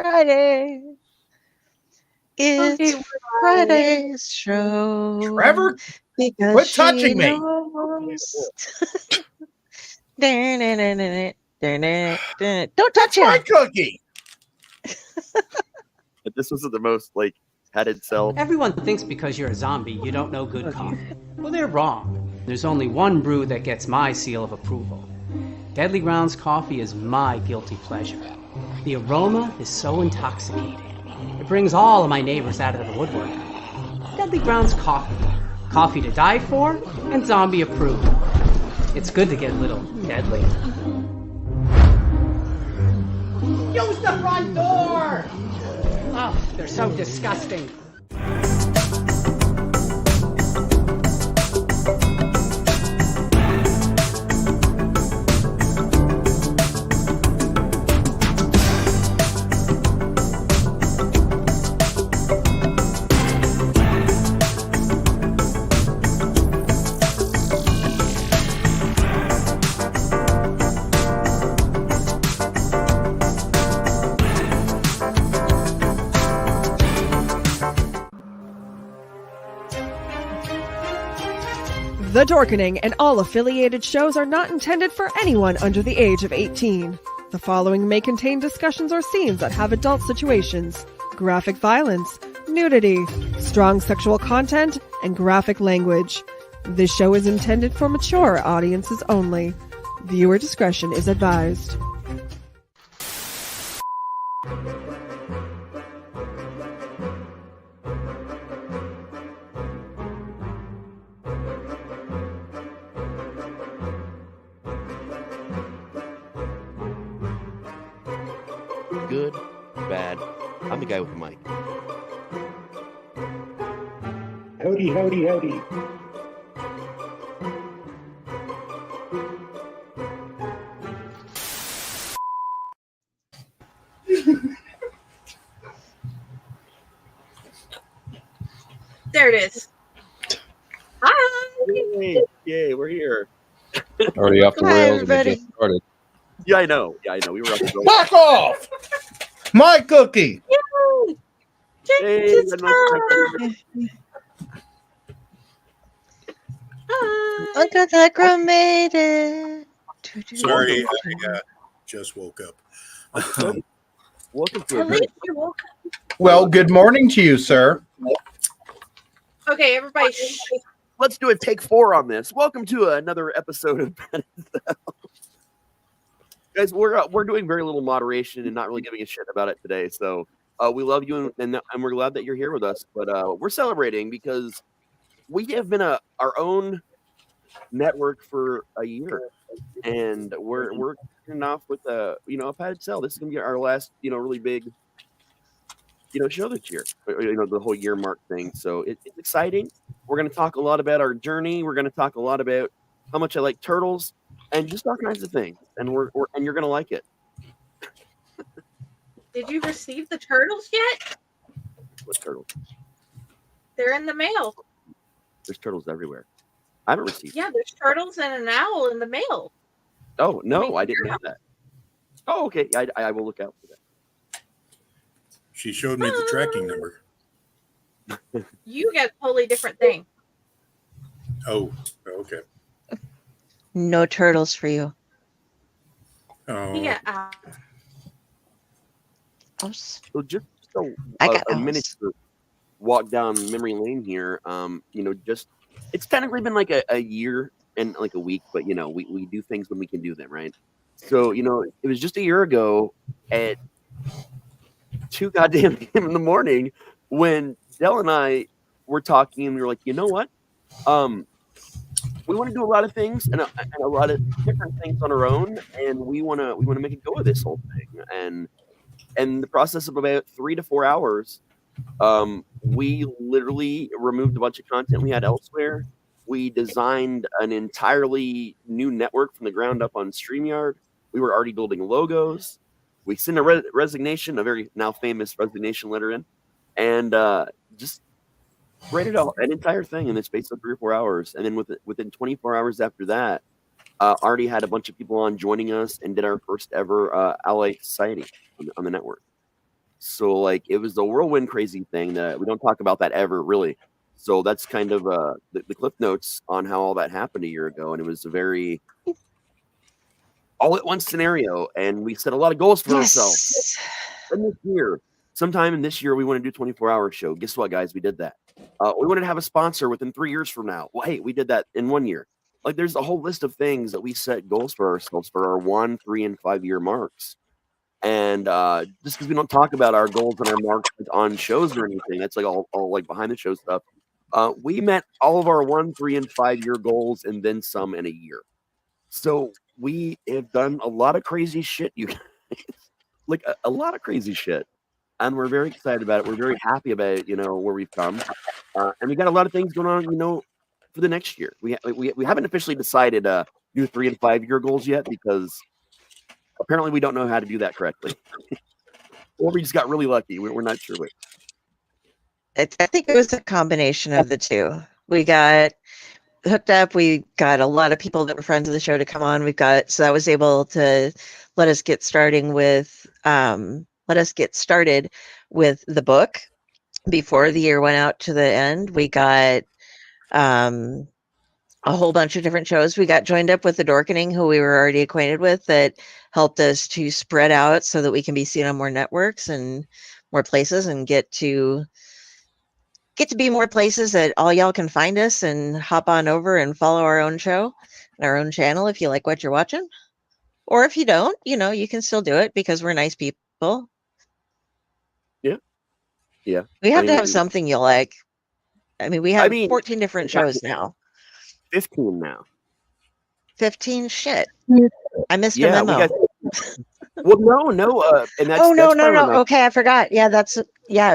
Friday. It's Okay, Friday's show. Trevor, because quit she touching me. knows. Don't touch That's my him. cookie. But this was the most padded cell. Everyone thinks because you're a zombie, you don't know good coffee. Well, they're wrong. There's only one brew that gets my seal of approval. Deadly Grounds coffee is my guilty pleasure. The aroma is so intoxicating. It brings all of my neighbors out of the woodwork. Deadly Grounds coffee. Coffee to die for and zombie approved. It's good to get a little deadly. Use the front door! Oh, they're so disgusting. The Dorkening and all affiliated shows are not intended for anyone under the age of 18. The following may contain discussions or scenes that have adult situations, graphic violence, nudity, strong sexual content, and graphic language. This show is intended for mature audiences only. Viewer discretion is advised. Good, bad. I'm the guy with the mic. Howdy, howdy, howdy. There it is. Hi. Yay, we're here. Already off the Hi, rails and it everybody. just started. Yeah, I know. We were up to go. Back off. My cookie. Yay. Hey, It's good night. time. Hi. UncleNecRo made it. Sorry, I just woke up. Welcome to At a least you woke up. Well, good morning to you, sir. Okay, everybody. Shh. Let's do a take 4 on this. Welcome to another episode of Guys, we're doing very little moderation and not really giving a shit about it today. So we love you and we're glad that you're here with us. But we're celebrating because we have been our own network for a year, and we're kicking off with a padded cell. This is gonna be our last really big show this year. The whole year mark thing. So it's exciting. We're gonna talk a lot about our journey. We're gonna talk a lot about how much I like turtles and just all kinds of things. And and you're gonna like it. Did you receive the turtles yet? What turtles? They're in the mail. There's turtles everywhere. I haven't received. Yeah, there's turtles and an owl in the mail. Oh no, I didn't have that. Oh, okay. I will look out for that. She showed me the tracking number. You got a totally different thing. Oh, okay. No turtles for you. Oh, Yeah. Owls. So just I got a minute to walk down memory lane here. It's technically been like a year and like a week, but we do things when we can do them, right? So it was just a year ago at 2 goddamn a.m. in the morning when Del and I were talking, and we were like, you know what? We want to do a lot of things and a lot of different things on our own, and we want to make a go of this whole thing. And in the process of about 3 to 4 hours, we literally removed a bunch of content we had elsewhere. We designed an entirely new network from the ground up on StreamYard. We were already building logos. We sent a resignation, a very now famous resignation letter in, and just write it all, an entire thing in the space of 3 or 4 hours. And then within 24 hours after that, already had a bunch of people on joining us and did our first ever Ally Society on the network. So like it was a whirlwind crazy thing that we don't talk about that ever really. So that's kind of the cliff notes on how all that happened a year ago, and it was a very all at once scenario, and we set a lot of goals for ourselves. Yes. And this year, sometime in this year, we want to do 24-hour show. Guess what, guys? We did that. We wanted to have a sponsor within 3 years from now. Well, hey, we did that in 1 year. Like, there's a whole list of things that we set goals for ourselves for our 1, 3, and 5 year marks. And just because we don't talk about our goals and our marks on shows or anything, that's like all like behind the show stuff. We met all of our 1, 3, and 5 year goals and then some in a year. So we have done a lot of crazy shit, you guys. Like a lot of crazy shit. And we're very excited about it. We're very happy about it, where we've come. And we got a lot of things going on, for the next year. We haven't officially decided new 3 and 5 year goals yet because apparently we don't know how to do that correctly. Or we just got really lucky. We're not sure which. I think it was a combination of the two. We got hooked up. We got a lot of people that were friends of the show to come on. So that was able to let us get started with the book before the year went out to the end. We got a whole bunch of different shows. We got joined up with the Dorkening, who we were already acquainted with, that helped us to spread out so that we can be seen on more networks and more places and get to be more places that all y'all can find us and hop on over and follow our own show and our own channel if you like what you're watching. Or if you don't, you can still do it because we're nice people. Yeah. We have to have something you like. I mean, we have 14 different shows now. 15 now. 15? Shit. I missed a Yeah, memo. well, no. And that's, no. like, Okay, I forgot. Yeah,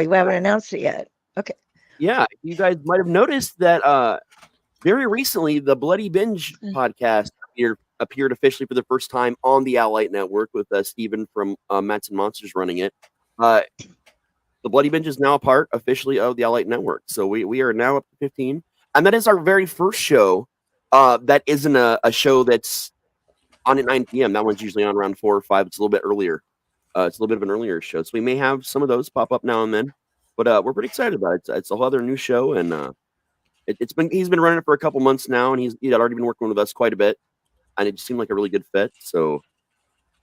we haven't announced it yet. Okay. Yeah, you guys might have noticed that very recently the Bloody Binge podcast appeared officially for the first time on the Elliott Network with Steven from Mats and Monsters running it. The Bloody Binge is now a part officially of the Elliott Network. So we are now up to 15. And that is our very first show that isn't a show that's on at 9 p.m. That one's usually on around 4 or 5. It's a little bit earlier. It's a little bit of an earlier show. So we may have some of those pop up now and then. But we're pretty excited about it. It's a whole other new show. And he's been running it for a couple months now. And he'd already been working with us quite a bit. And it just seemed like a really good fit. So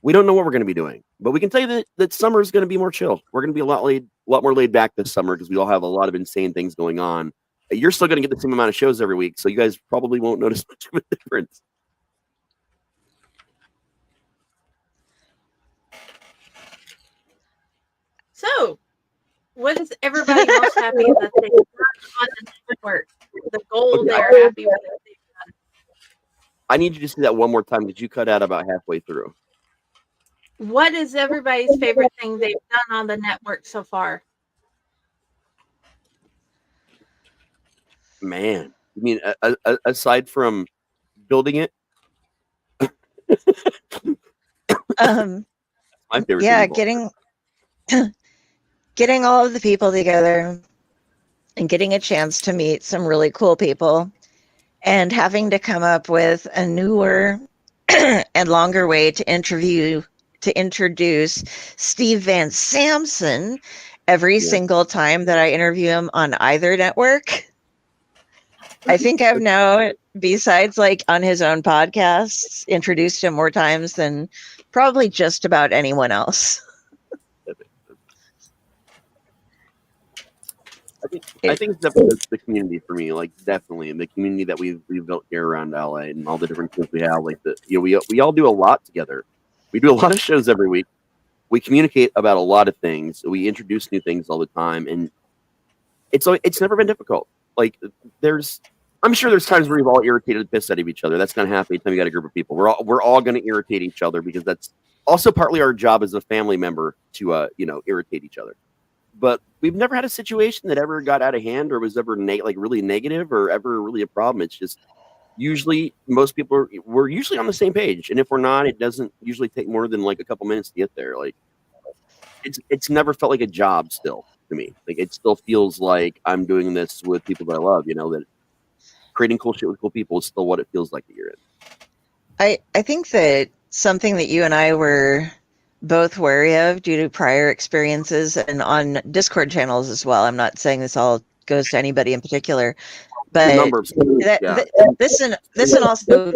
we don't know what we're going to be doing. But we can tell you that summer is going to be more chill. We're going to be a lot more laid back this summer because we all have a lot of insane things going on. You're still going to get the same amount of shows every week, so you guys probably won't notice much of a difference. So, what is everybody else happy that they've done on the network? The goal they're happy with. I need you to say that one more time. Did you cut out about halfway through? What is everybody's favorite thing they've done on the network so far? Man, you mean aside from building it? My favorite. Yeah, getting all of the people together and getting a chance to meet some really cool people and having to come up with a newer and longer way to introduce Steve Van Samson every single time that I interview him on either network. I think I've now, besides like on his own podcasts, introduced him more times than probably just about anyone else. I think it's definitely the community for me. Like definitely the community that we've built here around LA and all the different things we have. Like we all do a lot together. We do a lot of shows every week. We communicate about a lot of things. We introduce new things all the time, and it's never been difficult. Like I'm sure there's times where we've all irritated the piss out of each other. That's going to happen anytime you got a group of people. We're all going to irritate each other because that's also partly our job as a family member to irritate each other. But we've never had a situation that ever got out of hand or was ever really negative or ever really a problem. It's just usually most people we're usually on the same page, and if we're not, it doesn't usually take more than like a couple minutes to get there. Like it's never felt like a job still to me. Like it still feels like I'm doing this with people that I love. That creating cool shit with cool people is still what it feels like that you're in. I think that something that you and I were both wary of due to prior experiences and on Discord channels as well. I'm not saying this all goes to anybody in particular, A but number of this and also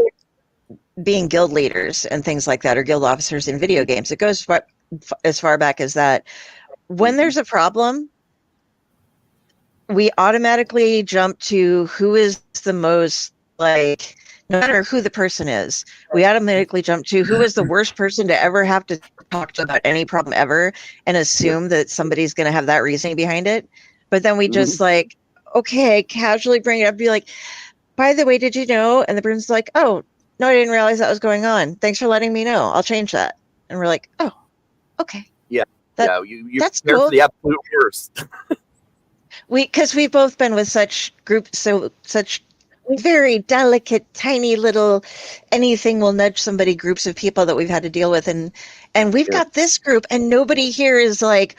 being guild leaders and things like that, or guild officers in video games. It goes as far back as that. When there's a problem, we automatically jump to who is the most, like, no matter who the person is, we automatically jump to who is the worst person to ever have to talk to about any problem ever, and assume that somebody's going to have that reasoning behind it. But then we just like, okay, casually bring it up, be like, by the way, did you know? And the person's like, oh, no, I didn't realize that was going on. Thanks for letting me know. I'll change that. And we're like, oh, okay. Yeah. You're that's prepared cool. for the absolute worst. Because we've both been with such groups, such very delicate, tiny little anything will nudge somebody groups of people that we've had to deal with. And we've got this group, and nobody here is like,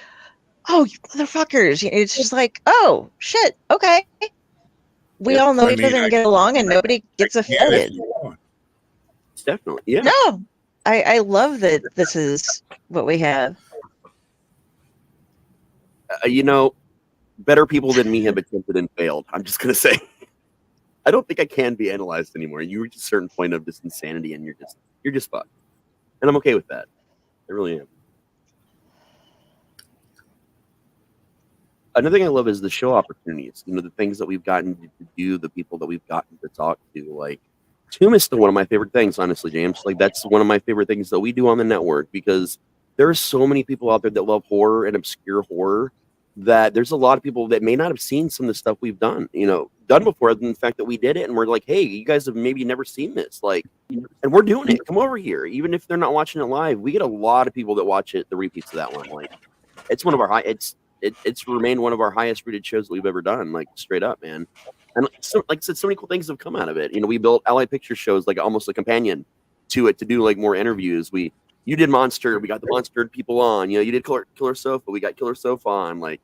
oh, you motherfuckers. It's just like, oh, shit, okay. We all know each other and get along, and nobody gets offended. Definitely, yeah. No, I love that this is what we have. Better people than me have attempted and failed. I'm just gonna say, I don't think I can be analyzed anymore. You reach a certain point of this insanity, and you're just fucked, and I'm okay with that. I really am. Another thing I love is the show opportunities. The things that we've gotten to do, the people that we've gotten to talk to. Like, Tomb is still one of my favorite things, honestly, James. Like, that's one of my favorite things that we do on the network, because there are so many people out there that love horror and obscure horror, that there's a lot of people that may not have seen some of the stuff we've done before, than the fact that we did it, and we're like, hey, you guys have maybe never seen this, like, and we're doing it. Come over here. Even if they're not watching it live, we get a lot of people that watch it, the repeats of that one. Like, it's one of our it's remained one of our highest rated shows that we've ever done, like, straight up, man. And so, like I said, so many cool things have come out of it. We built Allied Picture shows, like almost a companion to it, to do like more interviews. You did Monster, we got the Monster people on. You did Killer Sofa, we got Killer Sofa on. Like,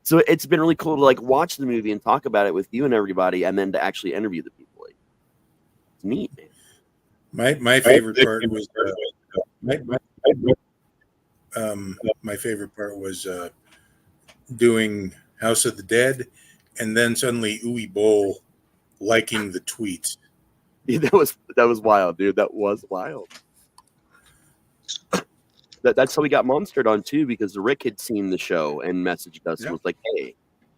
so it's been really cool to like watch the movie and talk about it with you and everybody, and then to actually interview the people. Like, it's neat, man. My favorite part was my favorite part was doing House of the Dead, and then suddenly Uwe Boll liking the tweets. Yeah, that was wild, dude. That was wild. That's how we got Monstered on too, because Rick had seen the show and messaged us and was like, hey.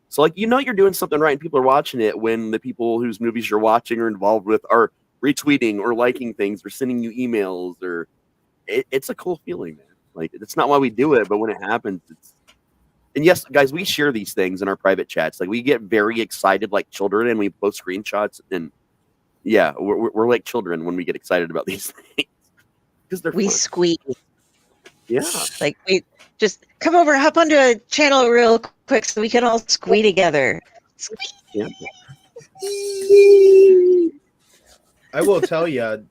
So like, you're doing something right and people are watching it when the people whose movies you're watching or involved with are retweeting or liking things or sending you emails, or it's a cool feeling, man. Like, it's not why we do it, but when it happens, and yes, guys, we share these things in our private chats. Like, we get very excited like children, and we post screenshots, and yeah, we're like children when we get excited about these things, because they're fun. Squeak. Yeah. Like, we just come over, hop onto a channel real quick so we can all squee together. Squee. Yeah. I will tell you,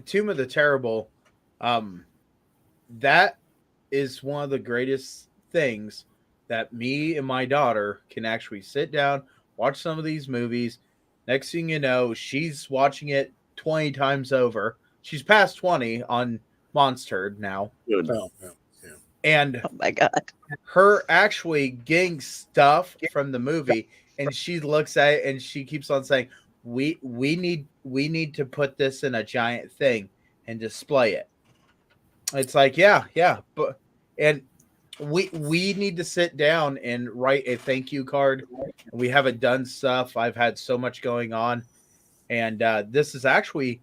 Tomb of the Terrible, that is one of the greatest things that me and my daughter can actually sit down, watch some of these movies. Next thing you know, she's watching it 20 times over. She's past 20 on Monstered now. Oh, yeah. And oh my God, her actually getting stuff from the movie, and she looks at it and she keeps on saying, we need to put this in a giant thing and display it. It's like, yeah, but and we need to sit down and write a thank you card. We haven't done stuff. I've had so much going on, and this is actually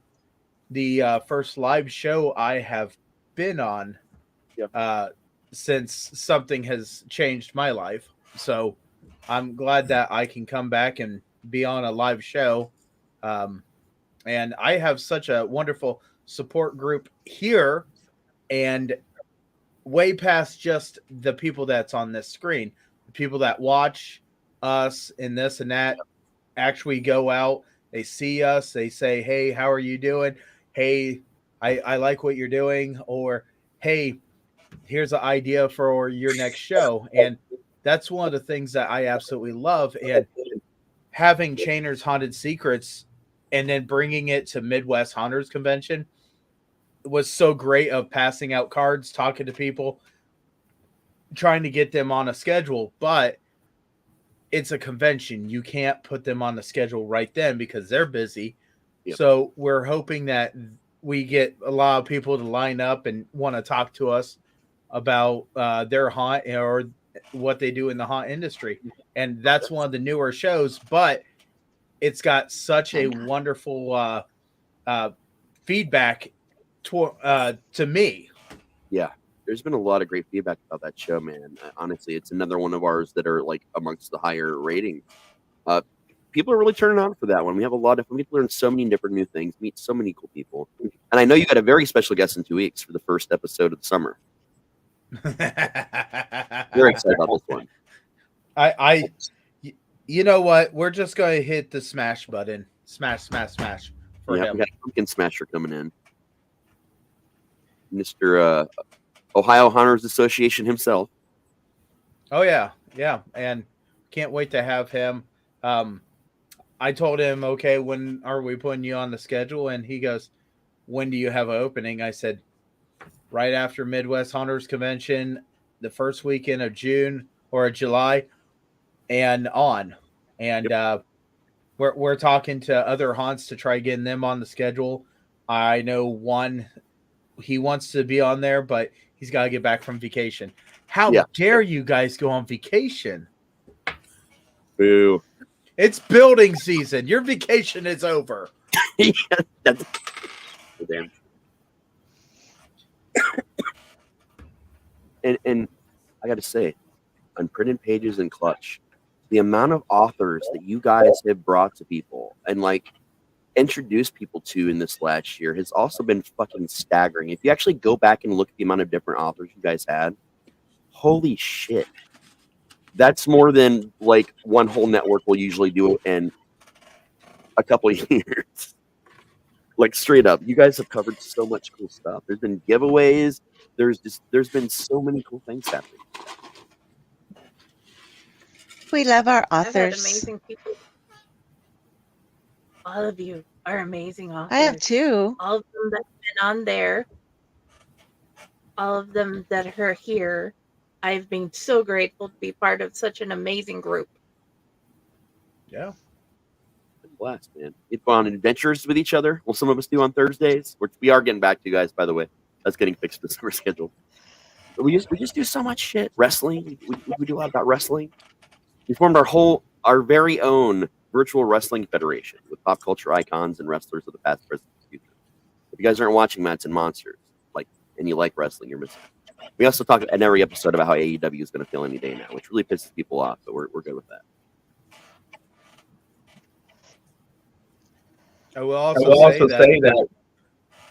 the first live show I have been on since something has changed my life. So I'm glad that I can come back and be on a live show. And I have such a wonderful support group here, and way past just the people that's on this screen, the people that watch us and this and that actually go out, they see us, they say, hey, how are you doing? Hey, I like what you're doing, or hey, here's an idea for your next show. And that's one of the things that I absolutely love. And having Chainer's Haunted Secrets and then bringing it to Midwest Haunters Convention, was so great of passing out cards, talking to people, trying to get them on a schedule, but it's a convention. You can't put them on the schedule right then because they're busy. Yep. So we're hoping that we get a lot of people to line up and want to talk to us about their haunt or what they do in the haunt industry. And that's one of the newer shows, but it's got such a wonderful feedback to me. Yeah, there's been a lot of great feedback about that show, man. Honestly, it's another one of ours that are like amongst the higher ratings. People are really turning on for that one. We have a lot of fun. We get to learn so many different new things, meet so many cool people. And I know you got a very special guest in 2 weeks for the first episode of the summer. Very excited about this one. You know what? We're just going to hit the smash button. Smash for him. We got a pumpkin smasher coming in. Mr. Ohio Hunters Association himself. Oh, yeah. Yeah. And can't wait to have him. I told him, okay, when are we putting you on the schedule? And he goes, when do you have an opening? I said, right after Midwest Hunters Convention, the first weekend of June or July and on. And we're talking to other haunts to try getting them on the schedule. I know one, he wants to be on there, but he's got to get back from vacation. How dare you guys go on vacation? Boo. It's building season. Your vacation is over. That's damn. And I got to say, on Printed Pages and Clutch, the amount of authors that you guys have brought to people and like introduced people to in this last year has also been fucking staggering. If you actually go back and look at the amount of different authors you guys had, holy shit. That's more than like one whole network will usually do in a couple of years. Like straight up, you guys have covered so much cool stuff. There's been giveaways. There's been so many cool things happening. We love our I've had authors. amazing people. All of you are amazing authors. I have two. All of them that have been on there. All of them that are here. I've been so grateful to be part of such an amazing group. Yeah. Blast, man. We've gone on adventures with each other. Well, some of us do on Thursdays, which we are getting back to, guys, by the way. That's getting fixed for the summer schedule. But we just do so much shit. Wrestling. We do a lot about wrestling. We formed our very own virtual wrestling federation with pop culture icons and wrestlers of the past, present, and future. If you guys aren't watching Mats and Monsters, and you like wrestling, you're missing. We also talk in every episode about how AEW is going to feel any day now, which really pisses people off, but we're good with that. I will also say that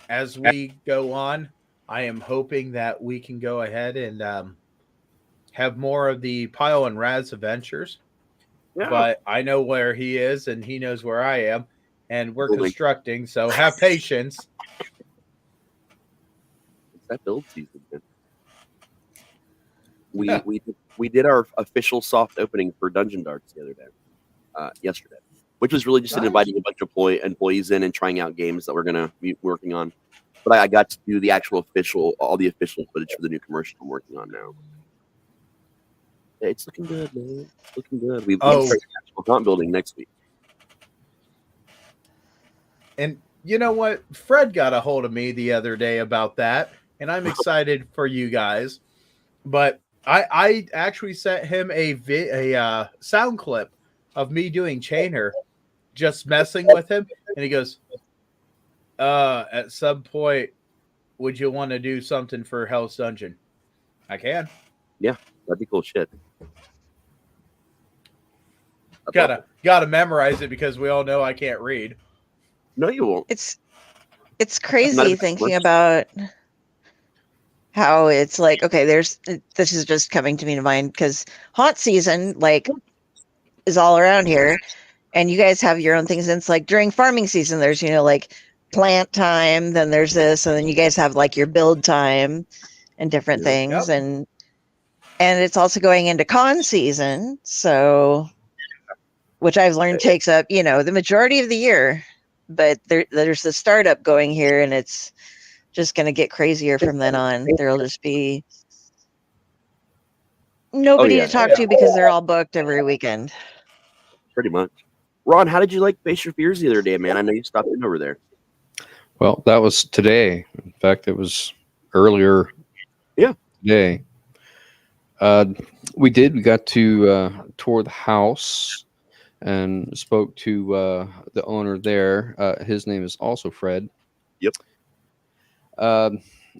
as we go on, I am hoping that we can go ahead and have more of the Pyle and Raz adventures. Yeah. But I know where he is, and he knows where I am, and we're constructing, so have patience. It's that build season, man. We did our official soft opening for Dungeon Darts the other day, yesterday, which was really just inviting a bunch of employees in and trying out games that we're going to be working on. But I got to do the actual all the official footage for the new commercial I'm working on now. It's looking good, man. It's looking good. We've got the actual haunt building next week. And you know what? Fred got a hold of me the other day about that, and I'm excited for you guys. But I actually sent him a sound clip of me doing Chainer, just messing with him, and he goes, at some point, would you want to do something for Hell's Dungeon? I can. Yeah, that'd be cool shit. Gotta memorize it because we all know I can't read. No, you won't. It's crazy thinking about how it's like, okay, this is just coming to me to mind because haunt season is all around here, and you guys have your own things. And it's like during farming season, there's plant time, then there's this, and then you guys have your build time and different things, and it's also going into con season, so which I've learned takes up the majority of the year, but there's the startup going here, and it's just going to get crazier from then on. There'll just be nobody yeah. to talk to because they're all booked every weekend. Pretty much. Ron, how did you like Face Your Fears the other day, man? I know you stopped in over there. Well, that was today. In fact, it was earlier. Yeah. Today. We got to tour the house and spoke to the owner there. His name is also Fred. Yep.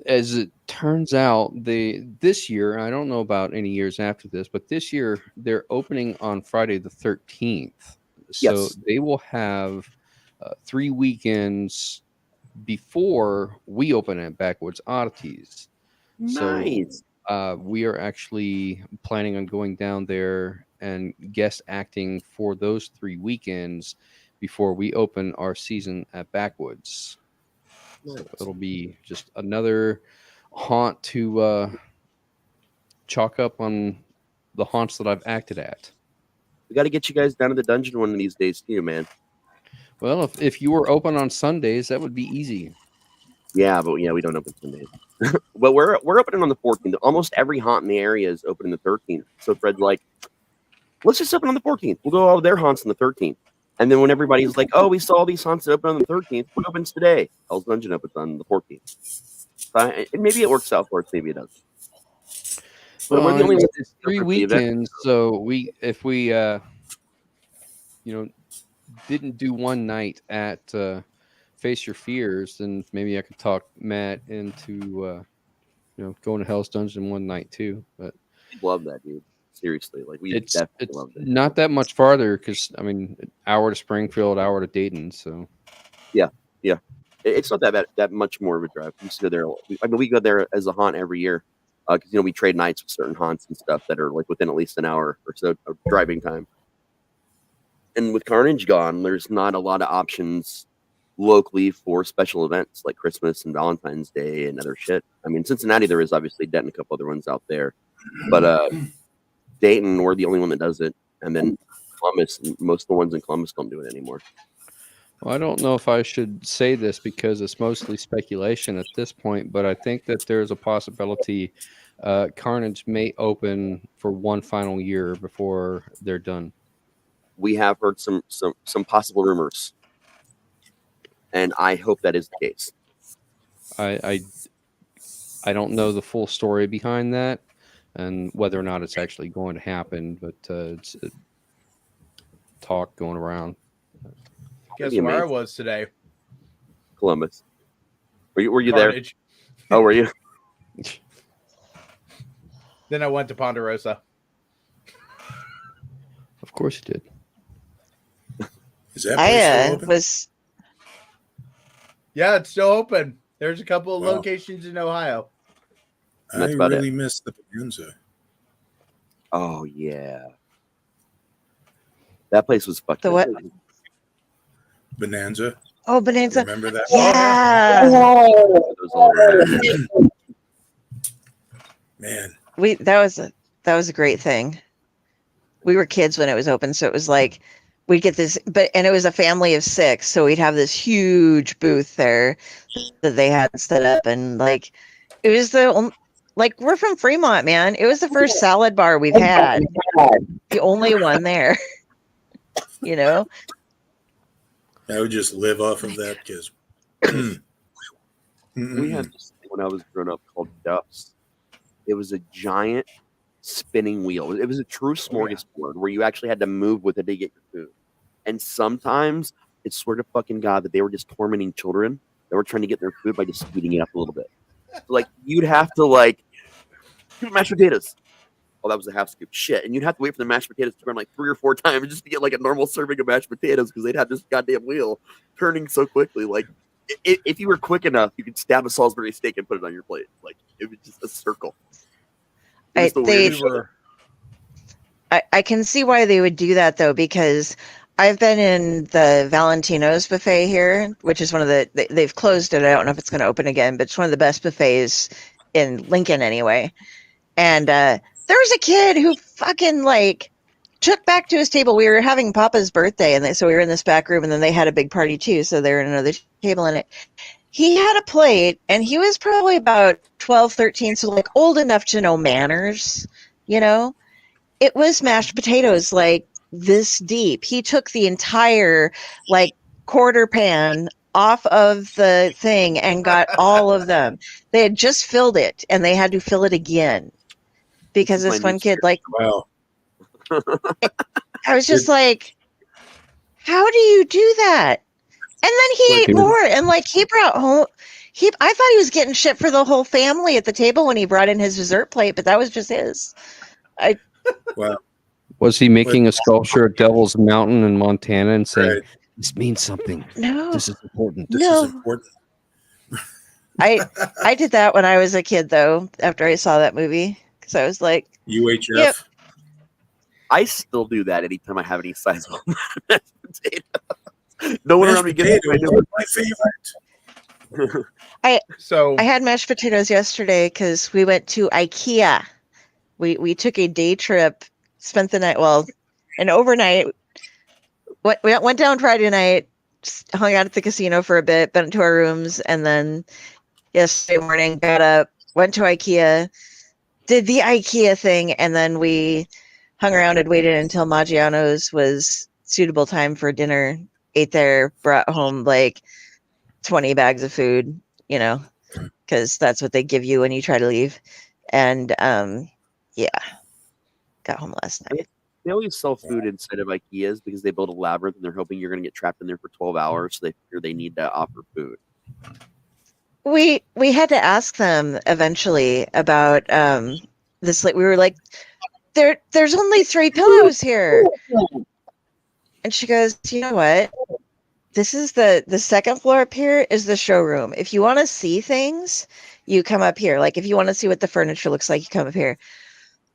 As it turns out, this year, I don't know about any years after this, but this year they're opening on Friday the 13th. So Yes. they will have 3 weekends before we open at Backwoods Oddities. Nice. So we are actually planning on going down there and guest acting for those 3 weekends before we open our season at Backwoods. Nice. So it'll be just another haunt to chalk up on the haunts that I've acted at. We got to get you guys down to the dungeon one of these days too, man. Well, if you were open on Sundays, that would be easy. Yeah, but we don't open Sundays. But we're opening on the 14th. Almost every haunt in the area is open on the 13th. So Fred's like, let's just open on the 14th. We'll go all their haunts on the 13th. And then when everybody's like, oh, we saw all these haunts that open on the 13th, what opens today? Hell's Dungeon opens on the 14th. Maybe it works out for us, maybe it does. But we're the only ones. It's 3 weekends, so if we didn't do one night at Face Your Fears, then maybe I could talk Matt into going to Hell's Dungeon one night too. But love that, dude. Seriously, like it's love it. Not that much farther because hour to Springfield, hour to Dayton. So yeah, it's not that much more of a drive. We used to go there. We go there as a haunt every year because we trade nights with certain haunts and stuff that are like within at least an hour or so of driving time. And with Carnage gone, there's not a lot of options locally for special events like Christmas and Valentine's Day and other shit. Cincinnati, there is obviously Denton, a couple other ones out there, but Dayton, we're the only one that does it, and then Columbus, most of the ones in Columbus don't do it anymore. Well, I don't know if I should say this because it's mostly speculation at this point, but I think that there's a possibility Carnage may open for one final year before they're done. We have heard some possible rumors, and I hope that is the case. I don't know the full story behind that and whether or not it's actually going to happen, but it's talk going around. Guess where I was today? Columbus. Were you Carnage. There? Oh, were you? Then I went to Ponderosa. Of course you did. Is that place still open? Yeah, it's still open. There's a couple of Wow. locations in Ohio. I really missed the Bonanza. Oh yeah, that place was fucking. The what? Bonanza. Oh, Bonanza. Remember that? Yeah. Man. That was a great thing. We were kids when it was open, so it was like we'd get this, and it was a family of 6, so we'd have this huge booth there that they had set up, and like it was we're from Fremont, man. It was the first salad bar we've had, the only one there. I would just live off of that because we had this thing when I was growing up called Duff's. It was a giant spinning wheel. It was a true smorgasbord where you actually had to move with it to get your food. And sometimes it's swear to fucking God that they were just tormenting children that were trying to get their food by just speeding it up a little bit. So, you'd have to mashed potatoes. Oh, that was a half scoop. Shit. And you'd have to wait for the mashed potatoes to burn 3 or 4 times just to get a normal serving of mashed potatoes because they'd have this goddamn wheel turning so quickly. If you were quick enough, you could stab a Salisbury steak and put it on your plate. It was just a circle. I can see why they would do that though, because I've been in the Valentino's buffet here, which is one of they've closed it. I don't know if it's going to open again, but it's one of the best buffets in Lincoln anyway. And there was a kid who fucking took back to his table. We were having Papa's birthday, and so we were in this back room, and then they had a big party too. So they were at another table in it. he had a plate, and he was probably about 12, 13, so like old enough to know manners, you know? It was mashed potatoes like this deep. He took the entire like quarter pan off of the thing and got all of them. They had just filled it, and they had to fill it again because This is this my new one kid, spirit. like, Wow. I was just like, how do you do that? And then he Like, ate more, and like he brought home. I thought he was getting shit for the whole family at the table when he brought in his dessert plate, but that was just his. Wow. Was he making a sculpture of Devil's Mountain in Montana and saying, Right. "This means something. No, This is important." This No. is important. I did that when I was a kid, though. After I saw that movie, because I was like, UHF. Yep. I still do that anytime I have any sizable mashed potatoes. No one around Mashed me gets potatoes it. are my favorite. So I had mashed potatoes yesterday because we went to IKEA. We took a day trip, spent the night, well, an overnight. We went down Friday night, hung out at the casino for a bit, went to our rooms, and then yesterday morning got up, went to IKEA, did the IKEA thing, and then we hung around and waited until Maggiano's was suitable time for dinner. Ate there, brought home like 20 bags of food, you know, because that's what they give you when you try to leave. And yeah, got home last night. They always sell food inside of IKEAs because they build a labyrinth and they're hoping you're going to get trapped in there for 12 hours. So they figure they need to offer food. We had to ask them eventually about this. Like, we were like, there's only 3 pillows here, and she goes, you know what? This is the second floor up here is the showroom. If you want to see things, you come up here. Like, if you want to see what the furniture looks like, you come up here.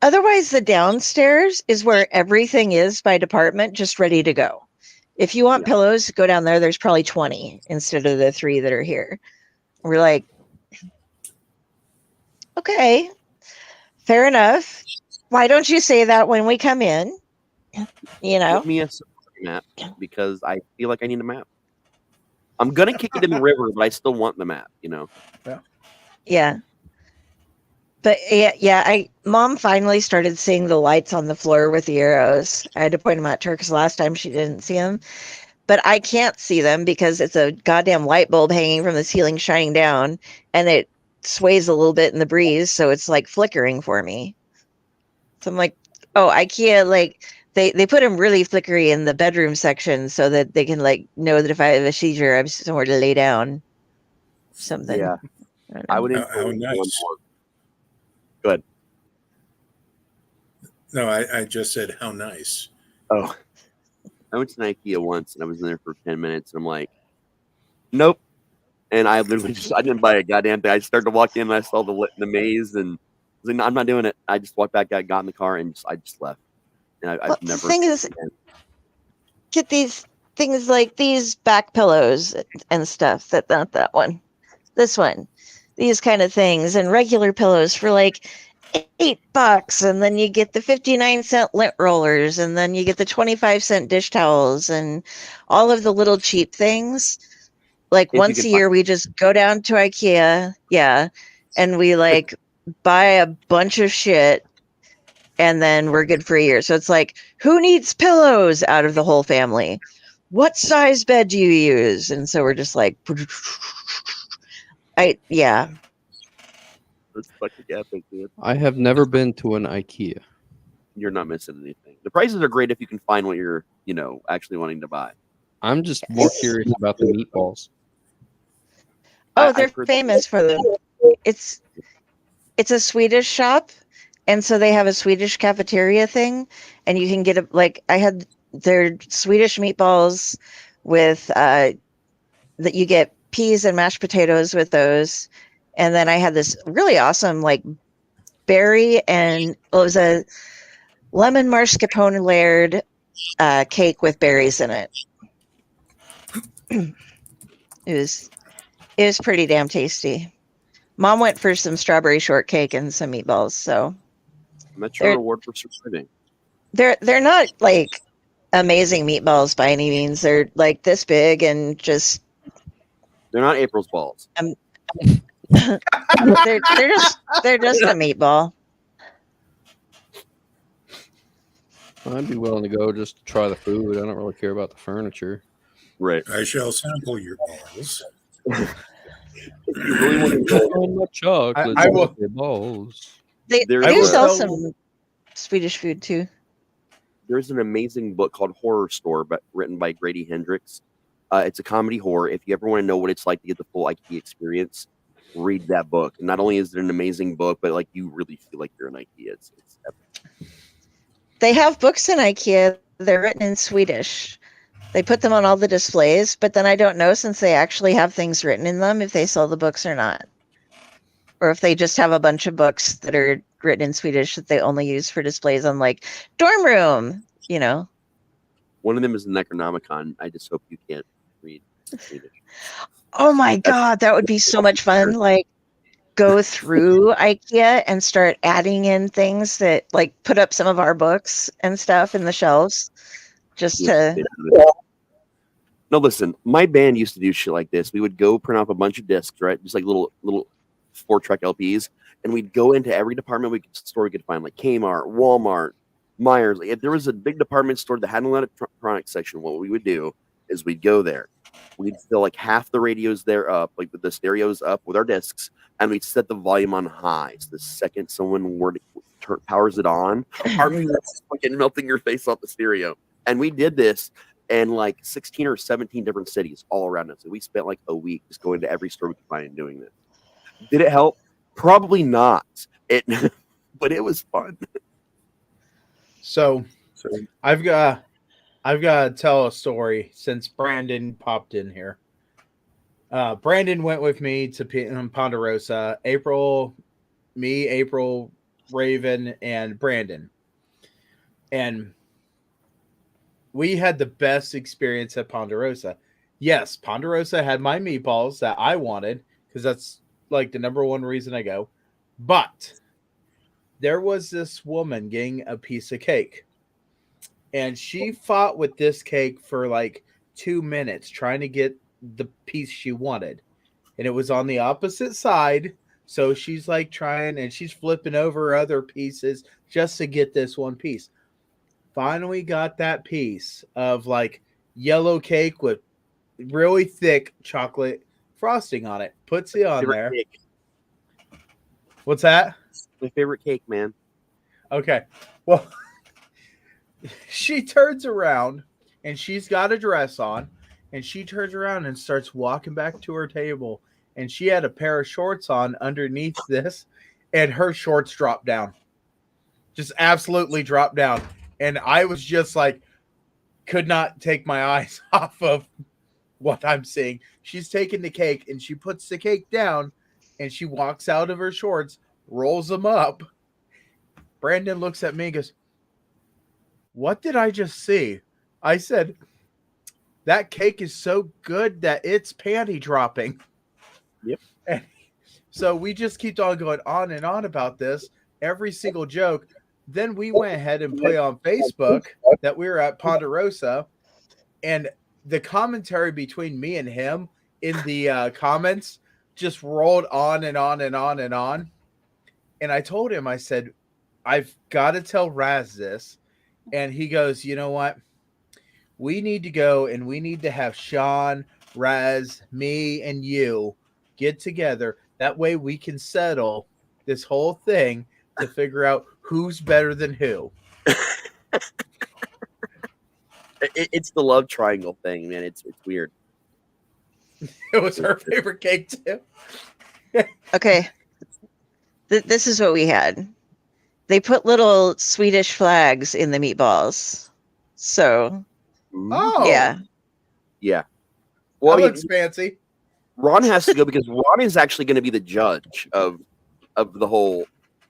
Otherwise, the downstairs is where everything is by department, just ready to go. If you want pillows, go down there. There's probably 20 instead of the 3 that are here. We're like, okay, fair enough. Why don't you say that when we come in? You know? Give me a map because I feel like I need a map. I'm going to kick it in the river, but I still want the map, you know? Yeah. But Mom finally started seeing the lights on the floor with the arrows. I had to point them out to her because last time she didn't see them. But I can't see them because it's a goddamn light bulb hanging from the ceiling shining down, and it sways a little bit in the breeze, so it's like flickering for me. So I'm like, oh, IKEA, like they put them really flickery in the bedroom section so that they can like know that if I have a seizure, I have somewhere to lay down. Something. Yeah. I would How nice. Good. No, I just said how nice. Oh. I went to an IKEA once and I was in there for 10 minutes and I'm like, nope. And I literally I didn't buy a goddamn thing. I started to walk in and I saw the maze and I was like, no, I'm not doing it. I just walked back, got in the car and I just left. And I've never. The thing is, get these things like these back pillows and stuff. Not that one. This one. These kind of things and regular pillows for like $8, and then you get the 59-cent lint rollers, and then you get the 25-cent dish towels, and all of the little cheap things. Like once a year, we just go down to IKEA, and we like buy a bunch of shit, and then we're good for a year. So it's like, who needs pillows out of the whole family? What size bed do you use? And so we're just like, It's fucking epic, dude. I have never been to an IKEA. You're not missing anything. The prices are great if you can find what you're, actually wanting to buy. I'm just more curious about the meatballs. Oh, they're famous for them. It's a Swedish shop, and so they have a Swedish cafeteria thing, and you can get I had their Swedish meatballs with that you get peas and mashed potatoes with those. And then I had this really awesome like berry and it was a lemon mascarpone layered cake with berries in it. It was pretty damn tasty. Mom went for some strawberry shortcake and some meatballs. So that's your reward for surviving. They're not like amazing meatballs by any means. They're like this big and just They're not April's balls. they're just a meatball. I'd be willing to go just to try the food. I don't really care about the furniture. Right. I shall sample your balls. If you really want to go, My chocolates I will- with the balls. They There do is sell a- some Swedish food too. there's an amazing book called Horror Store, but written by Grady Hendrix. It's a comedy horror. If you ever want to know what it's like to get the full IKEA experience, read that book. And not only is it an amazing book, but like you really feel like you're in IKEA. It's epic. They have books in IKEA. They're written in Swedish. They put them on all the displays, but then I don't know, since they actually have things written in them, if they sell the books or not. Or if they just have a bunch of books that are written in Swedish that they only use for displays on like dorm room, you know. One of them is the Necronomicon. I just hope you can't read Swedish. Oh my God, that would be so much fun. Like, go through IKEA and start adding in things that, like, put up some of our books and stuff in the shelves just to. No, listen, my band used to do shit like this. We would go print off a bunch of discs, right? Just like little 4-track LPs, and we'd go into every department store we could find, like Kmart, Walmart, Myers. If there was a big department store that had an electronics section, what we would do is we'd go there. We'd fill like half the radios there up, like with the stereos up with our discs, and we'd set the volume on high. So the second someone powers it on, our music's fucking melting your face off the stereo. And we did this in like 16 or 17 different cities all around us. And we spent like a week just going to every store we could find and doing this. Did it help? Probably not. But it was fun. So I've got to tell a story since Brandon popped in here. Brandon went with me to Ponderosa. April, Raven, and Brandon. And we had the best experience at Ponderosa. Yes, Ponderosa had my meatballs that I wanted, because that's like the number one reason I go. But there was this woman getting a piece of cake, and she fought with this cake for like 2 minutes trying to get the piece she wanted, and it was on the opposite side. So she's like trying, and she's flipping over other pieces just to get this one piece. Finally got that piece of like yellow cake with really thick chocolate frosting on it. Puts it on there. Cake. What's that? My favorite cake, man. Okay. Well, she turns around and she's got a dress on, and she turns around and starts walking back to her table, and she had a pair of shorts on underneath this, and her shorts dropped down. Just absolutely dropped down. And I was just like, could not take my eyes off of what I'm seeing. She's taking the cake, and she puts the cake down, and she walks out of her shorts, rolls them up. Brandon looks at me and goes, "What did I just see?" I said, "That cake is so good that it's panty dropping." Yep. And so we just keep on going on and on about this, every single joke. Then we went ahead and put on Facebook that we were at Ponderosa, and the commentary between me and him in the comments just rolled on and on and on and on. And I told him, I said, "I've got to tell Raz this." And he goes, "You know what? We need to go and we need to have Sean, Raz, me, and you get together. That way we can settle this whole thing to figure out who's better than who." It's the love triangle thing, man. It's weird. It was her favorite cake too. Okay. This is what we had. They put little Swedish flags in the meatballs. So, Oh, yeah. Yeah. Well, that I mean, looks fancy. Ron has to go because Ron is actually going to be the judge of the whole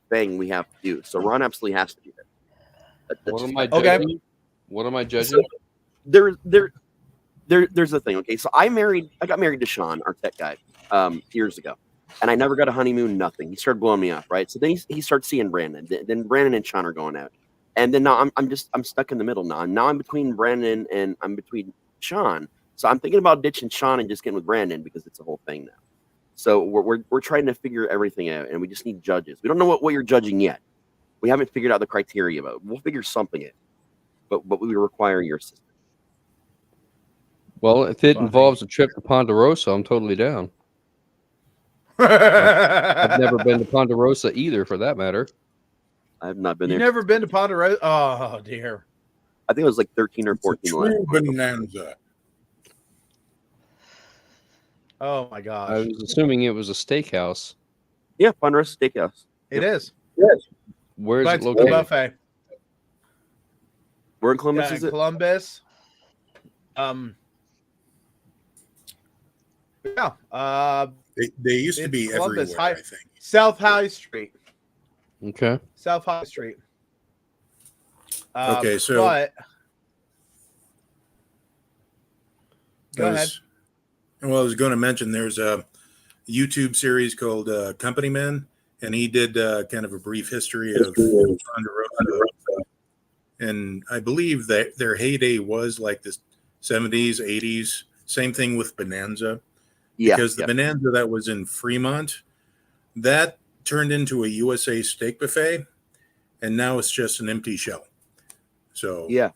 thing we have to do. So Ron absolutely has to do that. What am I Okay. judging? What am I judging? There's the thing. Okay, so I got married to Sean, our tech guy, years ago, and I never got a honeymoon. Nothing. He started blowing me off, right? So then he starts seeing Brandon. Then Brandon and Sean are going out, and then now I'm stuck in the middle now. Now I'm between Brandon and I'm between Sean. So I'm thinking about ditching Sean and just getting with Brandon because it's a whole thing now. So we're trying to figure everything out, and we just need judges. We don't know what you're judging yet. We haven't figured out the criteria, but we'll figure something in. But we require your assistance. Well, if it involves a trip to Ponderosa, I'm totally down. I've never been to Ponderosa either, for that matter. I've not been You there. never been to Ponderosa? Oh, dear. I think it was like 13 or 14. True bonanza. Oh, my gosh. I was assuming it was a steakhouse. Yeah, Ponderosa Steakhouse. It is. Yes. Where is But it it's a located? buffet. Where in Columbus Yeah, is in it? Columbus. They used to It's be Columbus everywhere, High- I think. South High Street. Okay. South High Street. Okay, so- But go ahead. Well, I was going to mention there's a YouTube series called Company Men, and he did kind of a brief history of Ponderosa. And I believe that their heyday was like the 70s, 80s. Same thing with Bonanza. Yeah. Because the Bonanza that was in Fremont, that turned into a USA steak buffet, and now it's just an empty shell. So Yeah.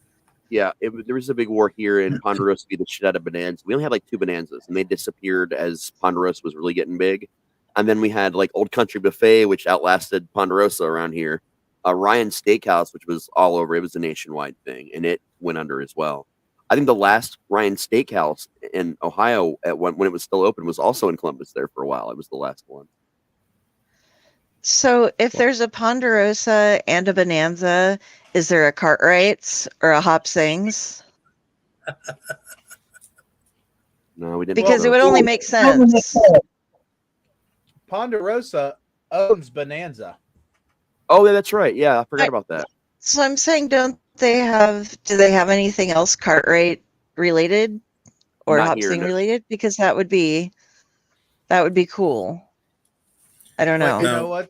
There was a big war here in Ponderosa. Beat the shit out of Bonanza. We only had like 2 Bonanzas, and they disappeared as Ponderosa was really getting big. And then we had like Old Country Buffet, which outlasted Ponderosa around here. Ryan Steakhouse, which was all over. It was a nationwide thing, and it went under as well. I think the last Ryan Steakhouse in Ohio when it was still open was also in Columbus there for a while. It was the last one. So if there's a Ponderosa and a Bonanza, is there a Cartwright's or a Hop Sings? No, we didn't. Because it would only make sense. Ponderosa owns Bonanza. Oh, yeah, that's right. Yeah, I forgot about that. So I'm saying, do they have anything else Cartwright related or Not Hop here, Sing no. related? Because that would be cool. I don't know. But you know what?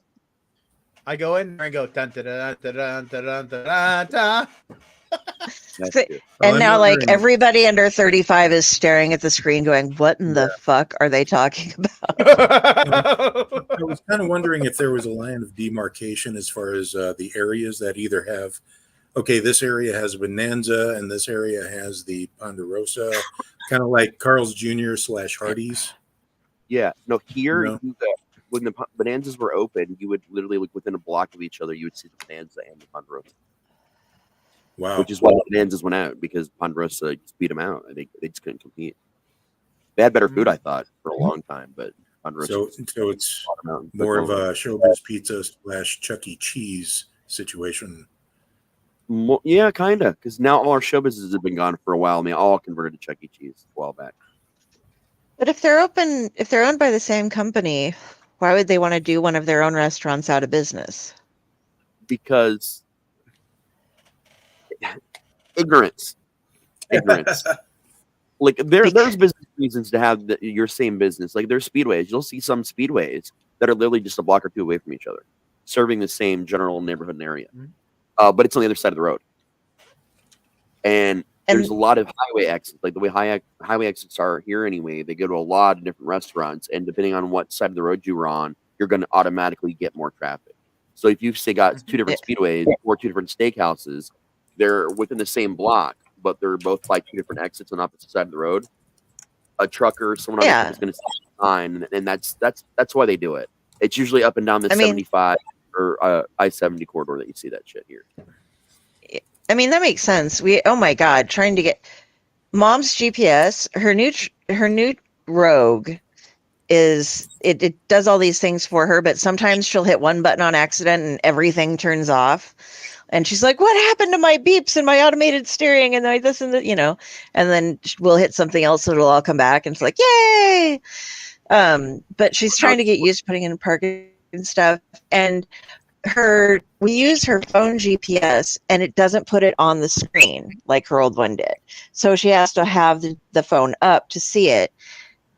I go in there and go dun dun dun dun dun dun dun dun. That's So- good. And I'm now, like, wondering- everybody under 35 is staring at the screen going, what in the fuck are they talking about? I was kind of wondering if there was a line of demarcation as far as the areas that either have, okay, this area has Bonanza and this area has the Ponderosa, kind of like Carl's Jr. / Hardee's. Yeah. No, here, No. when the Bonanzas were open, you would literally look within a block of each other. You would see the Bonanza and the Ponderosa. Wow. Which is why the Bonanzas went out, because Ponderosa just beat them out. They just couldn't compete. They had better food, I thought, for a long time, but Ponderosa. So it's bought 'em out and took more of over. a Showbiz Pizza / Chuck E. Cheese situation. Yeah, kind of, because now all our show businesses have been gone for a while, and they all converted to Chuck E. Cheese a while back. But if they're owned by the same company, why would they want to do one of their own restaurants out of business? Because ignorance. Like there's business reasons to have your same business. Like there's speedways. You'll see some speedways that are literally just a block or 2 away from each other, serving the same general neighborhood and area. But it's on the other side of the road. And there's a lot of highway exits, like the way highway exits are here anyway. They go to a lot of different restaurants, and depending on what side of the road you were on, you're going to automatically get more traffic. So if you've say got 2 different speedways or 2 different steakhouses, they're within the same block, but they're both like 2 different exits on opposite side of the road. A trucker, someone else is going to see the sign, and that's why they do it. It's usually up and down the 75 or I-70 corridor that you see that shit here. I mean, that makes sense. Oh my God, trying to get Mom's GPS, her new Rogue is it does all these things for her, but sometimes she'll hit one button on accident and everything turns off. And she's like, what happened to my beeps and my automated steering? And this and that, and then we'll hit something else so it'll all come back. And it's like, yay. But she's trying to get used to putting in parking and stuff. And we use her phone GPS and it doesn't put it on the screen like her old one did. So she has to have the phone up to see it.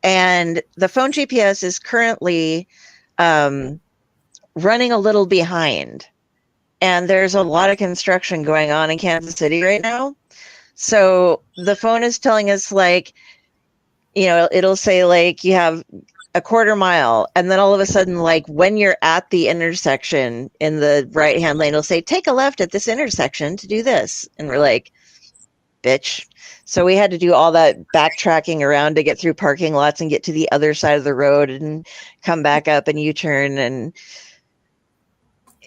And the phone GPS is currently running a little behind. And there's a lot of construction going on in Kansas City right now. So the phone is telling us, like, it'll say like you have a quarter mile, and then all of a sudden, like when you're at the intersection in the right hand lane, it'll say take a left at this intersection to do this, and we're like, bitch. So we had to do all that backtracking around to get through parking lots and get to the other side of the road and come back up and U-turn, and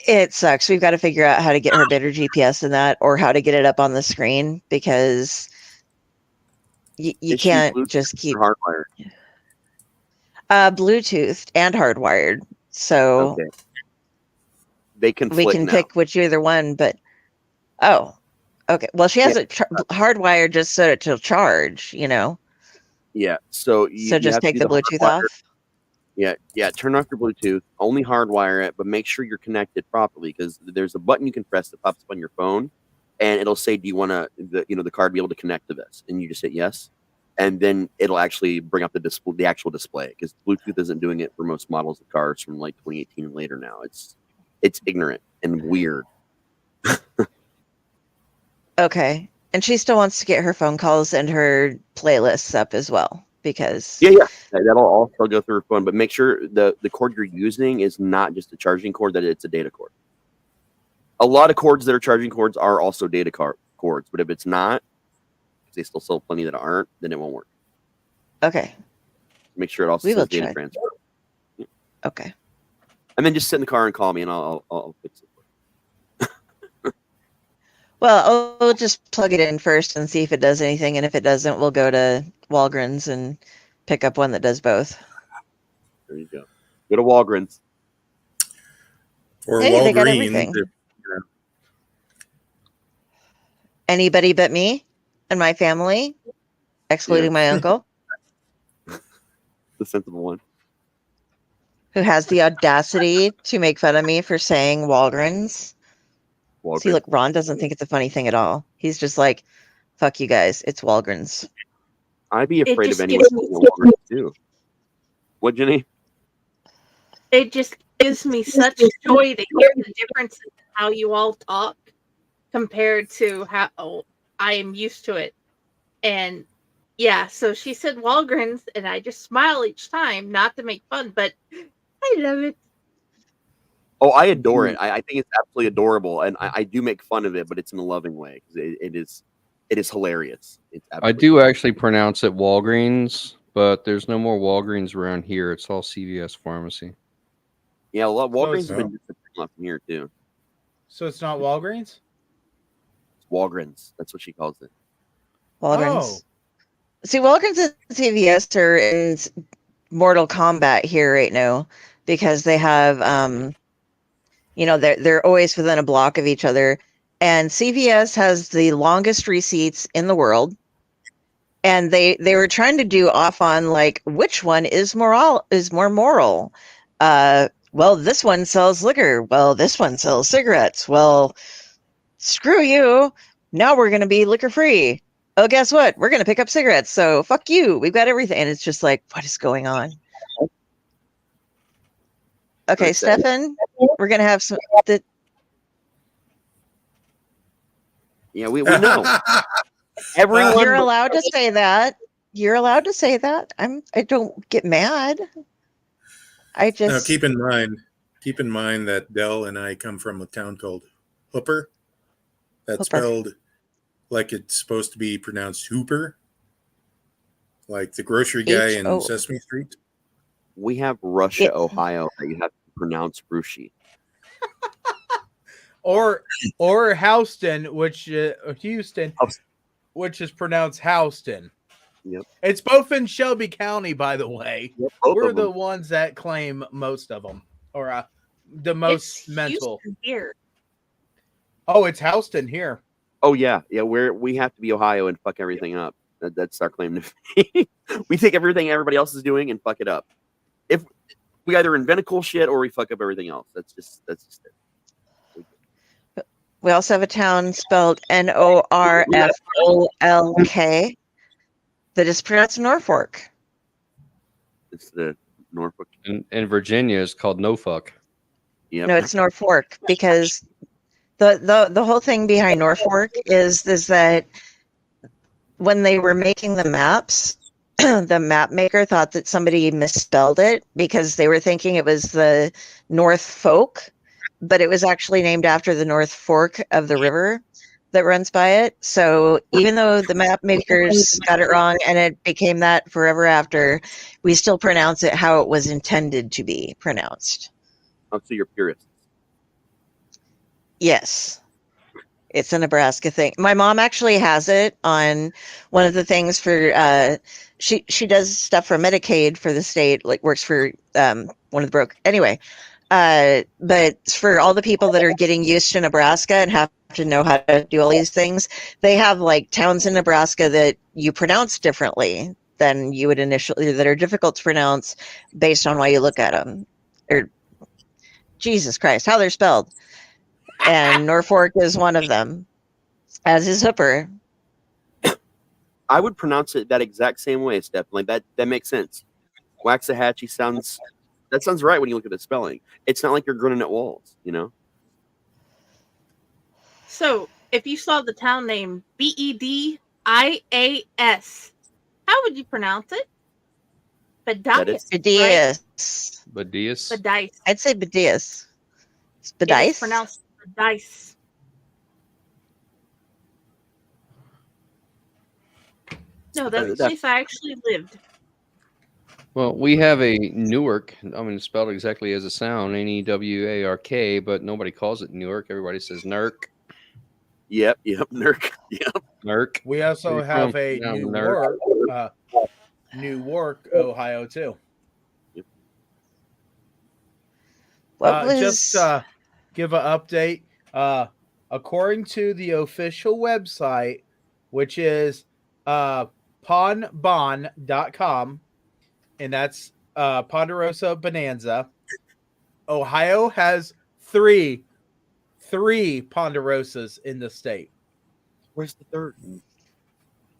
it sucks. We've got to figure out how to get her better GPS than that, or how to get it up on the screen, because you can't just keep hardwired. Bluetooth and hardwired. So okay. They can pick which either one, but okay. Well, she has it hardwired just so it'll charge, Yeah. So just take the Bluetooth off. Yeah. Turn off your Bluetooth. Only hardwire it, but make sure you're connected properly, because there's a button you can press that pops up on your phone, and it'll say, "Do you want the card to be able to connect to this?" And you just hit yes, and then it'll actually bring up the actual display, because Bluetooth isn't doing it for most models of cars from like 2018 and later now. It's ignorant and weird. Okay. And she still wants to get her phone calls and her playlists up as well, because that'll also go through her phone. But make sure the cord you're using is not just a charging cord, that it's a data cord. A lot of cords that are charging cords are also data cords, but if it's not, because they still sell plenty that aren't, then it won't work. Okay. Make sure it also says data transfer. Yeah. Okay. And then just sit in the car and call me, and I'll fix it. Well, I'll just plug it in first and see if it does anything, and if it doesn't, we'll go to Walgreens and pick up one that does both. There you go. Go to Walgreens. Or hey, Walgreens. They got everything. Anybody but me and my family, excluding my uncle, the sensible one, who has the audacity to make fun of me for saying Walgreens. See, look, Ron doesn't think it's a funny thing at all. He's just like, fuck you guys, it's Walgreens. I'd be afraid of anyone Walgreens too. What, Jenny? It just gives me such joy to hear the difference in how you all talk compared to how I am used to it. And yeah, so she said Walgreens, and I just smile each time, not to make fun, but I love it. Oh, I adore it. I think it's absolutely adorable, and I do make fun of it, but it's in a loving way, because it is hilarious. I do actually pronounce it Walgreens, but there's no more Walgreens around here. It's all CVS Pharmacy. Yeah, a lot of Walgreens have been disappearing up from here too. So it's not Walgreens? It's Walgreens. That's what she calls it. Walgreens. Oh. See, Walgreens and CVS are in Mortal Kombat here right now, because they have they're always within a block of each other, and CVS has the longest receipts in the world, and they were trying to do off on like which one is more moral. Well, this one sells liquor. Well, this one sells cigarettes. Well, screw you. Now we're going to be liquor free. Oh, guess what? We're going to pick up cigarettes. So fuck you. We've got everything. And it's just like, what is going on? Okay, Stefan, we're going to have some. Yeah, we know. Everyone. You're allowed to say that. You're allowed to say that. I don't get mad. I just. Now, keep in mind that Dell and I come from a town called Hooper. That's spelled like it's supposed to be pronounced Hooper, like the grocery guy in Sesame Street. We have Russia, Ohio, that you have to pronounce Rushi. or Houston, Houston, which is pronounced Houston. Yep. It's both in Shelby County, by the way. Yep, we're the ones that claim most of them, or the most it's mental. Houston here. Oh, it's Houston here. Oh yeah. We have to be Ohio and fuck everything up. That's our claim to fame. We take everything everybody else is doing and fuck it up. If we either invent a cool shit or we fuck up everything else. That's just it. We also have a town spelled Norfolk that is pronounced Norfolk. It's the Norfolk. And Virginia is called No Fuck. Yeah. No, it's Norfolk, because the whole thing behind Norfolk is that when they were making the maps, the map maker thought that somebody misspelled it because they were thinking it was the North Folk, but it was actually named after the North Fork of the river that runs by it. So even though the map makers got it wrong and it became that forever after, we still pronounce it how it was intended to be pronounced. Oh, so you're purists. Yes. It's a Nebraska thing. My mom actually has it on one of the things for she does stuff for Medicaid for the state, like works for one of the broke anyway. But for all the people that are getting used to Nebraska and have to know how to do all these things, they have like towns in Nebraska that you pronounce differently than you would initially, that are difficult to pronounce based on why you look at them. Or Jesus Christ, how they're spelled. And Norfolk is one of them, as is Hooper. I would pronounce it that exact same way, Steph. Like that makes sense. Waxahachie sounds right when you look at the spelling. It's not like you're grinning at walls, you know? So, if you saw the town name Bedias, how would you pronounce it? Bedias. Bedias. Bedias. Bedias. I'd say Bedias. It's It is Bedias. pronounced Bedias. No, that's the place I actually lived. Well, we have a Newark. I mean, it's spelled exactly as it sounds, Newark, but nobody calls it Newark. Everybody says Nurk. Yep, Nurk. Yep. Nurk. We also have a Newark, Ohio too. Just give an update. According to the official website, which is ponbon.com, and that's Ponderosa Bonanza, Ohio has three Ponderosas in the state. Where's the third?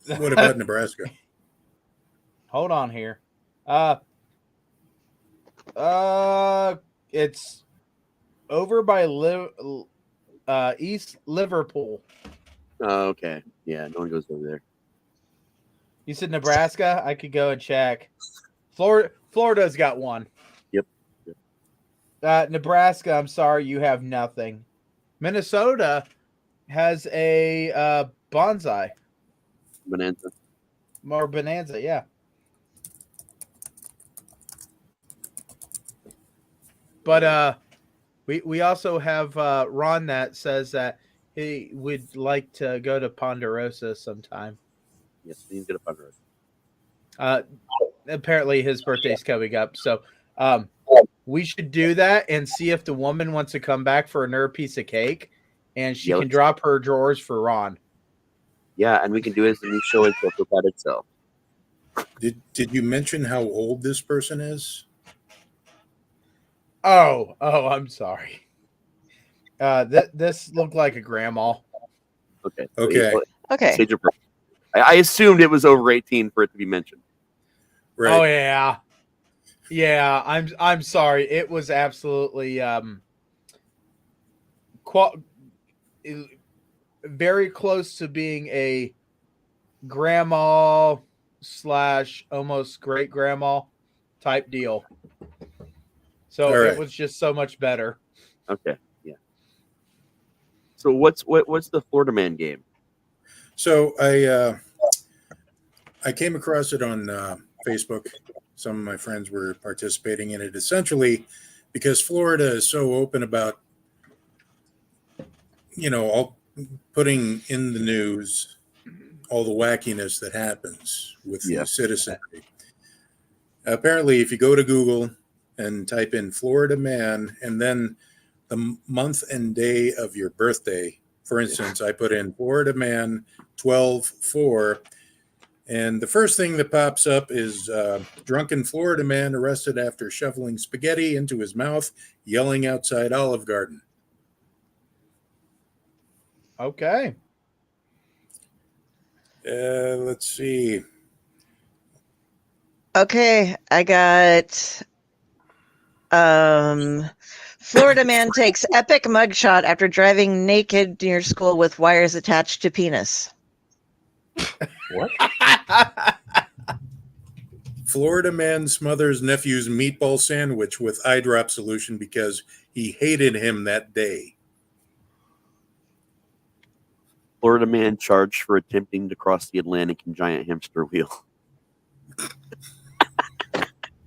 What about Nebraska? Hold on here. It's over by East Liverpool. Oh, okay. Yeah, no one goes over there. You said Nebraska? I could go and check. Florida's got one. Yep. Nebraska, I'm sorry, you have nothing. Minnesota has a bonsai. Bonanza. Or Bonanza, yeah. But we also have Ron that says that he would like to go to Ponderosa sometime. Yes, he's going to Ponderosa. Apparently his birthday's coming up, so we should do that and see if the woman wants to come back for another piece of cake, and she can drop her drawers for Ron. Yeah, and we can do it as a new show itself without itself. Did you mention how old this person is? Oh, I'm sorry. This looked like a grandma. Okay. Okay. I assumed it was over 18 for it to be mentioned. Right. Oh yeah. I'm sorry. It was absolutely very close to being a grandma / almost great grandma type deal. So It was just so much better. Okay, yeah. So what's the Florida Man game? So I came across it on Facebook. Some of my friends were participating in it. Essentially, because Florida is so open about, all putting in the news all the wackiness that happens with the citizenry. Apparently, if you go to Google and type in Florida Man and then the month and day of your birthday, for instance, I put in Florida Man 12/4, and the first thing that pops up is drunken Florida man arrested after shoveling spaghetti into his mouth, yelling outside Olive Garden. Okay. Let's see. Okay, I got Florida man takes epic mugshot after driving naked near school with wires attached to penis. What? Florida man smothers nephew's meatball sandwich with eye drop solution because he hated him that day. Florida man charged for attempting to cross the Atlantic in giant hamster wheel.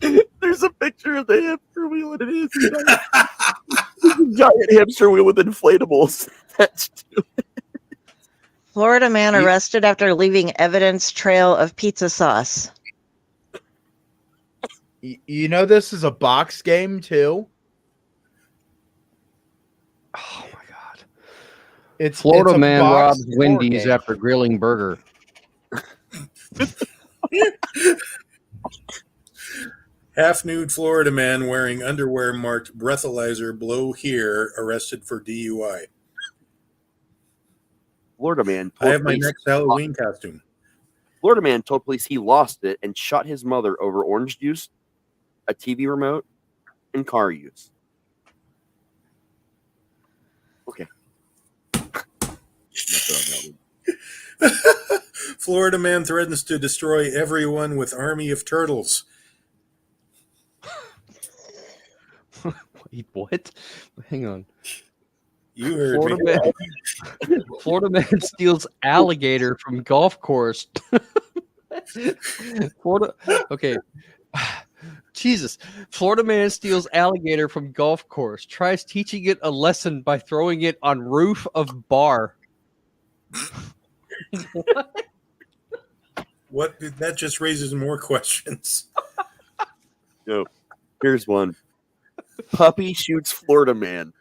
There's a picture of the hamster wheel, and it is a giant hamster wheel with inflatables attached to it. Florida man arrested after leaving evidence trail of pizza sauce. You know this is a box game too. Oh my God! It's Florida a man box robs score Wendy's game. after grilling burger. Half-nude Florida man wearing underwear marked breathalyzer blow here arrested for DUI. Florida man I told have my police next Halloween costume. Florida man told police he lost it and shot his mother over orange juice, a TV remote, and car use. Okay. Florida man threatens to destroy everyone with army of turtles. Wait, what? Hang on. You heard me. Florida man steals alligator from golf course. Florida. Okay. Jesus. Florida man steals alligator from golf course. Tries teaching it a lesson by throwing it on roof of bar. What? That just raises more questions. No. Here's one. Puppy shoots Florida man.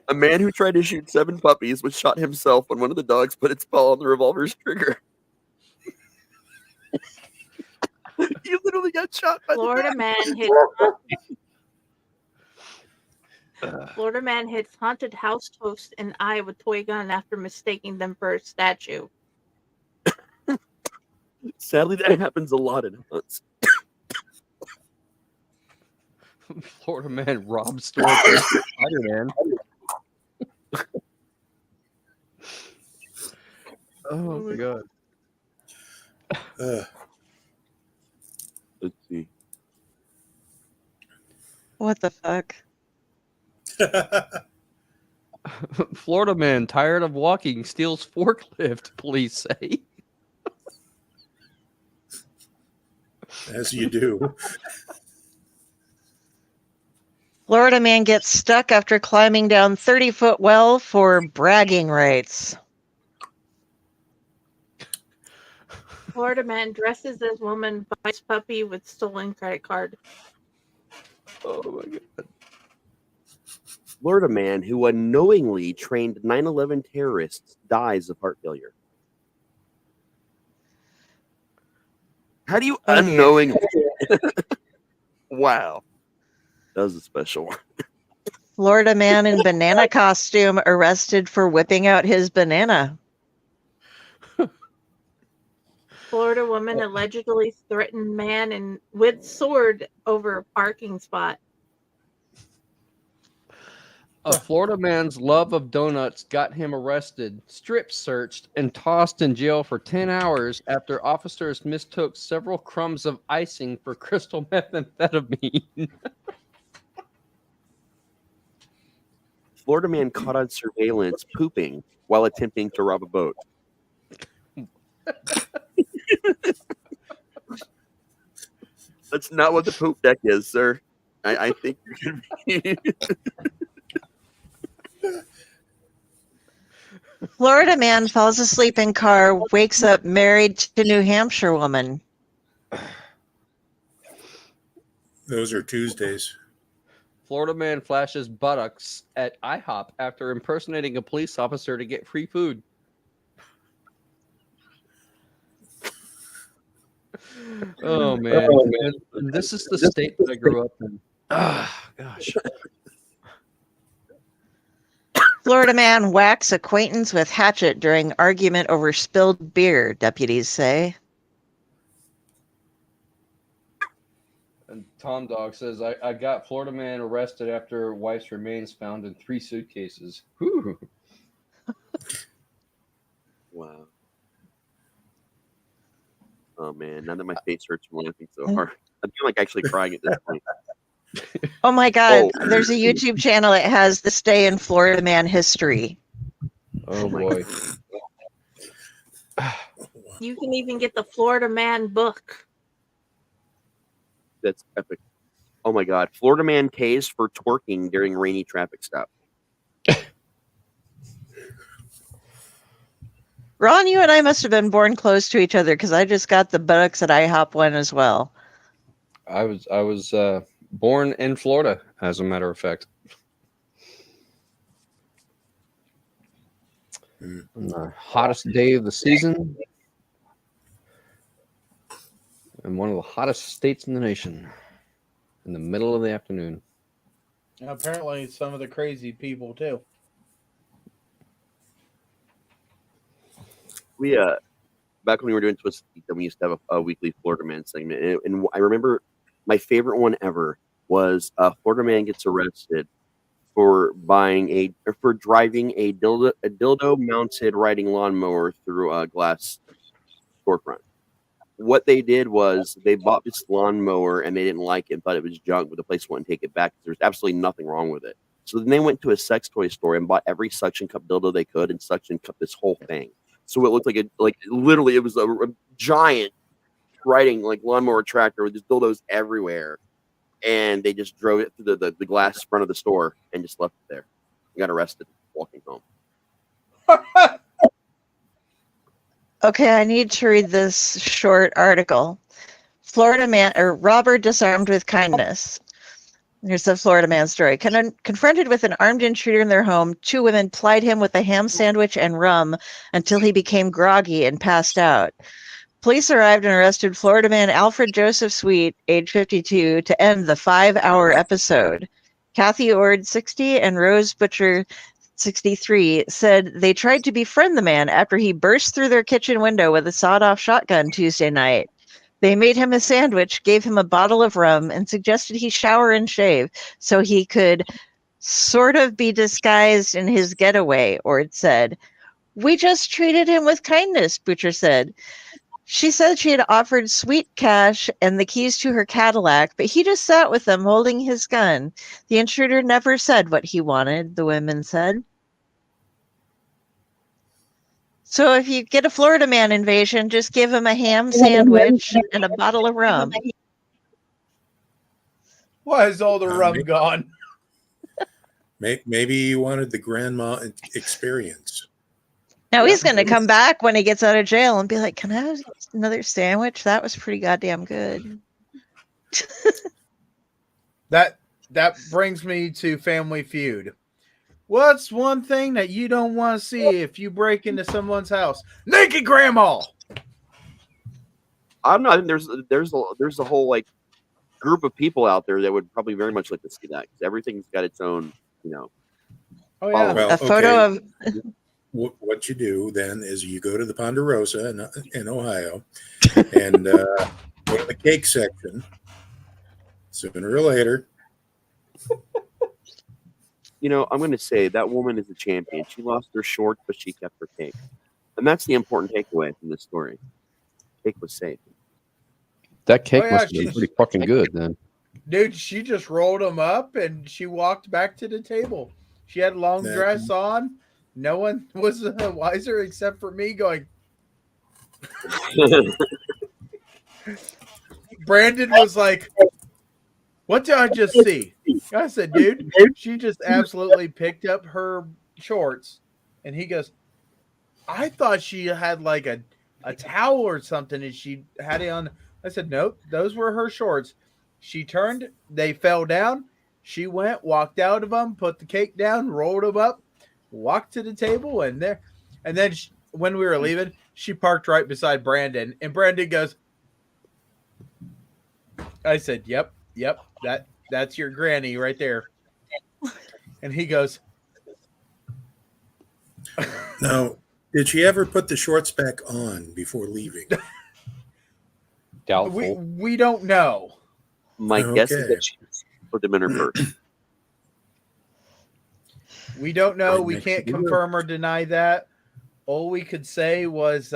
A man who tried to shoot 7 puppies was shot himself when one of the dogs put its paw on the revolver's trigger. He literally got shot by Florida the man hits Florida man hits haunted house host in eye with toy gun after mistaking them for a statue. Sadly, that happens a lot in hunts. Florida man robs store Spider-Man. Oh my God. Let's see. What the fuck? Florida man tired of walking steals forklift, police say. As you do. Florida man gets stuck after climbing down 30-foot well for bragging rights. Florida man dresses as woman, buys puppy with stolen credit card. Oh my God. Florida man who unknowingly trained 9/11 terrorists dies of heart failure. How do you unknowingly? Wow. That was a special one. Florida man in banana costume arrested for whipping out his banana. Florida woman allegedly threatened man with sword over a parking spot. A Florida man's love of donuts got him arrested, strip searched, and tossed in jail for 10 hours after officers mistook several crumbs of icing for crystal methamphetamine. Florida man caught on surveillance pooping while attempting to rob a boat. That's not what the poop deck is, sir. I think you're going to be... Florida man falls asleep in car, wakes up married to New Hampshire woman. Those are Tuesdays. Florida man flashes buttocks at IHOP after impersonating a police officer to get free food. Oh man. This is the state that I grew up in. Ah, gosh. Florida man whacks acquaintance with hatchet during argument over spilled beer, deputies say. And Tom Dog says, I got Florida man arrested after wife's remains found in 3 suitcases. Whew. Wow. Oh man, now that my face hurts from laughing so hard, I feel like actually crying at this point. Oh my God. There's a YouTube channel that has the Stay in Florida Man history. Oh boy. You can even get the Florida Man book. That's epic. Oh my God, Florida man tased for twerking during rainy traffic stop. Ron, you and I must have been born close to each other because I just got the buttocks at IHOP one as well. I was born in Florida, as a matter of fact. On the hottest day of the season, and one of the hottest states in the nation, in the middle of the afternoon. And apparently, some of the crazy people too. We back when we were doing Twisted Geekdom, we used to have a weekly Florida Man segment, and I remember my favorite one ever was Florida man gets arrested for driving a dildo mounted riding lawnmower through a glass storefront. What they did was they bought this lawnmower and they didn't like it, thought it was junk, but the place wouldn't take it back. There's absolutely nothing wrong with it. So then they went to a sex toy store and bought every suction cup dildo they could and suction cup this whole thing. So it looked like literally it was a giant riding like lawnmower tractor with just dildos everywhere. And they just drove it through the glass front of the store and just left it there. And got arrested walking home. Okay, I need to read this short article. Florida man or robber disarmed with kindness. Here's the Florida man story. Confronted with an armed intruder in their home, two women plied him with a ham sandwich and rum until he became groggy and passed out. Police arrived and arrested Florida man Alfred Joseph Sweet, age 52, to end the 5-hour episode. Kathy Ord, 60, and Rose Butcher, 63, said they tried to befriend the man after he burst through their kitchen window with a sawed-off shotgun Tuesday night. They made him a sandwich, gave him a bottle of rum, and suggested he shower and shave so he could sort of be disguised in his getaway, Ord said. We just treated him with kindness, Butcher said. She said she had offered Sweet cash and the keys to her Cadillac, but he just sat with them holding his gun. The intruder never said what he wanted, the women said. So if you get a Florida man invasion, just give him a ham sandwich and a bottle of rum. Why is all the rum gone? Maybe you wanted the grandma experience. Now he's going to come back when he gets out of jail and be like, can I have another sandwich? That was pretty goddamn good. That brings me to Family Feud. What's one thing that you don't want to see if you break into someone's house? Naked grandma. I don't know. I think there's a whole like group of people out there that would probably very much like to see that because everything's got its own, Oh yeah. Well, a photo of what you do then is you go to the Ponderosa in Ohio and go to the cake section. Sooner or later. I'm going to say that woman is a champion. She lost her shorts, but she kept her cake. And that's the important takeaway from this story. Cake was safe. That cake must have been pretty fucking good then. Dude, she just rolled them up and she walked back to the table. She had a long dress on. No one was wiser except for me going. Brandon was like, what did I just see? I said, dude, she just absolutely picked up her shorts. And he goes, I thought she had like a towel or something and she had it on. I said, nope, those were her shorts. She turned, they fell down. She went, walked out of them, put the cake down, rolled them up, walked to the table, and then when we were leaving, she parked right beside Brandon. And Brandon goes, I said, yep, that's your granny right there. And he goes, now, did she ever put the shorts back on before leaving? Doubtful. We don't know. My guess is that she put them in her purse. We don't know. We can't confirm or deny that. All we could say was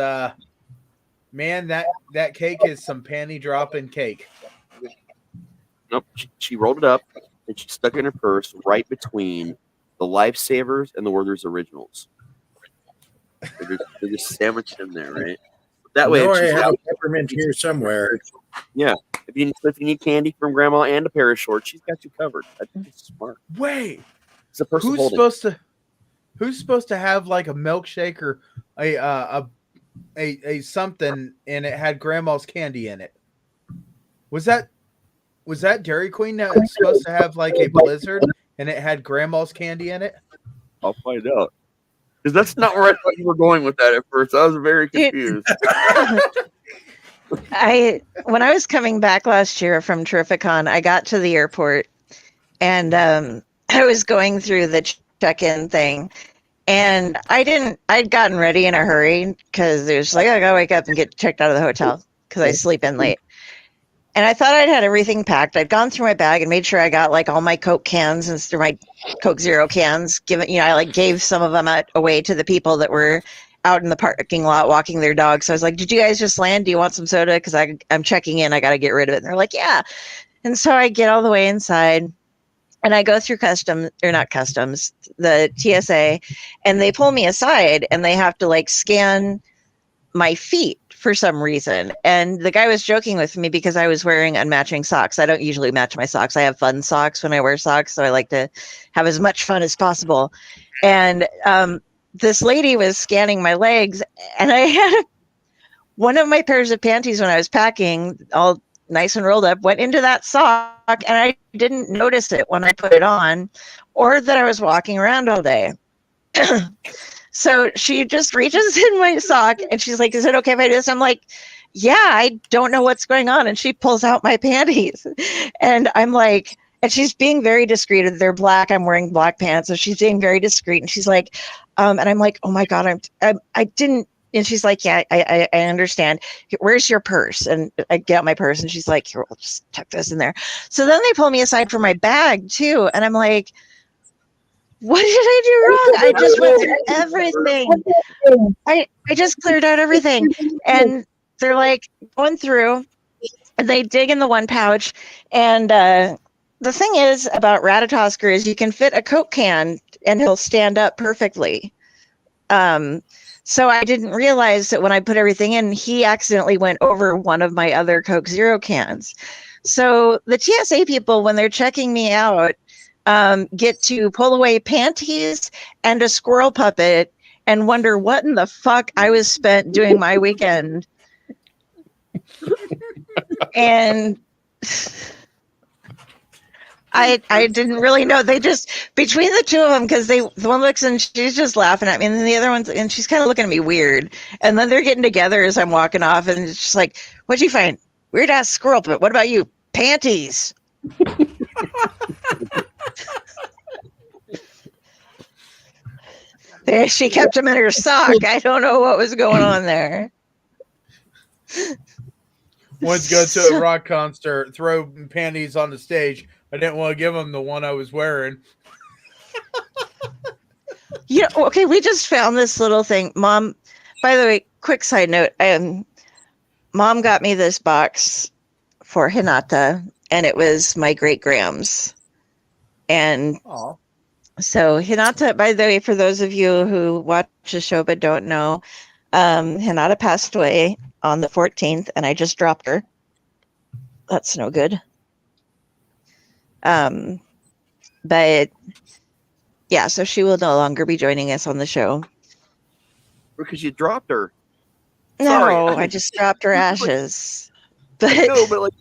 Man, that cake is some panty dropping cake. Nope. She rolled it up and she stuck it in her purse right between the Lifesavers and the Werther's Originals. They're just sandwiched in there, right? That way, I have a peppermint here somewhere. Yeah. If you need candy from Grandma and a pair of shorts, she's got you covered. I think it's smart. Wait, it's a person who's supposed to have like a milkshake or a something, and it had Grandma's candy in it? Was that Dairy Queen that was supposed to have like a blizzard and it had Grandma's candy in it? I'll find out. Because that's not where I thought you were going with that at first. I was very confused. When I was coming back last year from Terrificon, I got to the airport and I was going through the check-in thing, and I'd gotten ready in a hurry because it was like, I gotta wake up and get checked out of the hotel because I sleep in late. And I thought I'd had everything packed. I'd gone through my bag and made sure I got like all my Coke cans and my Coke Zero cans. I like gave some of them away to the people that were out in the parking lot walking their dogs. So I was like, did you guys just land? Do you want some soda? Because I'm checking in. I got to get rid of it. And they're like, yeah. And so I get all the way inside and I go through the TSA, and they pull me aside and they have to like scan my feet for some reason. And the guy was joking with me because I was wearing unmatching socks. I don't usually match my socks. I have fun socks when I wear socks, so I like to have as much fun as possible. And this lady was scanning my legs, and I had one of my pairs of panties when I was packing, all nice and rolled up, went into that sock, and I didn't notice it when I put it on, or that I was walking around all day. So she just reaches in my sock and she's like, is it okay if I do this? I'm like, yeah, I don't know what's going on. And she pulls out my panties and I'm like, and she's being very discreet. They're black. I'm wearing black pants. So she's being very discreet. And she's like, and I'm like, oh my God, I didn't. And she's like, yeah, I understand. Where's your purse? And I get out my purse and she's like, here, we'll just tuck this in there. So then they pull me aside for my bag too. And I'm like, what did I do wrong? I just went through everything. I just cleared out everything. And they're like going through and they dig in the one pouch. And the thing is about Ratatosker is you can fit a Coke can and he'll stand up perfectly. So I didn't realize that when I put everything in, he accidentally went over one of my other Coke Zero cans. So the TSA people, when they're checking me out, get to pull away panties and a squirrel puppet and wonder what in the fuck I was spent doing my weekend. And I didn't really know. They just, between the two of them, because the one looks and she's just laughing at me, and then the other one's, and she's kind of looking at me weird. And then they're getting together as I'm walking off, and it's just like, what'd you find? Weird ass squirrel puppet. What about you? Panties. There, she kept them in her sock. I don't know what was going on there. Once go to a rock concert, throw panties on the stage. I didn't want to give them the one I was wearing. Yeah, okay, we just found this little thing. Mom, by the way, quick side note, Mom got me this box for Hinata, and it was my great Graham's. And Aww. So Hinata, by the way, for those of you who watch the show but don't know, Hinata passed away on the 14th, and I just dropped her. That's no good. But yeah, so she will no longer be joining us on the show. Because you dropped her. No, Sorry. I just dropped her ashes. But No, but like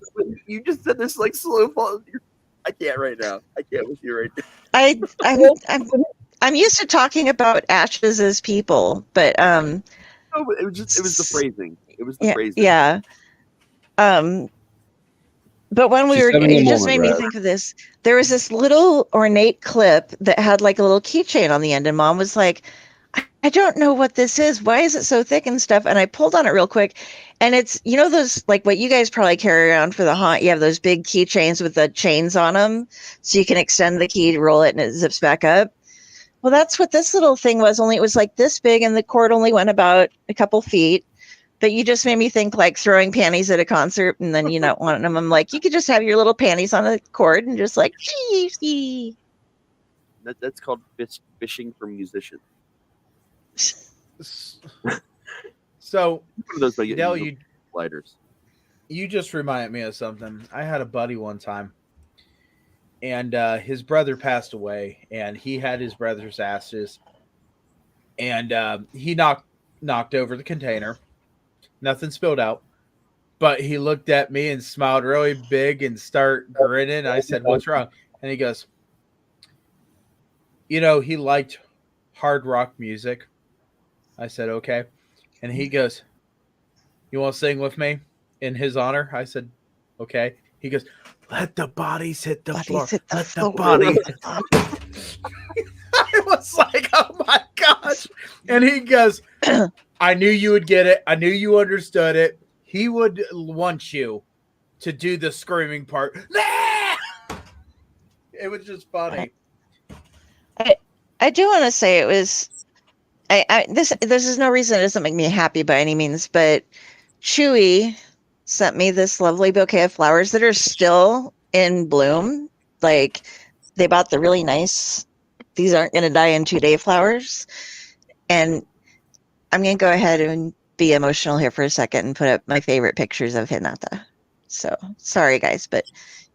you just said this like slow fall. I can't right now. I can't with you right now. I'm used to talking about ashes as people, but No, but it was the phrasing. It was the phrasing. Yeah. But when we were, it just made me think of this. There was this little ornate clip that had like a little keychain on the end, and Mom was like, I don't know what this is. Why is it so thick and stuff? And I pulled on it real quick, and it's, you know, those, like what you guys probably carry around for the haunt. You have those big keychains with the chains on them, so you can extend the key, roll it, and it zips back up. Well, that's what this little thing was, only it was like this big, and the cord only went about a couple feet. But you just made me think like throwing panties at a concert and then you not wanting them. I'm like, you could just have your little panties on a cord and just like, gee. That's called fishing for musicians. So, One of those, but Del, you sliders. you just reminded me of something. I had a buddy one time, and his brother passed away, and he had his brother's ashes, and he knocked over the container. Nothing spilled out, but he looked at me and smiled really big and start grinning. I said, "What's wrong?" And he goes, he liked hard rock music. I said, "Okay." And he goes, "You want to sing with me in his honor?" I said, "Okay." He goes, "Let the bodies hit the floor. Let the bodies." I was like, "Oh my gosh!" And he goes, "I knew you would get it. I knew you understood it. He would want you to do the screaming part." It was just funny. I do want to say it was. This is no reason it doesn't make me happy by any means, but Chewy sent me this lovely bouquet of flowers that are still in bloom. Like they bought the really nice. These aren't going to die in 2-day flowers, and I'm going to go ahead and be emotional here for a second and put up my favorite pictures of Hinata. So sorry guys, but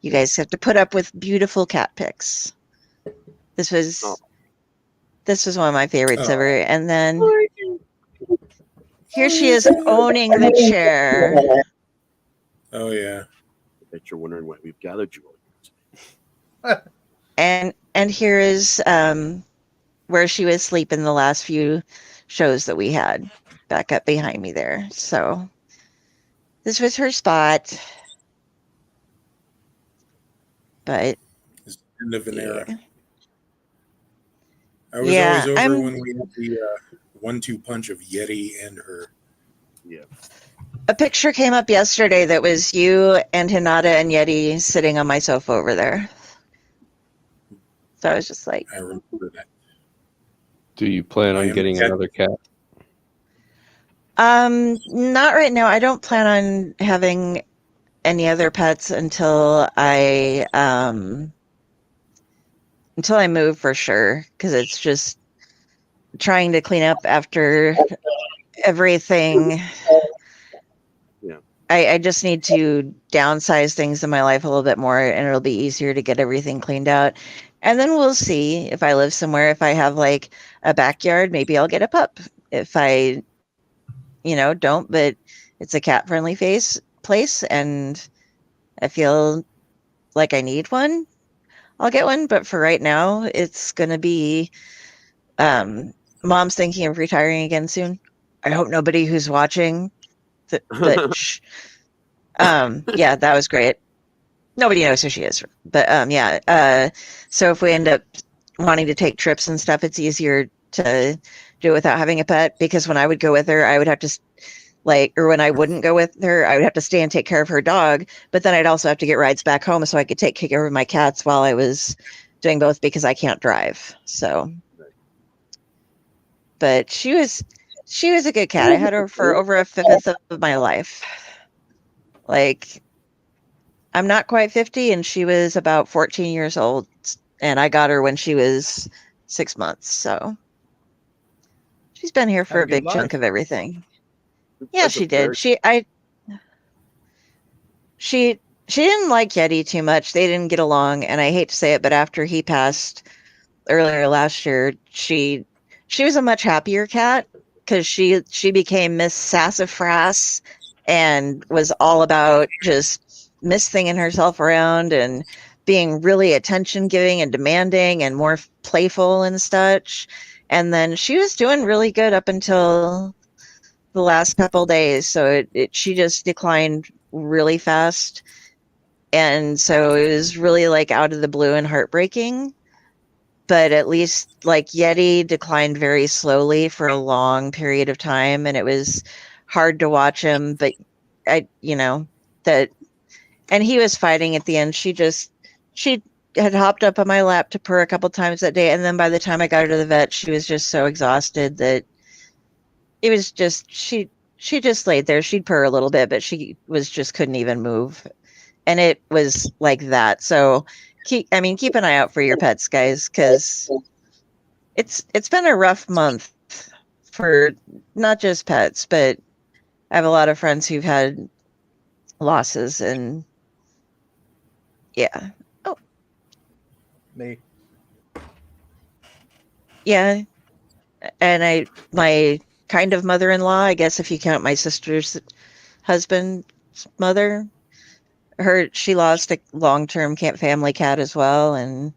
you guys have to put up with beautiful cat pics. This was one of my favorites ever. And then here she is owning the chair. Oh yeah. I bet you're wondering why we've gathered you all here today. And here is where she was sleeping the last few shows that we had back up behind me there. So this was her spot. But it's the end of an era. I was always over when we had the 1-2 punch of Yeti and her. Yeah. A picture came up yesterday that was you and Hinata and Yeti sitting on my sofa over there. So I was just like, I remember that. Do you plan on getting another cat? Not right now. I don't plan on having any other pets until I move for sure, because it's just trying to clean up after everything. Yeah. I just need to downsize things in my life a little bit more, and it'll be easier to get everything cleaned out. And then we'll see if I live somewhere. If I have like a backyard, maybe I'll get a pup. If I, don't, but it's a cat-friendly place, and I feel like I need one, I'll get one. But for right now, it's going to be Mom's thinking of retiring again soon. I hope nobody who's watching yeah, that was great. Nobody knows who she is, but so if we end up wanting to take trips and stuff, it's easier to do it without having a pet, because when I would go with her, I would have to or when I wouldn't go with her, I would have to stay and take care of her dog, but then I'd also have to get rides back home so I could take care of my cats while I was doing both, because I can't drive. So, but she was a good cat. I had her for over a fifth of my life. Like, I'm not quite 50, and she was about 14 years old, and I got her when she was 6 months. So she's been here for a big chunk of everything. Yeah, she did. She didn't like Yeti too much. They didn't get along, and I hate to say it, but after he passed earlier last year, she was a much happier cat, because she became Miss Sassafras and was all about just misthinging herself around and being really attention giving and demanding and more playful and such. And then she was doing really good up until the last couple days. So she just declined really fast. And so it was really like out of the blue and heartbreaking. But at least like Yeti declined very slowly for a long period of time, and it was hard to watch him. But and he was fighting at the end. She had hopped up on my lap to purr a couple times that day, and then by the time I got her to the vet, she was just so exhausted that it was just she she just laid there. She'd purr a little bit, but she just couldn't even move. And it was like that. So keep an eye out for your pets, guys, because it's been a rough month for not just pets, but I have a lot of friends who've had losses, and yeah. Oh, Me. yeah. And my kind of mother-in-law, I guess if you count my sister's husband's mother, she lost a long-term family cat as well, and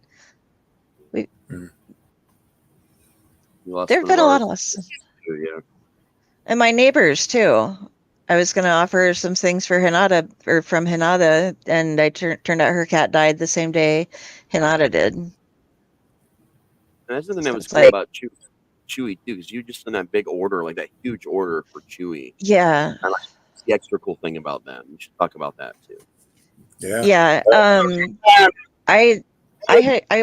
We lost there've one been of a lot ours of losses. too, yeah. And my neighbors too. I was going to offer her some things for Hinata or from Hinata, and turned out her cat died the same day Hinata did. And that's the thing So that was it's cool like, about Chewy too, because you just done that big order, like that huge order for Chewy. yeah, And like, the extra cool thing about them. We should talk about that too. Yeah. I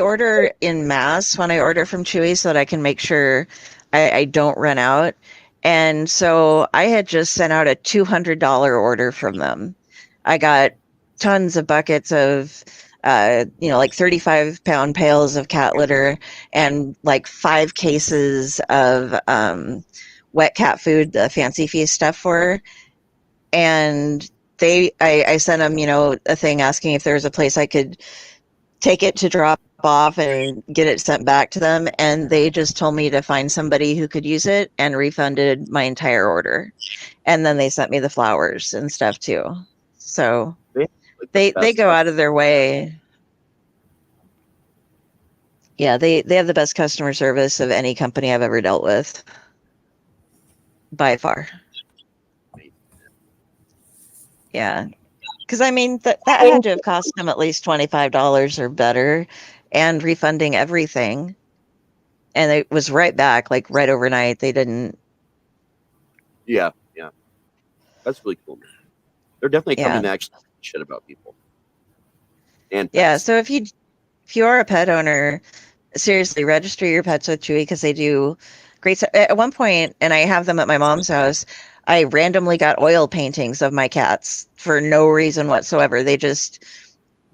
order in mass when I order from Chewy so that I can make sure I don't run out. And so I had just sent out a $200 order from them. I got tons of buckets of, like 35-pound pails of cat litter and like 5 cases of wet cat food, the Fancy Feast stuff for her. And I sent them, a thing asking if there was a place I could take it to drop off and get it sent back to them, and they just told me to find somebody who could use it and refunded my entire order. And then they sent me the flowers and stuff too. So Like they best go out of their way. Yeah, they have the best customer service of any company I've ever dealt with, by far. Yeah, because that had to have cost them at least $25 or better, and refunding everything. And it was right back, like right overnight. They didn't. Yeah. That's really cool, man. They're definitely a company Yeah. that actually gives a shit about people. And Yeah. pets. So if you are a pet owner, seriously, register your pets with Chewy because they do great stuff. At one point, and I have them at my mom's house, I randomly got oil paintings of my cats for no reason whatsoever. They just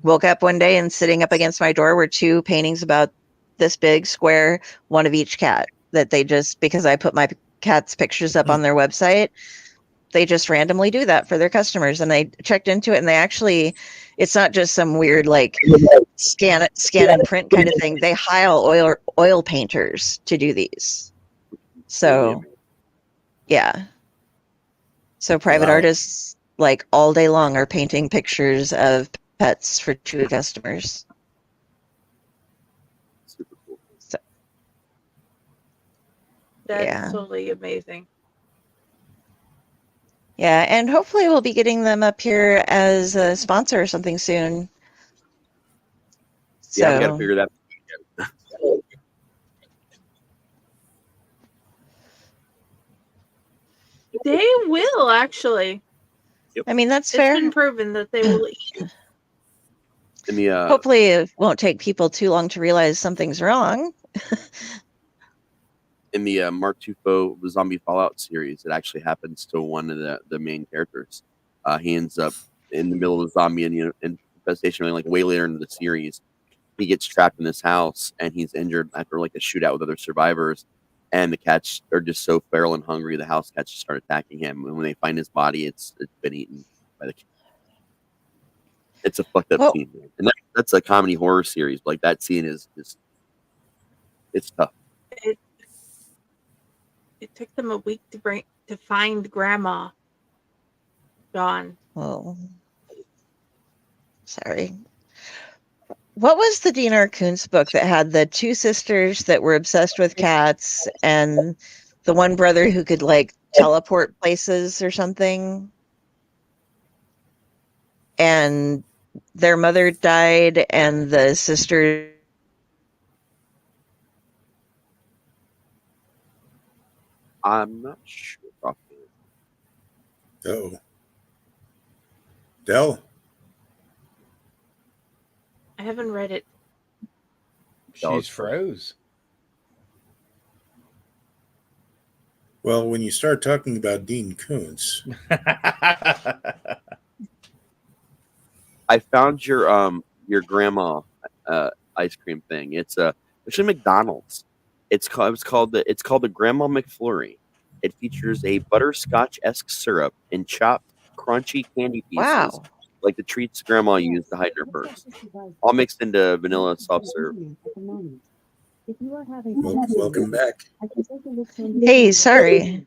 woke up one day and sitting up against my door were 2 paintings about this big square, one of each cat, that they just, because I put my cat's pictures up on their website, they just randomly do that for their customers. And I checked into it, and they actually, it's not just some weird like scan and print kind of thing. They hire oil painters to do these. So yeah. So private Wow. artists like all day long are painting pictures of pets for Chewy customers. Super cool. So, That's yeah. totally amazing. Yeah, and hopefully we'll be getting them up here as a sponsor or something soon. So, Yeah, we got to figure that out. They will actually. that's It's fair. been proven that they will eat. In the Hopefully it won't take people too long to realize something's wrong. Mark Tufo Zombie Fallout series, it actually happens to one of the main characters. He ends up in the middle of a zombie infestation, like way later in the series. He gets trapped in this house and he's injured after like a shootout with other survivors. And the cats are just so feral and hungry. The house cats just start attacking him. And when they find his body, it's been eaten by the. It's a fucked up scene, man. And that's a comedy horror series. But like that scene is it's tough. It took them a week to find Grandma. Gone. Oh, sorry. What was the Dinar Kuntz book that had the 2 sisters that were obsessed with cats and the one brother who could like teleport places or something? And their mother died and the sister. I'm not sure. Oh. Dell. I haven't read it. She's froze. Well, when you start talking about Dean Koontz, I found your grandma ice cream thing. It's actually McDonald's. It's called the Grandma McFlurry. It features a butterscotch-esque syrup and chopped crunchy candy pieces, Wow. like the treats Grandma used to hide in her purse, all mixed into vanilla soft serve. welcome back. Hey, sorry.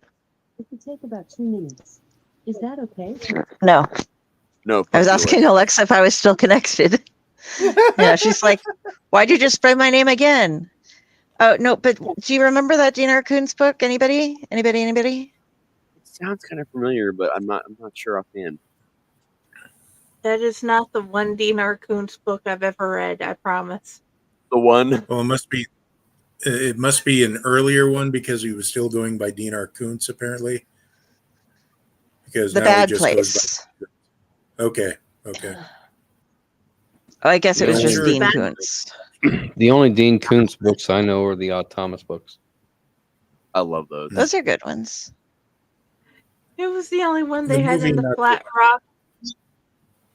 It could take about 2 minutes. Is that okay? No, No, I was fuck you, asking Alexa if I was still connected. Yeah, she's like, "Why'd you just spray my name again?" Oh no, but do you remember that Dean R. Koontz book? Anybody? It sounds kind of familiar, but I'm not sure offhand. That is not the one Dean R. Koontz book I've ever read, I promise. The one. Well, it must be an earlier one because he was still going by Dean R. Koontz, apparently. Because The now he Bad just Place. goes by. Okay. Oh, I guess it was Yeah, just sure. Dean Koontz. The only Dean Koontz books I know are the Odd Thomas books. I love those. Those are good ones. It was the only one The they had in movie the not- Flat Rock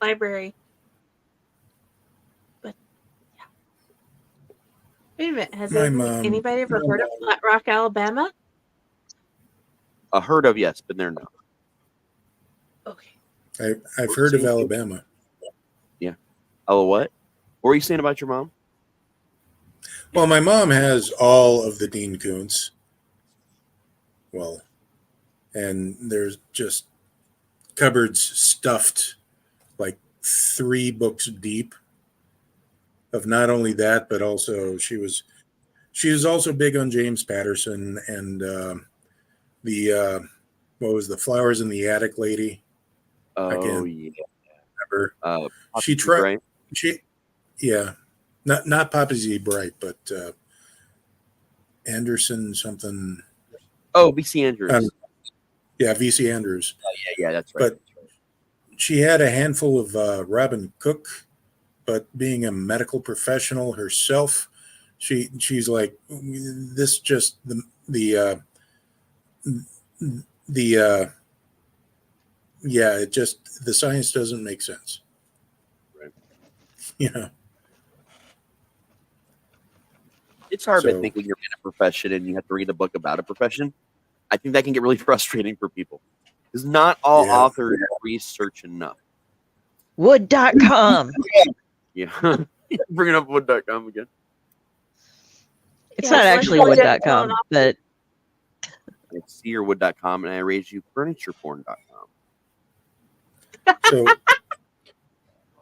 library. But yeah. Wait a minute, has anybody ever heard of Flat Rock, Alabama? Heard of, yes, been there, no. Okay. I've heard of Alabama. Yeah. Oh, what? What were you saying about your mom? Well, my mom has all of the Dean Koontz. Well, and there's just cupboards stuffed like 3 books deep of not only that, but also she was also big on James Patterson and the what was the Flowers in the Attic lady? Oh, yeah. Remember? She tried. Right? Yeah, not Papa Z Bright, but Anderson something. Oh, VC Andrews. Yeah, VC Andrews. Oh, yeah, that's right. But she had a handful of Robin Cook, but being a medical professional herself, she's like, this just it just, the science doesn't make sense. Right. You know. It's hard, I think, when you're in a profession and you have to read a book about a profession. I think that can get really frustrating for people. Because not all authors research enough. Wood.com. Yeah. Bringing up wood.com again. It's not actually wood.com, but it's seerwood.com and I raised you furnitureporn.com. So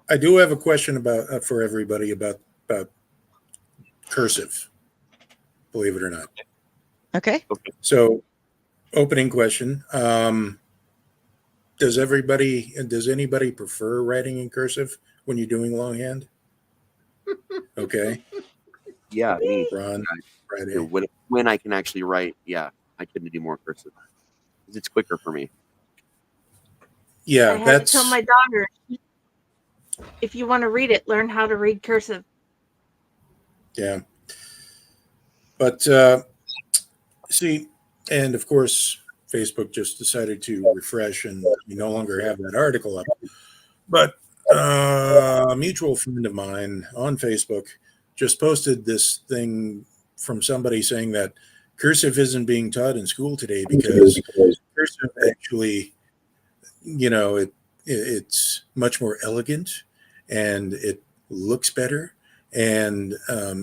I do have a question about for everybody about cursive, believe it or not. Okay. So opening question. Does anybody prefer writing in cursive when you're doing longhand? Okay. Yeah, me. Ron, Friday. When I can actually write, I tend to do more cursive. It's quicker for me. Yeah, I had to tell my daughter, if you want to read it, learn how to read cursive. Yeah. But see, and of course, Facebook just decided to refresh and we no longer have that article up. But a mutual friend of mine on Facebook just posted this thing from somebody saying that cursive isn't being taught in school today because cursive actually, it's much more elegant and it looks better and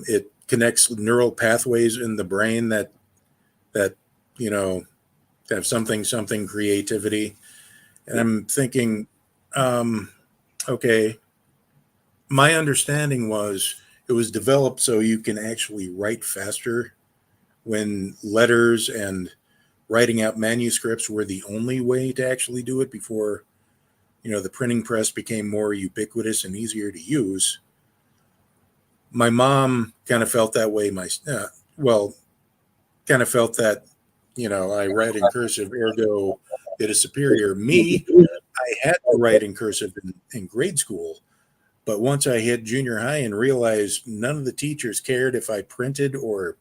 it connects neural pathways in the brain that have something creativity. And I'm thinking, okay, my understanding was it was developed so you can actually write faster when letters and writing out manuscripts were the only way to actually do it before, the printing press became more ubiquitous and easier to use. My mom kind of felt that way. Kind of felt that, I write in cursive, ergo it is superior. Me, I had to write in cursive in grade school. But once I hit junior high and realized none of the teachers cared if I printed or,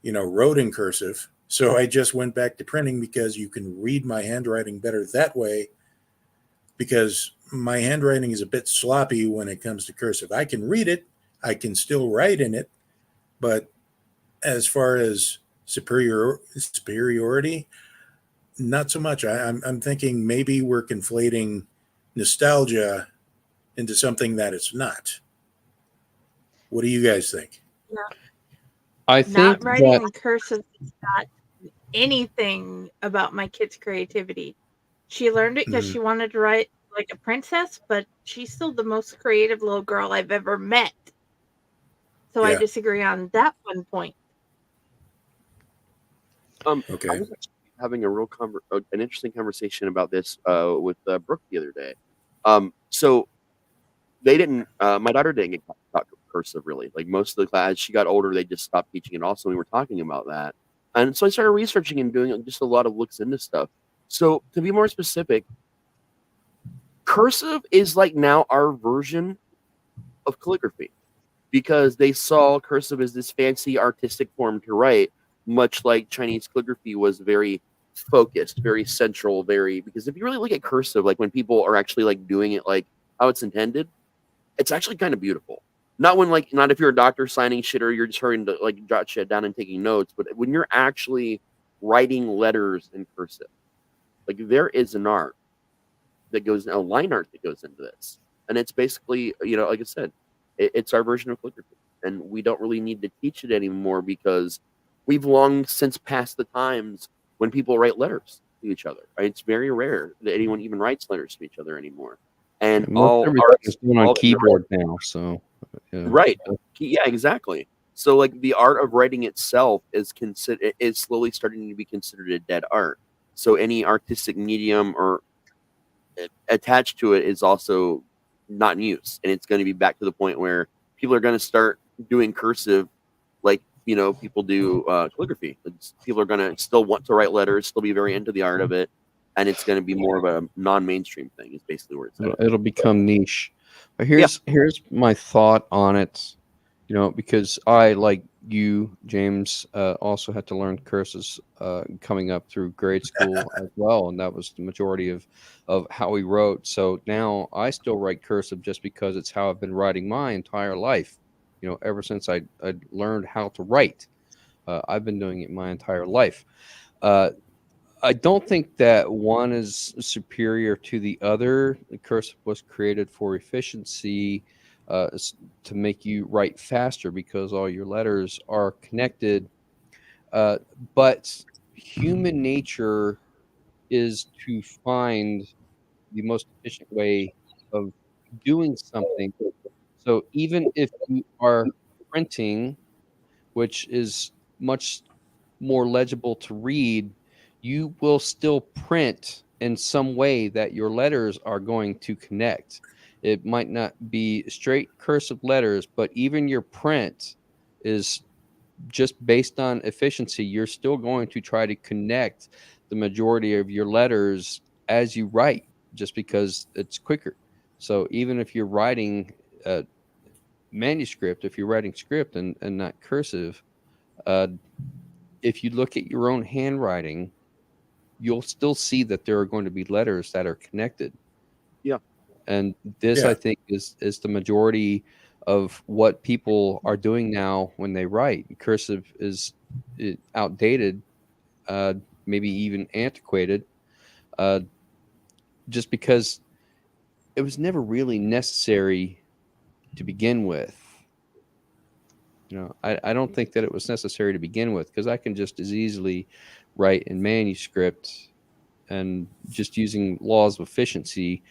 wrote in cursive. So I just went back to printing because you can read my handwriting better that way, because my handwriting is a bit sloppy when it comes to cursive. I can read it, I can still write in it, but as far as superiority, not so much. I'm thinking maybe we're conflating nostalgia into something that it's not. What do you guys think? I think Not writing that in cursive is not anything about my kid's creativity. She learned it because she wanted to write like a princess, but she's still the most creative little girl I've ever met. So I Yeah. disagree on that one point. Okay. I was actually having an interesting conversation about this with Brooke the other day. So they didn't. My daughter didn't get taught cursive really. Like most of the class, as she got older, they just stopped teaching it. Also, we were talking about that, and so I started researching and doing just a lot of looks into stuff. So to be more specific, cursive is like now our version of calligraphy, because they saw cursive as this fancy artistic form to write, much like Chinese calligraphy was very focused, very central, because if you really look at cursive, like when people are actually like doing it like how it's intended, it's actually kind of beautiful. Not if you're a doctor signing shit or you're just hurrying to like jot shit down and taking notes, but when you're actually writing letters in cursive, like there is an art that goes, a line art that goes into this. And it's basically, like I said, it's our version of calligraphy. And we don't really need to teach it anymore because we've long since passed the times when people write letters to each other. Right? It's very rare that anyone even writes letters to each other anymore. And most everything is done on keyboard now, so right, yeah, exactly. So like the art of writing itself is slowly starting to be considered a dead art. So any artistic medium or attached to it is also not in use, and it's going to be back to the point where people are going to start doing cursive like people do calligraphy. People are going to still want to write letters, still be very into the art of it, and it's going to be more of a non-mainstream thing is basically where it's at. It'll become niche. But here's my thought on it, because I, like you, James, also had to learn cursives coming up through grade school as well, and that was the majority of how we wrote. So now I still write cursive just because it's how I've been writing my entire life. Ever since I learned how to write, I've been doing it my entire life. I don't think that one is superior to the other. The cursive was created for efficiency, to make you write faster because all your letters are connected. But human nature is to find the most efficient way of doing something. So even if you are printing, which is much more legible to read, you will still print in some way that your letters are going to connect. It might not be straight cursive letters, but even your print is just based on efficiency. You're still going to try to connect the majority of your letters as you write, just because it's quicker. So even if you're writing manuscript, if you're writing script and not cursive, if you look at your own handwriting, you'll still see that there are going to be letters that are connected. Yeah. And this, I think, is the majority of what people are doing now when they write. Cursive is outdated, maybe even antiquated, just because it was never really necessary to begin with. I don't think that it was necessary to begin with, because I can just as easily write in manuscript, and just using laws of efficiency,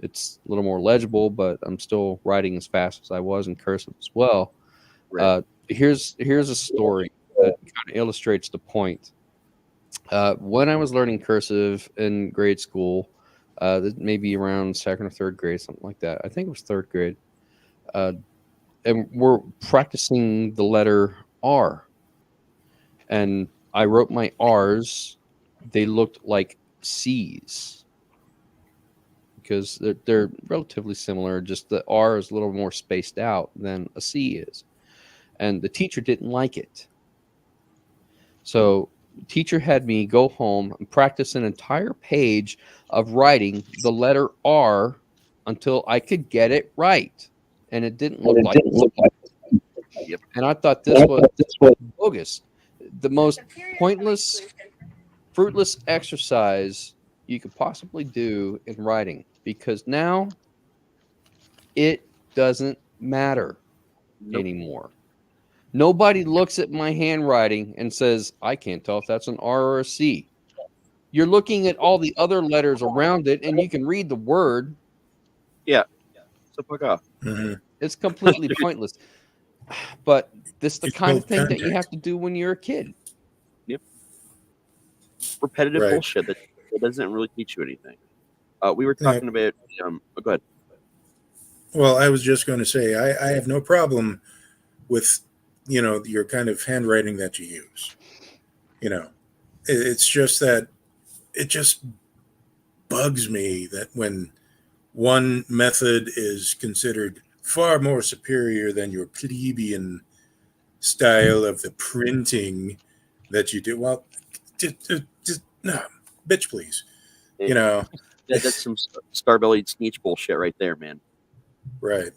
it's a little more legible, but I'm still writing as fast as I was in cursive as well. Right. Here's a story that kind of illustrates the point. When I was learning cursive in grade school, maybe around second or third grade, something like that. I think it was third grade. And we're practicing the letter R. And I wrote my R's. They looked like C's because they're relatively similar. Just the R is a little more spaced out than a C is. And the teacher didn't like it. So teacher had me go home and practice an entire page of writing the letter R until I could get it right, and it didn't look like. Yep. And I thought this was bogus, the most pointless, fruitless exercise you could possibly do in writing, because now it doesn't matter anymore. Nobody looks at my handwriting and says, I can't tell if that's an R or a C. You're looking at all the other letters around it, and you can read the word. Yeah. So fuck off. Mm-hmm. It's completely pointless. But this is the It's kind of both thing that you context. have to do when you're a kid. Yep. Repetitive Right. bullshit that doesn't really teach you anything. We were talking about. Go ahead. Well, I was just going to say I have no problem with your kind of handwriting that you use. It's just that it just bugs me that when one method is considered far more superior than your plebeian style of the printing that you do. Well, just no, bitch, please. That's some star-bellied sneech bullshit right there, man. Right.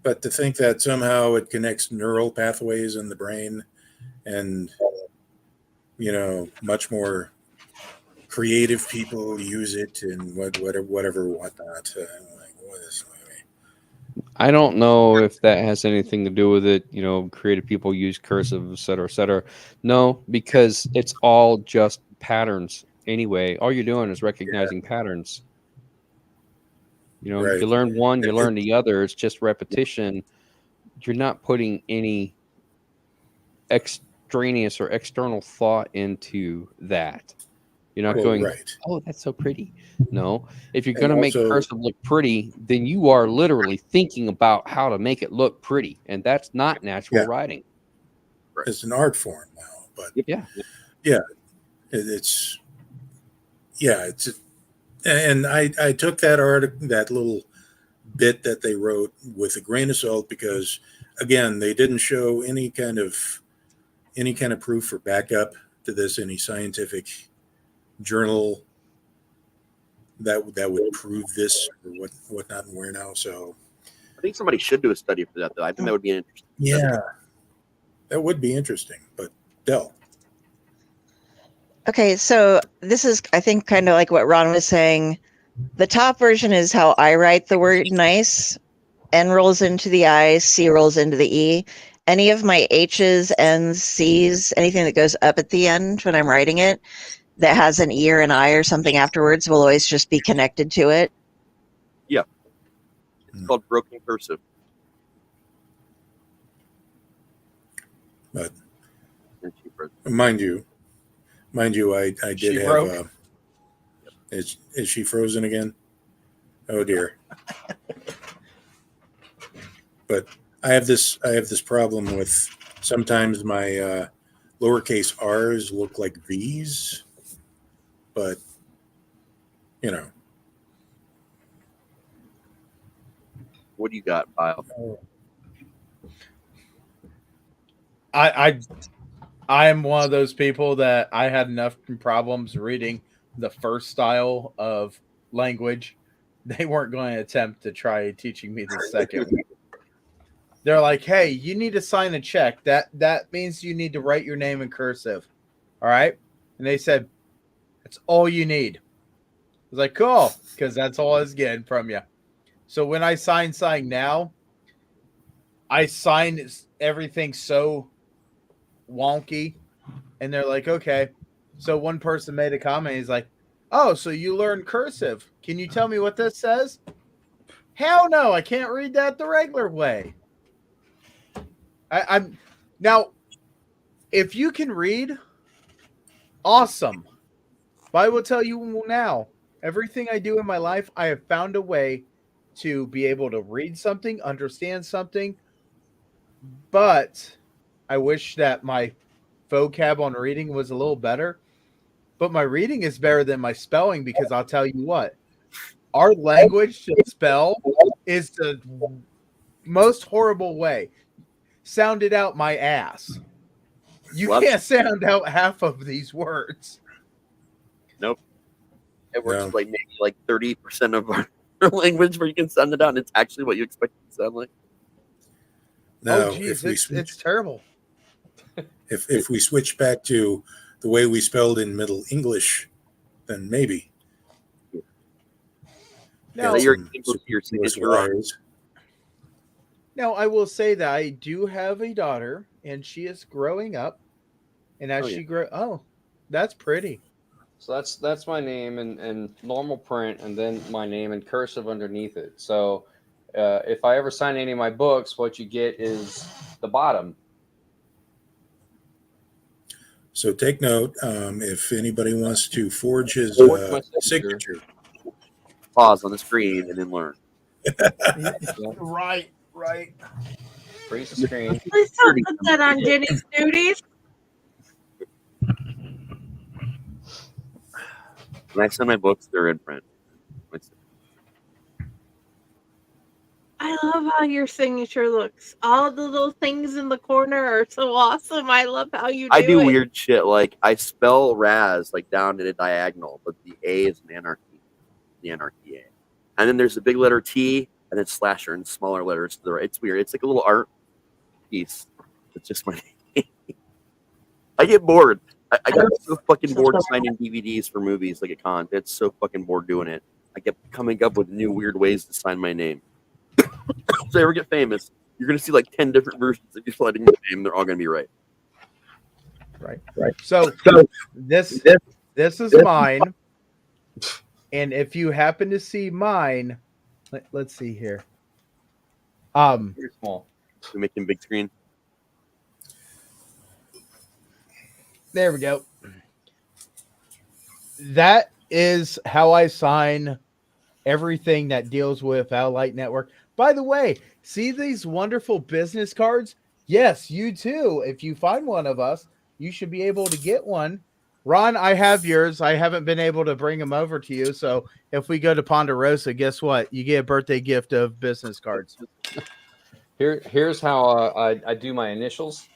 But to think that somehow it connects neural pathways in the brain and, much more creative people use it and whatever, whatnot. I don't know if that has anything to do with it. Creative people use cursive, et cetera, et cetera. No, because it's all just patterns anyway. All you're doing is recognizing patterns. Right. You learn one, you learn the other. It's just repetition. You're not putting any extraneous or external thought into that. You're not going, right. Oh, that's so pretty. No. If you're And going to make also- cursive look pretty, then you are literally thinking about how to make it look pretty. And that's not natural writing. It's an art form now, but yeah, it's and I took that article, that little bit that they wrote, with a grain of salt, because again, they didn't show any kind of proof or backup to this, any scientific journal that would prove this or whatnot and where now. So I think somebody should do a study for that, though. I think that would be an interesting study. That would be interesting. But Del. Okay, so this is, I think, kind of like what Ron was saying. The top version is how I write the word nice. N rolls into the I, C rolls into the E. Any of my H's, N's, C's, anything that goes up at the end when I'm writing it that has an E or an I or something afterwards will always just be connected to it. Yeah. It's called broken cursive. But mind you, I did She have. broke? Is she frozen again? Oh dear. But I have this problem with sometimes my lowercase r's look like V's, but What do you got, Pyle? I am one of those people that I had enough problems reading the first style of language. They weren't going to attempt to try teaching me the second. They're like, hey, you need to sign a check. That means you need to write your name in cursive. All right. And they said, that's all you need. I was like, cool, because that's all I was getting from you. So when I sign now, I sign everything so wonky. And they're like, okay. So one person made a comment. He's like, oh, so you learn cursive. Can you tell me what this says? Hell no, I can't read that the regular way. I'm now, if you can read, awesome. But I will tell you now, everything I do in my life, I have found a way to be able to read something, understand something. But I wish that my vocab on reading was a little better. But my reading is better than my spelling, because I'll tell you what, our language to spell is the most horrible way. Sounded out my ass. You Love- can't sound out half of these words. Nope. It works No. with, like maybe like 30% of our language where you can sound it out, and it's actually what you expect it to sound like. Now, Oh, geez, if we it's switch, terrible. if we switch back to the way we spelled in Middle English, then maybe. Now, Your some signature wires. now, I will say that I do have a daughter, and she is growing up. And as Oh, yeah. she grows, that's pretty. So that's my name in normal print, and then my name in cursive underneath it. So if I ever sign any of my books, what you get is the bottom. So take note, if anybody wants to forge his Forge my signature. pause on the screen and then learn. Right. Freeze the screen. Please don't put that on Jenny's duties. When I send my books, they're in print. I love how your signature looks. All the little things in the corner are so awesome. I love how you do I do it. weird shit. Like I spell Raz like down in a diagonal, but the A is an anarchy. The anarchy A. And then there's a big letter T and then Slasher in smaller letters to the right. It's weird. It's like a little art piece. It's just my name. I get bored. I got so fucking bored signing DVDs for movies like at con. It's so fucking bored doing it. I kept coming up with new weird ways to sign my name. If I ever get famous, you're gonna see like 10 different versions of you sliding my name. They're all gonna be right. Right. So this is mine. And if you happen to see mine, let's see here. Very small. We make them big screen. There we go. That is how I sign everything that deals with Elliott Network. By the way, see these wonderful business cards? Yes, you too. If you find one of us, you should be able to get one. Ron, I have yours. I haven't been able to bring them over to you. So if we go to Ponderosa, guess what? You get a birthday gift of business cards. Here's how I do my initials.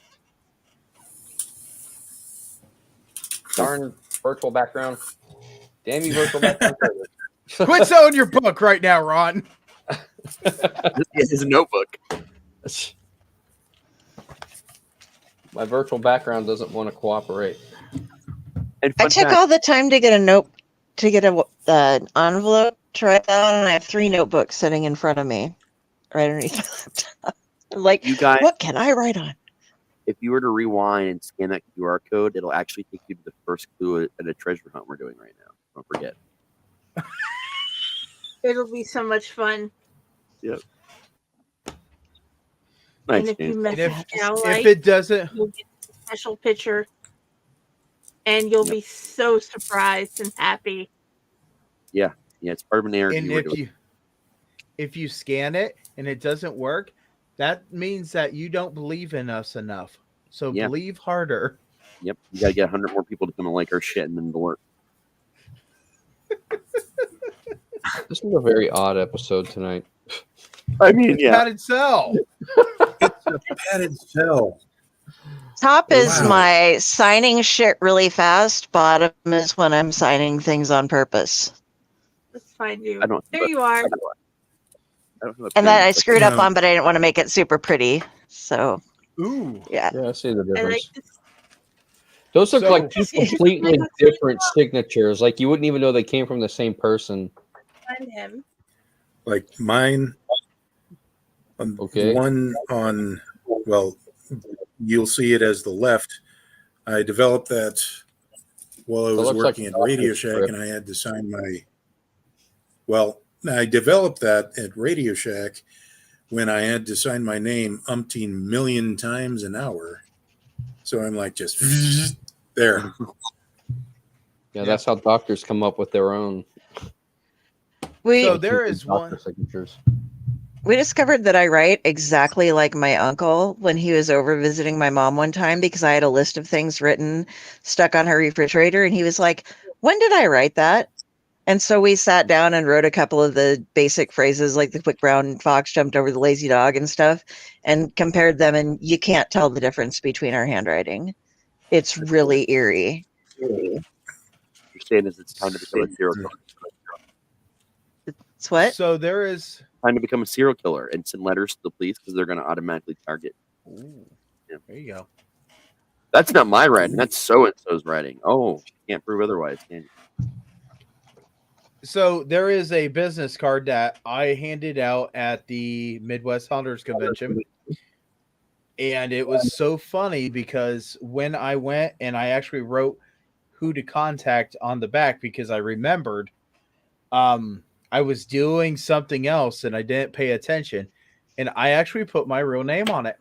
Darn virtual background. Damn you, virtual background. Quit selling your book right now, Ron. This is a notebook. My virtual background doesn't want to cooperate. And I fun took fact, all the time to get an envelope to write down, and I have 3 notebooks sitting in front of me, right underneath my laptop. I'm like, you guys, what can I write on? if you were to rewind and scan that QR code, it'll actually take you to the first clue at a treasure hunt we're doing right now. Don't forget. It'll be so much fun. Yep. And Nice, if you James. mess And up if Elliott, it doesn't, you'll get a special picture. And you'll be so surprised and happy. Yeah, it's part of an narrative. and if you scan it and it doesn't work, that means that you don't believe in us enough. So Yeah. believe harder. Yep, you gotta get 100 more people to come and like our shit, and then it'll work. This is a very odd episode tonight. I mean, yeah. Padded cell. It's a padded cell. Top is Wow. my signing shit really fast. Bottom is when I'm signing things on purpose. Let's find you. I don't. There you are. I don't have a And pen, that I but- screwed up No. on, but I didn't want to make it super pretty. So, Ooh. yeah. Yeah, I see the I like difference. this. Those look So- like two completely different signatures. Like you wouldn't even know they came from the same person. Find him. Like mine, Okay. the one on, well, you'll see it as the left. I developed that while I That was looks working like at Radio a Shack, script. and I had to sign I developed that at Radio Shack when I had to sign my name umpteen million times an hour. So I'm like, just there. Yeah, that's how doctors come up with their own So there is doctor one. signatures. We discovered that I write exactly like my uncle when he was over visiting my mom one time because I had a list of things written stuck on her refrigerator. And he was like, when did I write that? And so we sat down and wrote a couple of the basic phrases like the quick brown fox jumped over the lazy dog and stuff and compared them. And you can't tell the difference between our handwriting. It's really eerie. You're saying is it's time to become a serial killer. It's what? So there is Time to become a serial killer and send letters to the police because they're going to automatically target. Ooh, there you go. That's not my writing. That's so and so's writing. Oh, can't prove otherwise, can you? So there is a business card that I handed out at the Midwest Hunters Convention. And it was so funny because when I went and I actually wrote who to contact on the back because I remembered I was doing something else and I didn't pay attention. And I actually put my real name on it.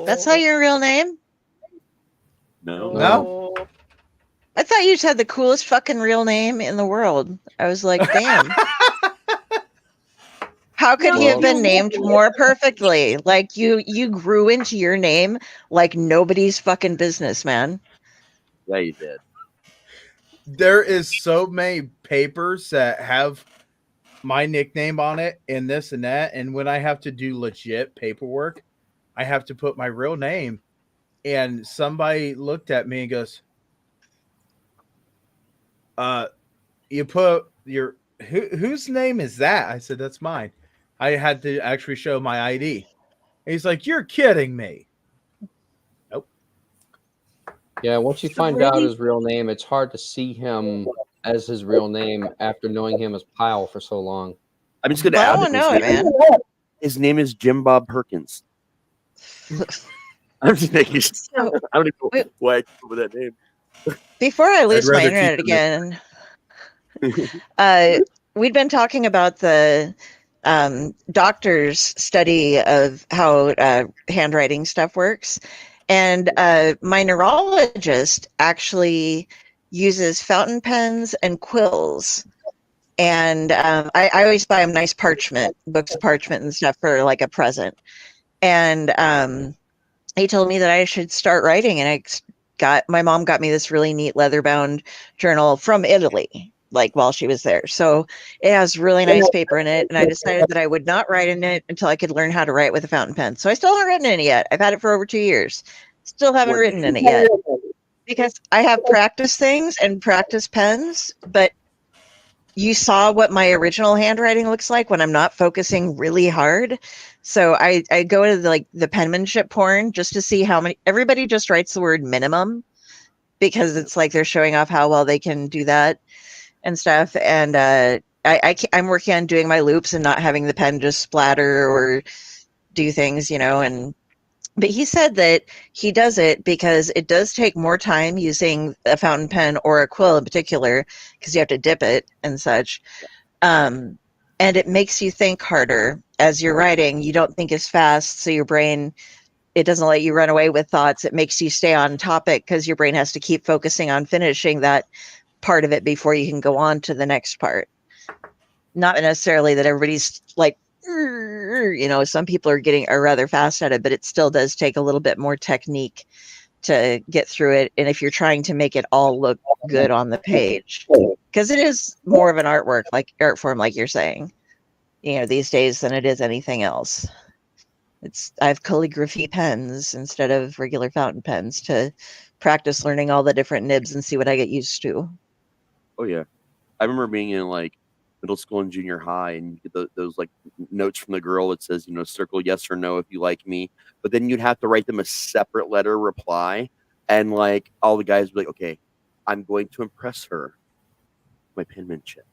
That's not your real name? No. I thought you just had the coolest fucking real name in the world. I was like, damn. How could he have been named more perfectly? Like you grew into your name like nobody's fucking business, man. Yeah, you did. There is so many papers that have my nickname on it and this and that. And when I have to do legit paperwork, I have to put my real name. And somebody looked at me and goes, you put your whose name is that? I said, that's mine. I had to actually show my ID. And he's like, you're kidding me. Nope. Yeah, once you find out his real name, it's hard to see him as his real name after knowing him as Pyle for so long. I'm just going to add his name is Jim Bob Perkins. I'm just making I don't know why I came up with that name. Before I lose my internet again, we'd been talking about the doctor's study of how handwriting stuff works. And my neurologist actually uses fountain pens and quills. And I always buy him nice parchment, books of parchment and stuff for like a present. And he told me that I should start writing. And my mom got me this really neat leather bound journal from Italy, like while she was there. So it has really nice paper in it. And I decided that I would not write in it until I could learn how to write with a fountain pen. So I still haven't written in it yet. I've had it for over 2 years. Still haven't written in it yet because I have practice things and practice pens, but you saw what my original handwriting looks like when I'm not focusing really hard. So I go to the penmanship porn just to see how many. Everybody just writes the word minimum because it's like they're showing off how well they can do that and stuff. And I'm working on doing my loops and not having the pen just splatter or do things, But he said that he does it because it does take more time using a fountain pen or a quill in particular because you have to dip it and such. And it makes you think harder as you're writing. You don't think as fast, so your brain, it doesn't let you run away with thoughts. It makes you stay on topic because your brain has to keep focusing on finishing that part of it before you can go on to the next part. Not necessarily that everybody's like, some people are rather fast at it, but it still does take a little bit more technique to get through it. And if you're trying to make it all look good on the page, because it is more of an art form, like you're saying, these days than it is anything else. I have calligraphy pens instead of regular fountain pens to practice learning all the different nibs and see what I get used to. Oh yeah. I remember being in middle school and junior high, and you get those notes from the girl that says, circle yes or no if you like me. But then you'd have to write them a separate letter reply, and all the guys would be like, okay, I'm going to impress her, my penmanship.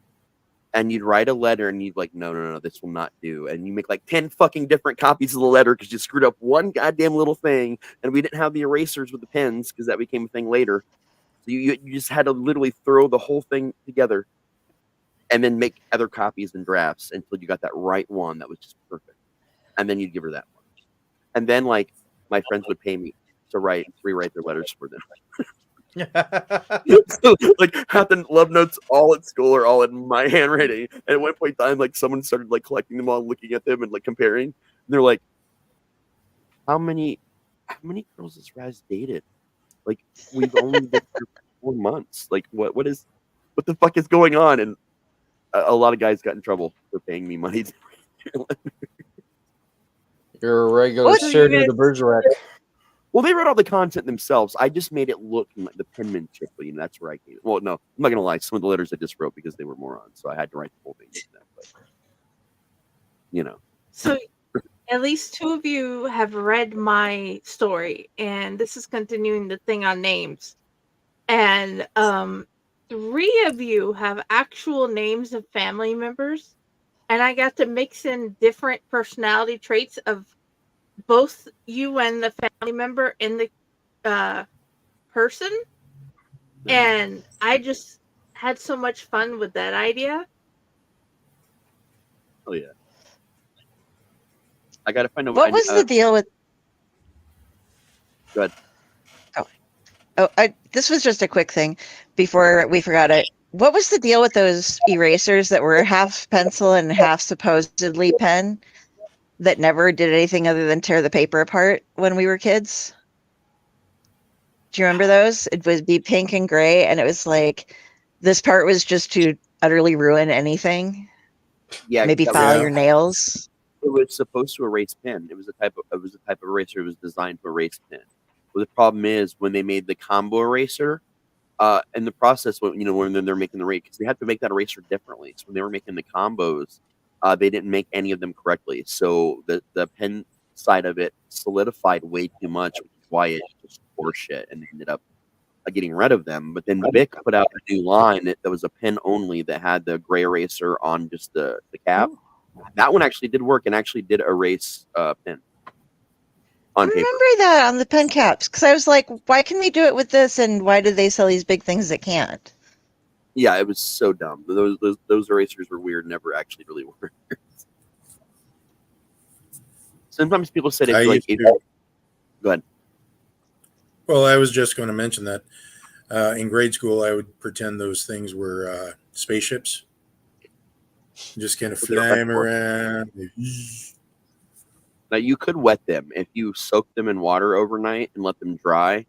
And you'd write a letter, and you'd no, this will not do. And you make 10 fucking different copies of the letter because you screwed up one goddamn little thing, and we didn't have the erasers with the pens because that became a thing later. So you just had to literally throw the whole thing together and then make other copies and drafts until you got that right one that was just perfect. And then you'd give her that one. And then, my friends would pay me to rewrite their letters for them. So, half the love notes all at school are all in my handwriting. And at one point in time, someone started, collecting them all, looking at them and, comparing. And they're like, how many girls has Raz dated? We've only been here for 4 months. What the fuck is going on? And a lot of guys got in trouble for paying me money. You're a regular Sergio de Bergerac. Well, they wrote all the content themselves. I just made it look like the penmanship. You know, that's where I came. Well, no, I'm not gonna lie. Some of the letters I just wrote because they were morons, so I had to write the whole thing. But, you know. So at least 2 of you have read my story, and this is continuing the thing on names. And 3 of you have actual names of family members, and I got to mix in different personality traits of both you and the family member in the person. And I just had so much fun with that idea. Oh yeah. I gotta find out What was the deal with? Go ahead. This was just a quick thing before we forgot it. What was the deal with those erasers that were half pencil and half supposedly pen that never did anything other than tear the paper apart when we were kids? Do you remember those? It would be pink and gray, and it was like this part was just to utterly ruin anything. Yeah, Maybe file your nails. It was supposed to erase pen. It was a type of eraser. It was designed to erase pen. Well, the problem is when they made the combo eraser, in the process, when they're making the erase, because they had to make that eraser differently. So when they were making the combos, they didn't make any of them correctly. So the pen side of it solidified way too much, which is why it just tore shit and ended up getting rid of them. But then Bic put out a new line that was a pen only that had the gray eraser on just the cap. That one actually did work and actually did erase pen on paper. I remember that on the pen caps because I was like, why can we do it with this and why do they sell these big things that can't? Yeah, it was so dumb. Those erasers were weird, never actually really worked. Sometimes people said it's like... Go ahead. Well, I was just going to mention that in grade school, I would pretend those things were spaceships. Just kind of flying around. Now, you could wet them. If you soak them in water overnight and let them dry,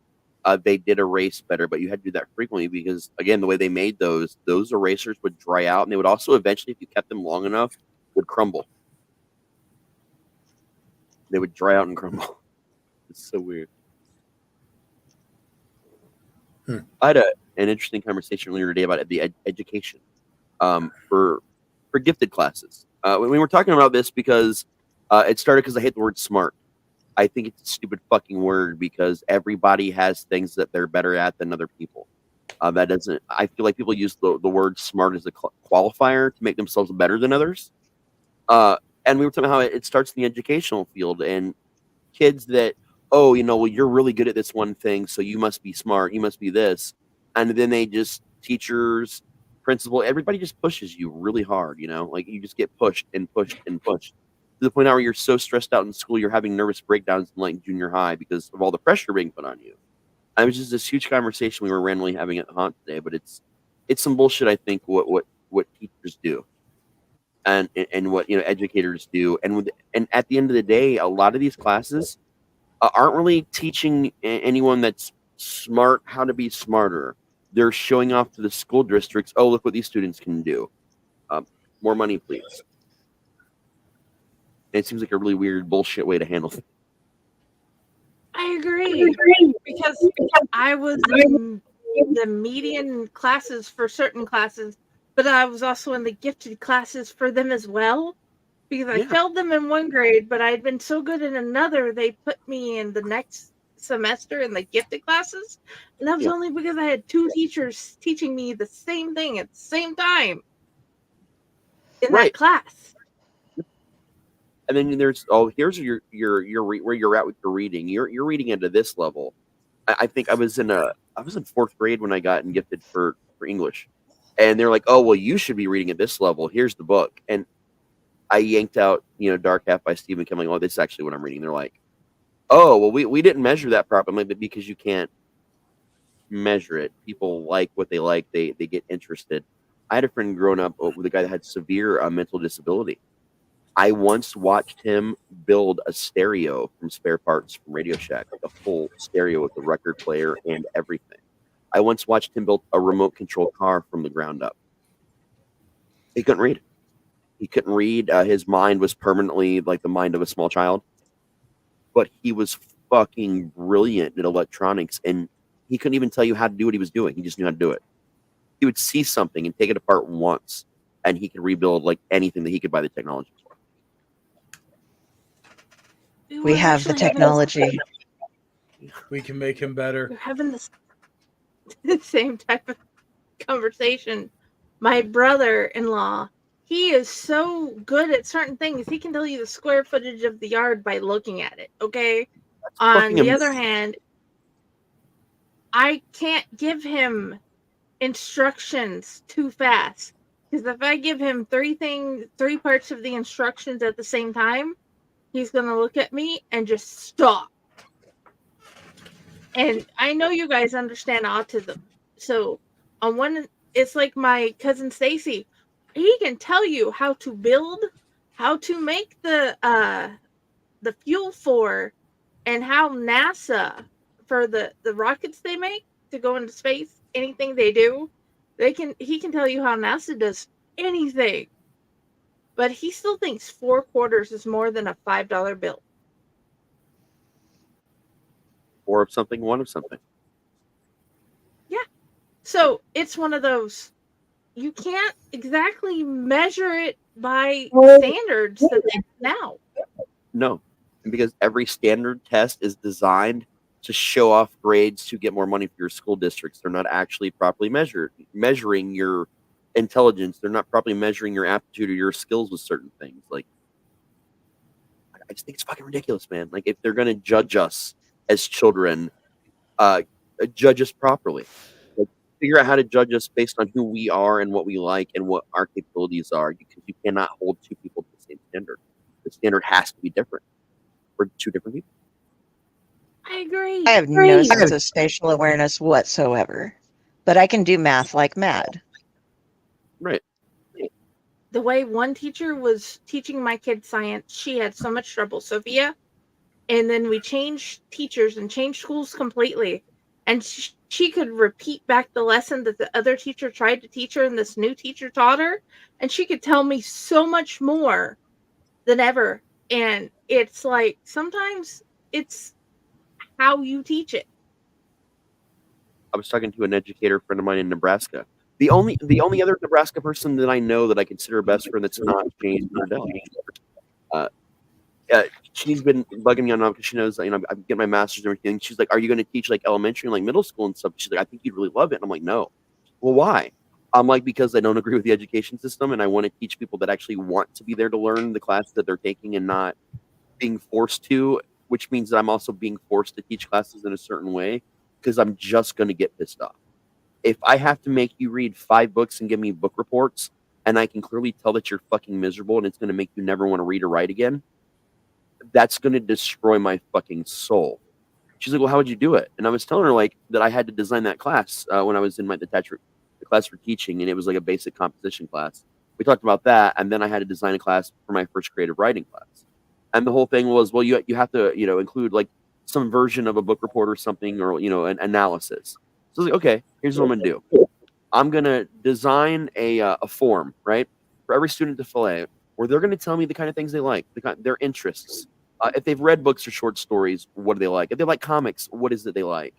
they did erase better, but you had to do that frequently because, again, the way they made those erasers would dry out, and they would also eventually, if you kept them long enough, would crumble. They would dry out and crumble. It's so weird. I had an interesting conversation earlier today about the education for gifted classes. We were talking about this because it started because I hate the word smart. I think it's a stupid fucking word because everybody has things that they're better at than other people. That doesn't. I feel like people use the word smart as a qualifier to make themselves better than others. And we were talking about how it starts in the educational field and kids that, oh, well, you're really good at this one thing, so you must be smart. You must be this. And then they just, teachers, principal, everybody just pushes you really hard, like you just get pushed and pushed and pushed to the point now where you're so stressed out in school, you're having nervous breakdowns in like junior high because of all the pressure being put on you. And it was just this huge conversation we were randomly having at the haunt today, but it's some bullshit. I think what teachers do and what, educators do. And at the end of the day, a lot of these classes aren't really teaching anyone that's smart how to be smarter. They're showing off to the school districts, oh, look what these students can do. More money, please. And it seems like a really weird bullshit way to handle things. I agree. Because I was in the median classes for certain classes, but I was also in the gifted classes for them as well. Because I failed them in one grade, but I'd been so good in another, they put me in the next semester in the gifted classes. And that was only because I had 2 teachers teaching me the same thing at the same time in that class. And then there's here's where you're at with your reading. You're reading into this level. I think I was in 4th grade when I got gifted for English, and they're like, oh well, you should be reading at this level. Here's the book, and I yanked out Dark Half by Stephen King. Like, oh, this is actually what I'm reading. They're like, oh well, we didn't measure that properly, but because you can't measure it, people like what they like. They get interested. I had a friend growing up with a guy that had severe mental disability. I once watched him build a stereo from spare parts from Radio Shack, like a full stereo with the record player and everything. I once watched him build a remote control car from the ground up. He couldn't read. He couldn't read. His mind was permanently like the mind of a small child. But he was fucking brilliant at electronics, and he couldn't even tell you how to do what he was doing. He just knew how to do it. He would see something and take it apart once, and he could rebuild like anything that he could buy the technology for. We have the technology. We can make him better. We're having the same type of conversation. My brother-in-law, he is so good at certain things. He can tell you the square footage of the yard by looking at it. Okay. On the other hand, I can't give him instructions too fast, because if I give him three parts of the instructions at the same time, he's gonna look at me and just stop. And I know you guys understand autism, so on one, it's like my cousin Stacy. He can tell you how to build, how to make the fuel for, and how NASA, for the rockets they make to go into space, anything they do, he can tell you how NASA does anything. But he still thinks 4 quarters is more than a $5 bill. Or of something, one of something. Yeah. So it's one of those, you can't exactly measure it by standards that they have now. No. And because every standard test is designed to show off grades to get more money for your school districts, they're not actually properly measuring your intelligence. They're not properly measuring your aptitude or your skills with certain things. Like, I just think it's fucking ridiculous, man. Like, if they're gonna judge us as children, judge us properly. Like, figure out how to judge us based on who we are and what we like and what our capabilities are, because you cannot hold two people to the same standard. The standard has to be different for two different people. I agree. I have no sense of spatial awareness whatsoever, but I can do math like mad. Right. The way one teacher was teaching my kids science, she had so much trouble, Sophia. And then we changed teachers and changed schools completely. And she could repeat back the lesson that the other teacher tried to teach her and this new teacher taught her. And she could tell me so much more than ever. And it's like, sometimes it's how you teach it. I was talking to an educator friend of mine in Nebraska. The only other Nebraska person that I know that I consider a best friend that's not Jane Nardell. She's been bugging me on because she knows, I'm getting my master's and everything. She's like, "Are you going to teach like elementary and like middle school and stuff?" She's like, "I think you'd really love it." And I'm like, "No." Well, why? I'm like, because I don't agree with the education system, and I want to teach people that actually want to be there to learn the classes that they're taking and not being forced to, which means that I'm also being forced to teach classes in a certain way because I'm just going to get pissed off. If I have to make you read 5 books and give me book reports, and I can clearly tell that you're fucking miserable and it's going to make you never want to read or write again, that's going to destroy my fucking soul. She's like, "Well, how would you do it?" And I was telling her like that I had to design that class when I was in the class for teaching, and it was like a basic composition class. We talked about that, and then I had to design a class for my first creative writing class. And the whole thing was, well, you have to include like some version of a book report or something, or an analysis. So I was like, okay, here's what I'm gonna do. I'm gonna design a form, right, for every student to fill out, where they're gonna tell me the kind of things they like, their interests. If they've read books or short stories, what do they like? If they like comics, what is it they like?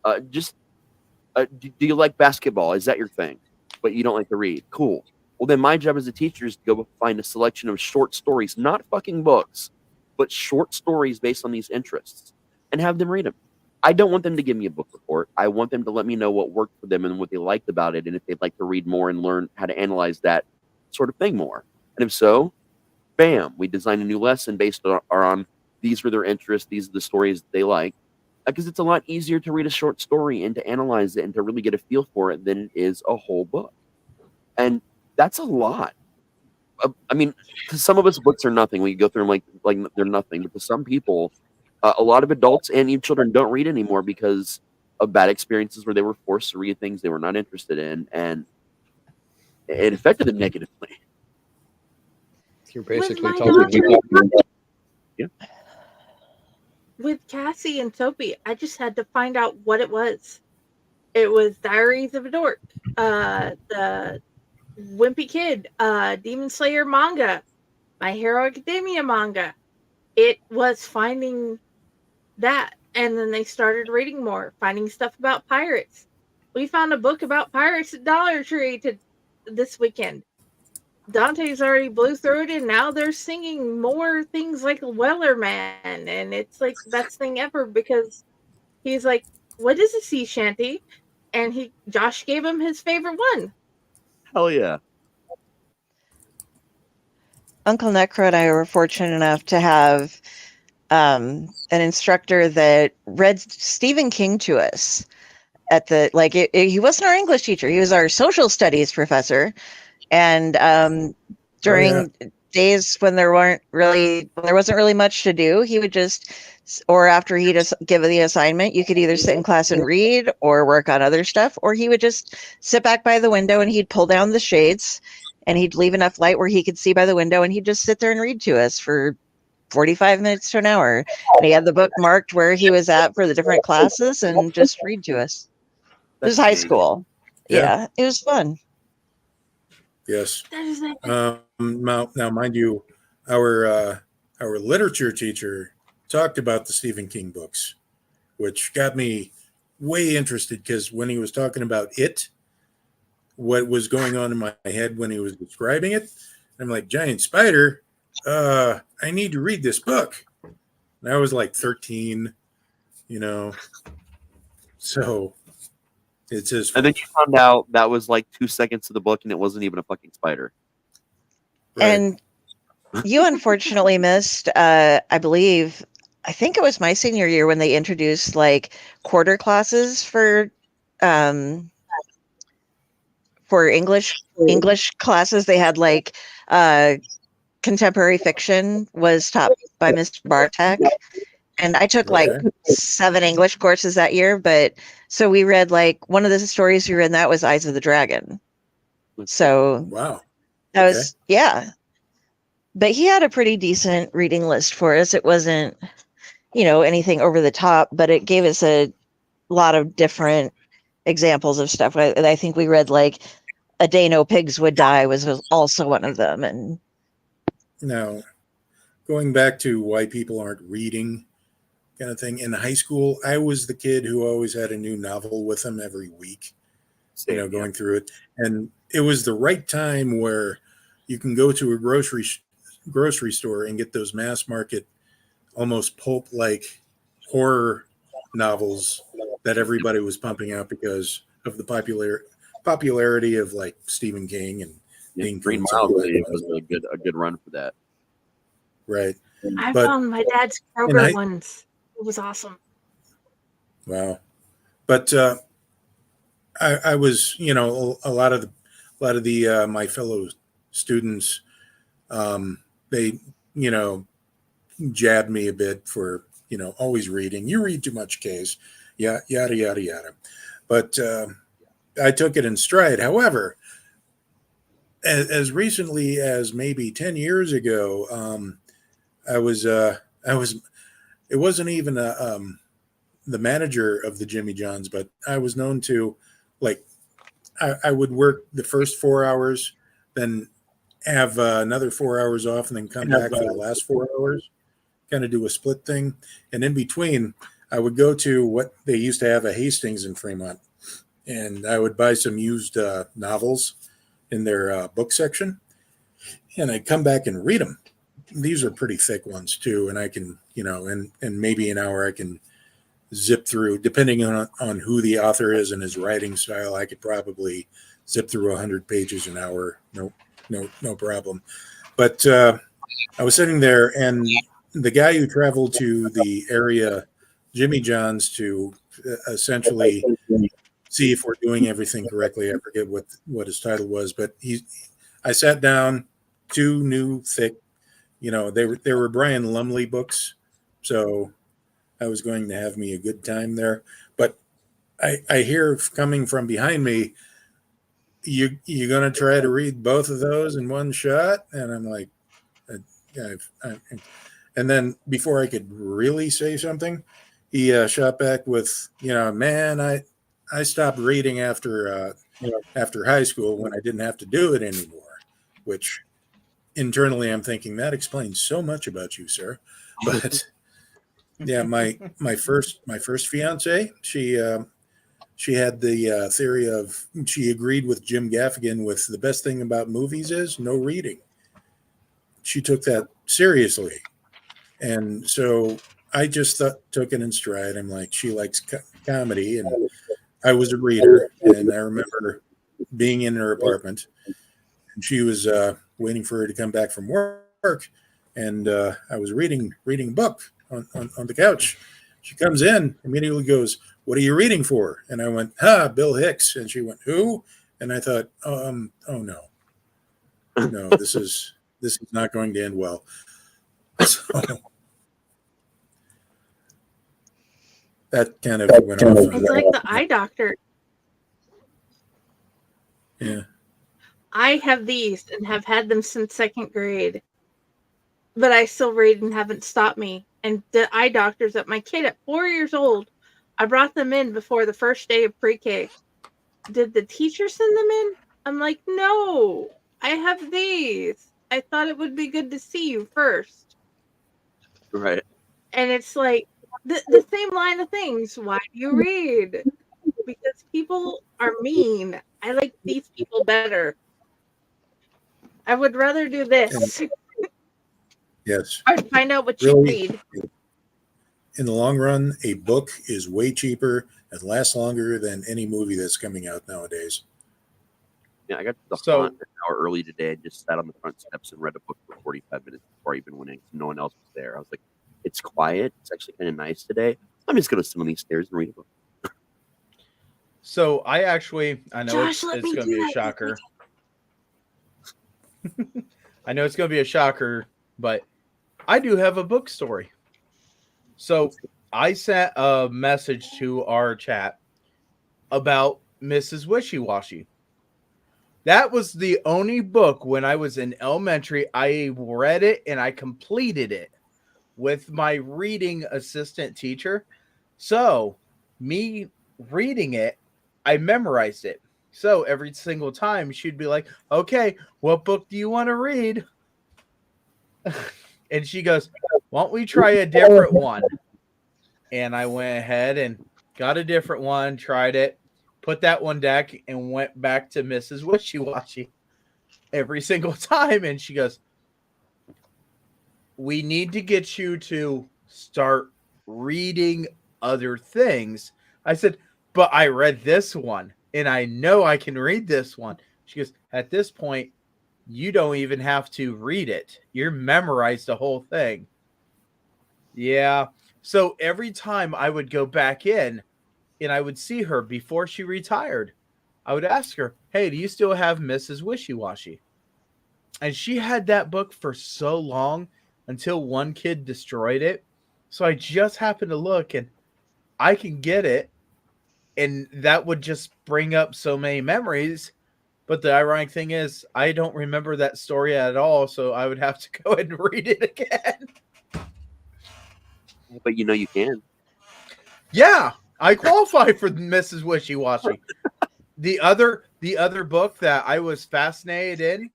Do you like basketball? Is that your thing? But you don't like to read? Cool. Well, then my job as a teacher is to go find a selection of short stories, not fucking books, but short stories based on these interests, and have them read them. I don't want them to give me a book report. I want them to let me know what worked for them and what they liked about it, and if they'd like to read more and learn how to analyze that sort of thing more. And if so, bam, we design a new lesson based on these were their interests, these are the stories they like. Because it's a lot easier to read a short story and to analyze it and to really get a feel for it than it is a whole book. And that's a lot. I mean, because some of us books are nothing. We go through them like they're nothing. But to some people, a lot of adults and even children don't read anymore because of bad experiences where they were forced to read things they were not interested in, and it affected them negatively. You're basically talking about. Yeah. With Cassie and Sophie, I just had to find out what it was. It was Diaries of a Dork, the Wimpy Kid, Demon Slayer manga, My Hero Academia manga. It was finding that. And then they started reading more, finding stuff about pirates. We found a book about pirates at Dollar Tree this weekend. Dante's already blew through it, and now they're singing more things like Weller Man, and it's like the best thing ever because he's like, "What is a sea shanty?" And Josh gave him his favorite one. Hell yeah. UncleNecRo and I were fortunate enough to have an instructor that read Stephen King to us at the he wasn't our English teacher, he was our social studies professor, and during days when there wasn't really much to do, he would just, or after he'd give the assignment, you could either sit in class and read or work on other stuff, or he would just sit back by the window and he'd pull down the shades and he'd leave enough light where he could see by the window, and he'd just sit there and read to us for 45 minutes to an hour. And he had the book marked where he was at for the different classes and just read to us. It was high school. Yeah, it was fun. Yes. Now, mind you, our literature teacher talked about the Stephen King books, which got me way interested, because when he was talking about it, what was going on in my head when he was describing it, I'm like, giant spider, I need to read this book. And I was like 13, so it's just. And then you found out that was like 2 seconds of the book and it wasn't even a fucking spider. Right. And you unfortunately missed, I think it was my senior year when they introduced like quarter classes for English classes. They had like contemporary fiction was taught by Mr. Bartek. And I took like 7 English courses that year, but so we read like one of the stories we read, and that was Eyes of the Dragon. So wow, that was but he had a pretty decent reading list for us. It wasn't, anything over the top, but it gave us a lot of different examples of stuff. I think we read like A Day No Pigs Would Die was also one of them. And now, going back to why people aren't reading kind of thing, in high school, I was the kid who always had a new novel with them every week, going through it. And it was the right time where you can go to a grocery store and get those mass market, almost pulp-like horror novels that everybody was pumping out because of the popularity of like Stephen King and Green Mile was a good run for that. Right. I found my dad's Kroger ones. It was awesome. Wow. But I was, a lot of the my fellow students, they, jabbed me a bit for, always reading. You read too much, Case. Yeah, yada, yada, yada. But I took it in stride. However, as recently as maybe 10 years ago, it wasn't even the manager of the Jimmy John's, but I was known to, like, I would work the first 4 hours, then have another 4 hours off, and then come back for the last 4 hours, kind of do a split thing. And in between, I would go to what they used to have a Hastings in Fremont, and I would buy some used novels in their book section, and I'd come back and read them. These are pretty thick ones too, and I can, and maybe an hour I can zip through, depending on who the author is and his writing style. I could probably zip through 100 pages an hour, no problem. But I was sitting there, and the guy who traveled to the area Jimmy John's to essentially see if we're doing everything correctly. I forget what his title was, but I sat down, 2 new thick, they were Brian Lumley books, so I was going to have me a good time there. But I hear coming from behind me, you going to try to read both of those in one shot? And I'm like, and then before I could really say something, he shot back with, man, I stopped reading after high school when I didn't have to do it anymore, which internally I'm thinking that explains so much about you, sir. But Yeah, my first fiance, she had the theory of, she agreed with Jim Gaffigan with the best thing about movies is no reading. She took that seriously, and so I just took it in stride. I'm like, she likes comedy, and I was a reader, and I remember being in her apartment, and she was waiting for her to come back from work, and I was reading a book on the couch. She comes in, immediately goes, "What are you reading for?" And I went, Bill Hicks. And she went, "Who?" And I thought, oh no, this is not going to end well. So that kind of went off. It's like the eye doctor. Yeah. I have these and have had them since second grade, but I still read and haven't stopped me. And the eye doctors at my kid at 4 years old, I brought them in before the first day of pre-K. Did the teacher send them in? I'm like, no, I have these. I thought it would be good to see you first. Right. And it's like the same line of things. Why do you read? Because people are mean. I like these people better. I would rather do this. Yes. Or find out what Really, you read. in the long run, a book is way cheaper and lasts longer than any movie that's coming out nowadays. Yeah, I got to the haunt an hour early today. I just sat on the front steps and read a book for 45 minutes before I even went in. No one else was there. I was like, it's quiet. It's actually kind of nice today. I'm just going to sit on these stairs and read a book. So I know Josh, it's going to be a shocker. I know it's going to be a shocker, but I do have a book story. So I sent a message to our chat about Mrs. Wishy-Washy. That was the only book when I was in elementary. I read it and I completed it with my reading assistant teacher. So me reading it, I memorized it. So every single time she'd be like, "Okay, what book do you want to read?" And she goes, "Why don't we try a different one?" And I went ahead and got a different one, tried it, put that one back, and went back to Mrs. Wishy-Washy every single time. And she goes, "We need to get you to start reading other things." I said, "But I read this one, and I know I can read this one." She goes, "At this point, you don't even have to read it. You're memorized the whole thing." Yeah. So every time I would go back in and I would see her before she retired, I would ask her, "Hey, do you still have Mrs. Wishy-Washy?" And she had that book for so long until one kid destroyed it. So I just happened to look and I can get it. And that would just bring up so many memories. But the ironic thing is, I don't remember that story at all. So I would have to go ahead and read it again. But you know you can. Yeah, I qualify for Mrs. Wishy-Washy. The other book that I was fascinated in,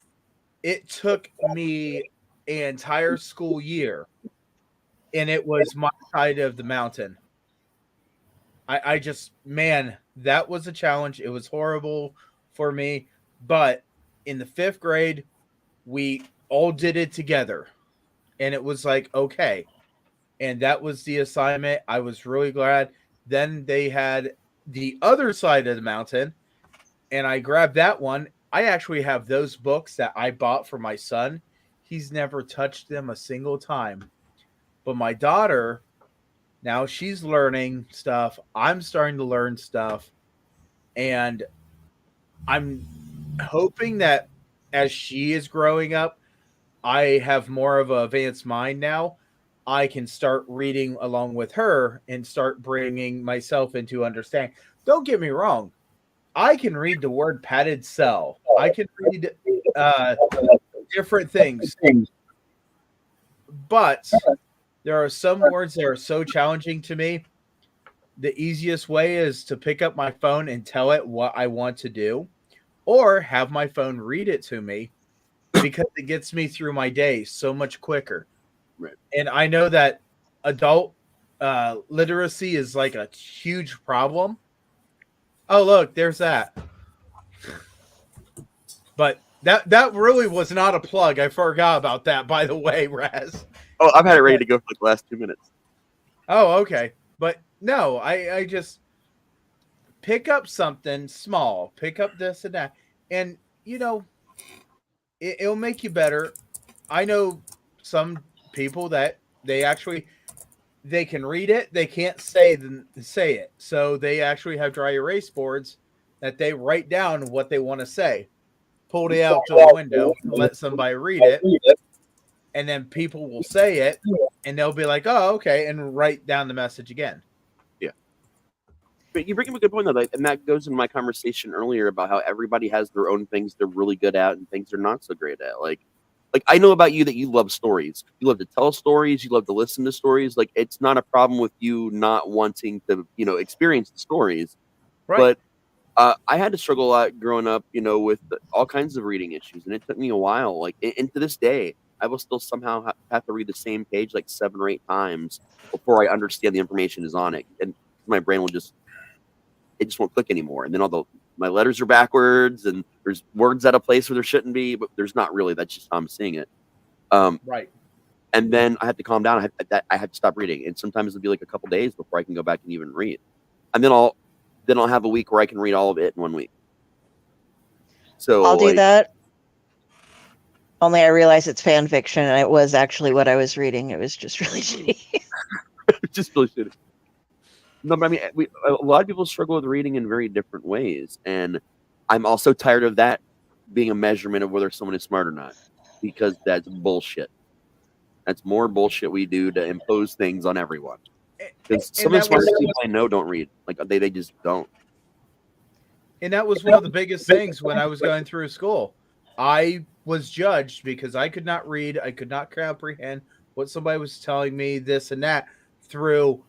it took me an entire school year, and it was My Side of the Mountain. I just, man, that was a challenge. It was horrible for me, but in the 5th grade, we all did it together, and it was like, okay. And that was the assignment. I was really glad. Then they had The Other Side of the Mountain, and I grabbed that one. I actually have those books that I bought for my son. He's never touched them a single time. But my daughter, now she's learning stuff. I'm starting to learn stuff. And I'm hoping that as she is growing up, I have more of an advanced mind now. I can start reading along with her and start bringing myself into understanding. Don't get me wrong. I can read the word padded cell. I can read different things. But there are some words that are so challenging to me. The easiest way is to pick up my phone and tell it what I want to do, or have my phone read it to me, because it gets me through my day so much quicker. Right. And I know that adult literacy is like a huge problem. Oh, look, there's that. But that really was not a plug. I forgot about that, by the way, Raz. Oh, I've had it ready to go for like the last 2 minutes. Oh, okay. But no, I just pick up something small, pick up this and that. And, you know, it'll make you better. I know some people that they can read it, they can't say it. So they actually have dry erase boards that they write down what they want to say. Pull it out to the window, let somebody read it, and then people will say it, and they'll be like, "Oh, okay," and write down the message again. Yeah, but you bring up a good point though, and that goes into my conversation earlier about how everybody has their own things they're really good at and things they're not so great at. Like I know about you that you love stories. You love to tell stories. You love to listen to stories. Like it's not a problem with you not wanting to, experience the stories, Right. But I had to struggle a lot growing up, with all kinds of reading issues, and it took me a while. Like, and to this day, I will still somehow have to read the same page like 7 or 8 times before I understand the information is on it, and my brain will just won't click anymore. And then my letters are backwards, and there's words out of place where there shouldn't be, but there's not really. That's just how I'm seeing it. Right. And then I had to calm down. I had to stop reading, and sometimes it'll be like a couple days before I can go back and even read. And then I'll have a week where I can read all of it in 1 week. So I'll do that. Only I realize it's fan fiction, and it was actually what I was reading. It was just really shitty. Just really shitty. No, but I mean, a lot of people struggle with reading in very different ways, and I'm also tired of that being a measurement of whether someone is smart or not, because that's bullshit. That's more bullshit we do to impose things on everyone. Because some of the smartest people I know don't read. Like they just don't. And that was one of the biggest things when I was going through school. I was judged because I could not read. I could not comprehend what somebody was telling me, this and that, through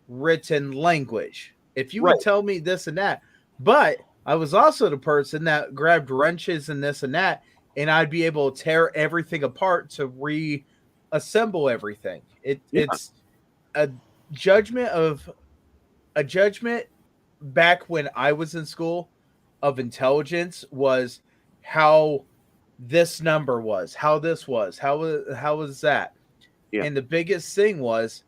written language. If you would tell me this and that. But I was also the person that grabbed wrenches and this and that, and I'd be able to tear everything apart to reassemble everything. It's a judgment back when I was in school of intelligence was how this number was, how this was, how was that. Yeah. And the biggest thing was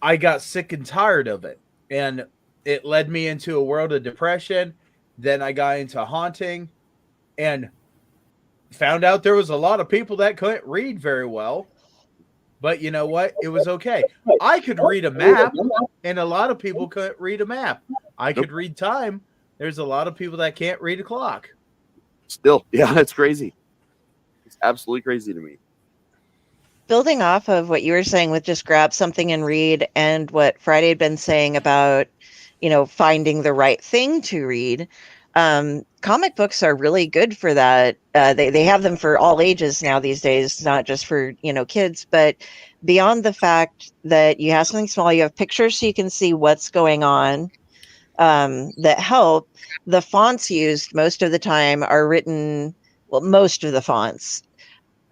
I got sick and tired of it, and it led me into a world of depression. Then I got into haunting and found out there was a lot of people that couldn't read very well. But you know what? It was okay. I could read a map, and a lot of people couldn't read a map. I could read time. There's a lot of people that can't read a clock. Still, yeah, that's crazy. It's absolutely crazy to me. Building off of what you were saying with just grab something and read, and what Friday had been saying about, finding the right thing to read. Comic books are really good for that. They have them for all ages now these days, not just for, kids, but beyond the fact that you have something small, you have pictures so you can see what's going on, that help. The fonts used most of the time are written, most of the fonts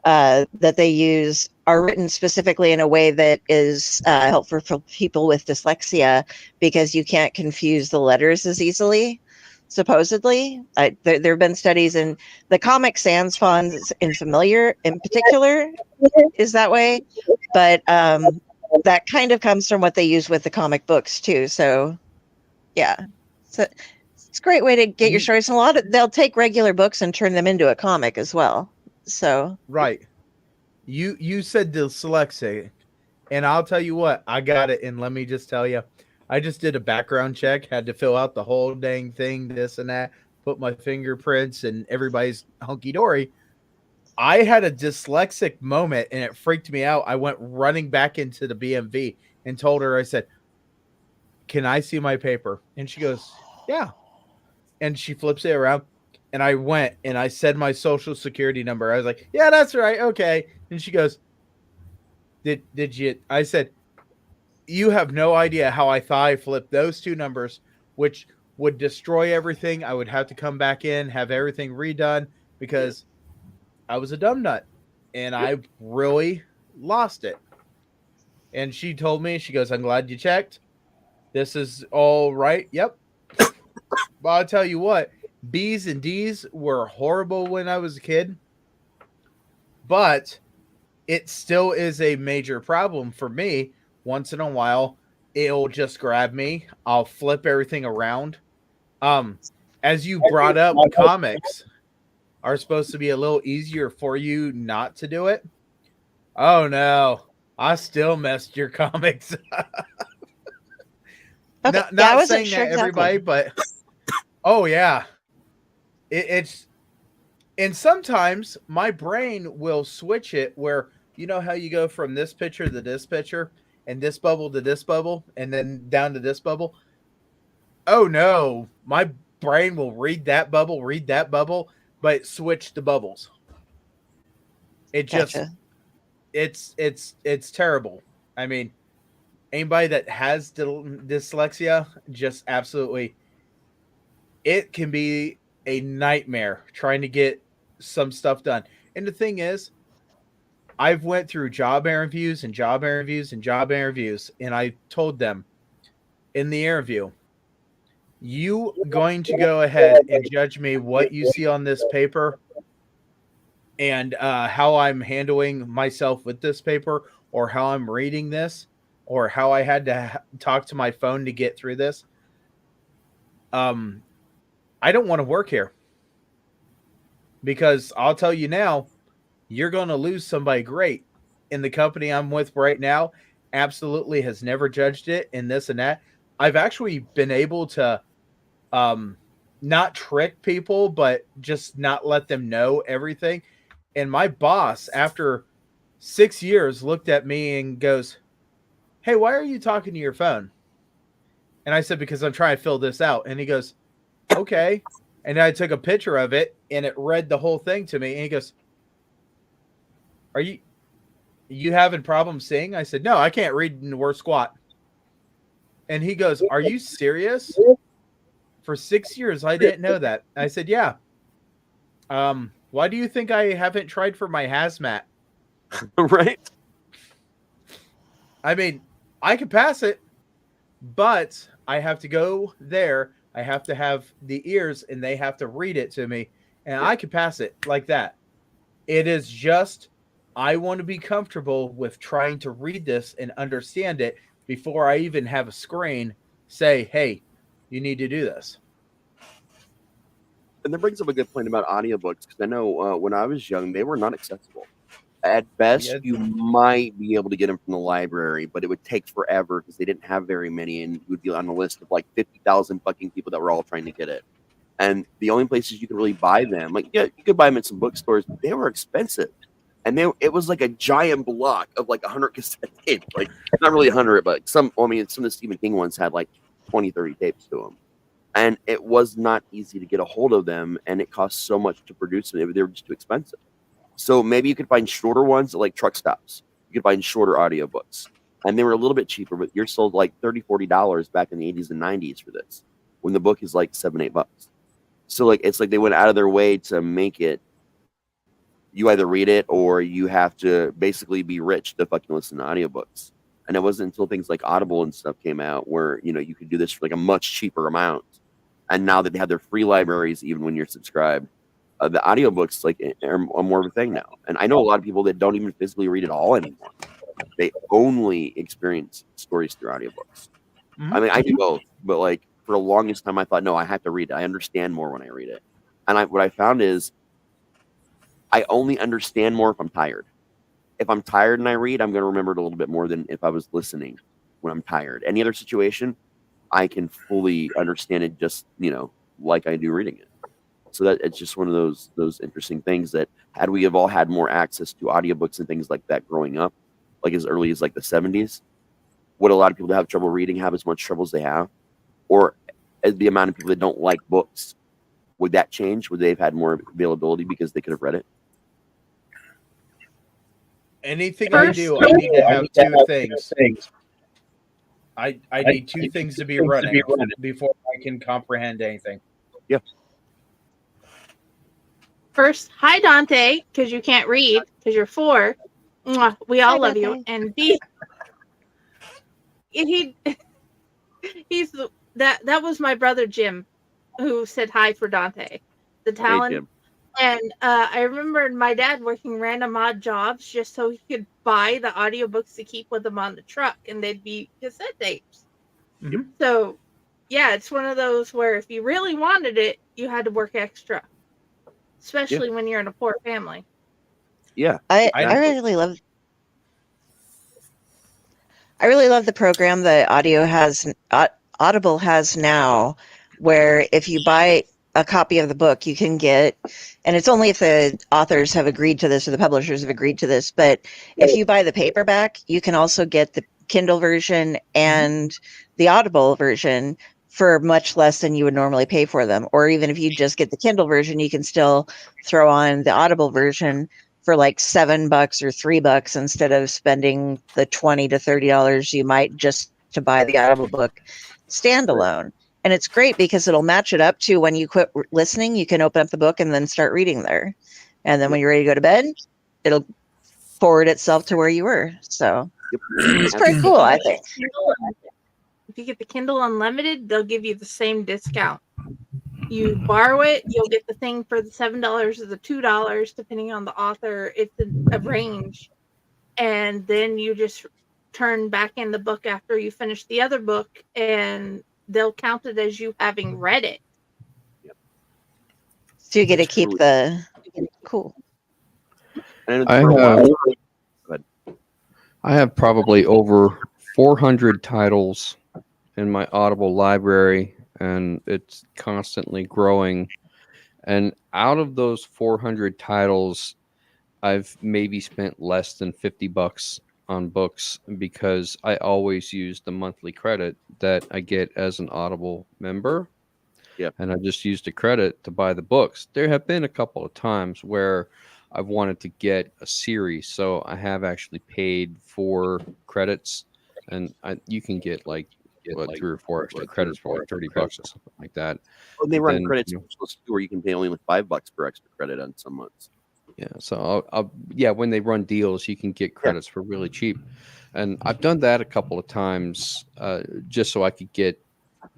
that they use are written specifically in a way that is helpful for people with dyslexia, because you can't confuse the letters as easily. Supposedly, there have been studies, and the Comic Sans fonts in Familiar in particular is that way, but that kind of comes from what they use with the comic books too. So yeah, so it's a great way to get your stories. And they'll take regular books and turn them into a comic as well. So right, you said dyslexic, and I'll tell you what, I got it. And let me just tell you, I just did a background check, had to fill out the whole dang thing, this and that, put my fingerprints, and everybody's hunky-dory. I had a dyslexic moment, and it freaked me out. I went running back into the BMV and told her, I said, "Can I see my paper?" And she goes, "Yeah." And she flips it around, and I went, and I said my social security number. I was like, "Yeah, that's right, okay." And she goes, Did you? I said, "You have no idea how I thought I flipped those 2 numbers, which would destroy everything. I would have to come back in, have everything redone, because I was a dumb nut, and I really lost it." And she told me, she goes, I'm glad you checked. This is all right. Yep. But I'll tell you what, B's and D's were horrible when I was a kid. But it still is a major problem for me. Once in a while, it'll just grab me. I'll flip everything around. As you brought up, comics are supposed to be a little easier for you not to do it. Oh no, I still messed your comics up. Okay, Not saying that everybody, but oh yeah, it's and sometimes my brain will switch it where you know how you go from this picture to this picture and this bubble to this bubble and then down to this bubble. Oh no, my brain will read that bubble, but switch the bubbles. It just it's terrible. I mean, anybody that has dyslexia, just absolutely, it can be a nightmare trying to get some stuff done. And the thing is, I've went through job interviews, and I told them in the interview, you going to go ahead and judge me what you see on this paper and how I'm handling myself with this paper, or how I'm reading this, or how I had to talk to my phone to get through this. I don't want to work here, because I'll tell you now, you're going to lose somebody great. In the company I'm with right now, absolutely has never judged it in this and that. I've actually been able to not trick people, but just not let them know everything. And my boss, after 6 years, looked at me and goes, "Hey, why are you talking to your phone?" And I said, "Because I'm trying to fill this out." And he goes, "Okay." And I took a picture of it, and it read the whole thing to me. And he goes, "Are you having problems seeing?" I said, "No, I can't read in the worst squat." And he goes, "Are you serious? For 6 years, I didn't know that." I said, "Yeah. Why do you think I haven't tried for my hazmat?" Right? I mean, I could pass it, but I have to go there. I have to have the ears, and they have to read it to me, and I could pass it like that. It is just, I want to be comfortable with trying to read this and understand it before I even have a screen say, "Hey, you need to do this." And that brings up a good point about audiobooks, because I know when I was young, they were not accessible. At best, Yeah. you might be able to get them from the library, but it would take forever because they didn't have very many, and you would be on a list of like 50,000 fucking people that were all trying to get it. And the only places you could really buy them, like, yeah, you could buy them at some bookstores, but they were expensive. And it was like a giant block of like 100 cassette tapes. Like, not really 100, but some of the Stephen King ones had like 20, 30 tapes to them. And it was not easy to get a hold of them, and it cost so much to produce them. They were just too expensive. So maybe you could find shorter ones at like truck stops. You could find shorter audiobooks. And they were a little bit cheaper, but you're sold like $30, $40 back in the 80s and 90s for this, when the book is like $7, $8. So like, it's like they went out of their way to make it, you either read it or you have to basically be rich to fucking listen to audiobooks. And it wasn't until things like Audible and stuff came out where, you know, you could do this for like a much cheaper amount. And now that they have their free libraries, even when you're subscribed, the audiobooks like are more of a thing now. And I know a lot of people that don't even physically read at all anymore. They only experience stories through audiobooks. Mm-hmm. I mean, I do both, but like for the longest time, I thought, no, I have to read it. I understand more when I read it. And what I found is I only understand more if I'm tired. If I'm tired and I read, I'm going to remember it a little bit more than if I was listening when I'm tired. Any other situation, I can fully understand it just, you know, like I do reading it. So that it's just one of those interesting things that had we have all had more access to audiobooks and things like that growing up, like as early as like the 70s, would a lot of people that have trouble reading have as much trouble as they have? Or as the amount of people that don't like books, would that change? Would they have had more availability because they could have read it? Anything I do, I need to have two things. I need two things to be running before I can comprehend anything. Yeah. First, hi Dante, because you can't read because you're 4. Mwah, we all love you. And he's that was my brother Jim, who said hi for Dante, the Hey, Talon. Jim. And I remember my dad working random odd jobs just so he could buy the audiobooks to keep with him on the truck, and they'd be cassette tapes. Mhm. So, yeah, it's one of those where if you really wanted it, you had to work extra, especially when you're in a poor family. Yeah. I exactly. really love the program that Audible has now, where if you buy a copy of the book, you can get, and it's only if the authors have agreed to this or the publishers have agreed to this, but if you buy the paperback, you can also get the Kindle version and the Audible version for much less than you would normally pay for them. Or even if you just get the Kindle version, you can still throw on the Audible version for like $7 or $3 instead of spending the $20 to $30 you might just to buy the Audible book standalone. And it's great because it'll match it up to when you quit listening, you can open up the book and then start reading there. And then when you're ready to go to bed, it'll forward itself to where you were. So it's pretty cool, I think. If you get the Kindle Unlimited, they'll give you the same discount. You borrow it, you'll get the thing for the $7 or the $2, depending on the author. It's a range. And then you just turn back in the book after you finish the other book, and they'll count it as you having read it. So you get to keep the cool. And I have probably over 400 titles in my Audible library, and it's constantly growing. And out of those 400 titles, I've maybe spent less than $50 on books because I always use the monthly credit that I get as an Audible member. Yeah. And I just used the credit to buy the books. There have been a couple of times where I've wanted to get a series, so I have actually paid for credits, and you can get like 3 or 4 extra credits for like $30 or something like that. Well, they run Then, credits you know, specials too, where you can pay only like $5 per extra credit on some months. yeah, so when they run deals, you can get credits for really cheap, and I've done that a couple of times just so I could get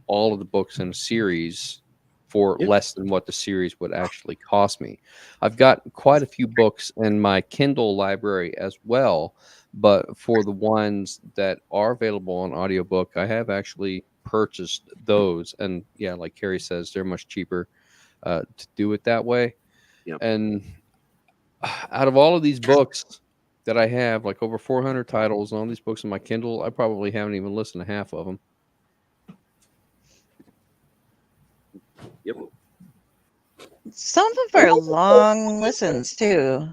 all of the books in a series for less than what the series would actually cost me. I've got quite a few books in my Kindle library as well, but for the ones that are available on audiobook, I have actually purchased those, and yeah, like Carrie says, they're much cheaper to do it that way. Yep. And out of all of these books that I have, like over 400 titles on these books in my Kindle, I probably haven't even listened to half of them. Yep. Some of our long listens too.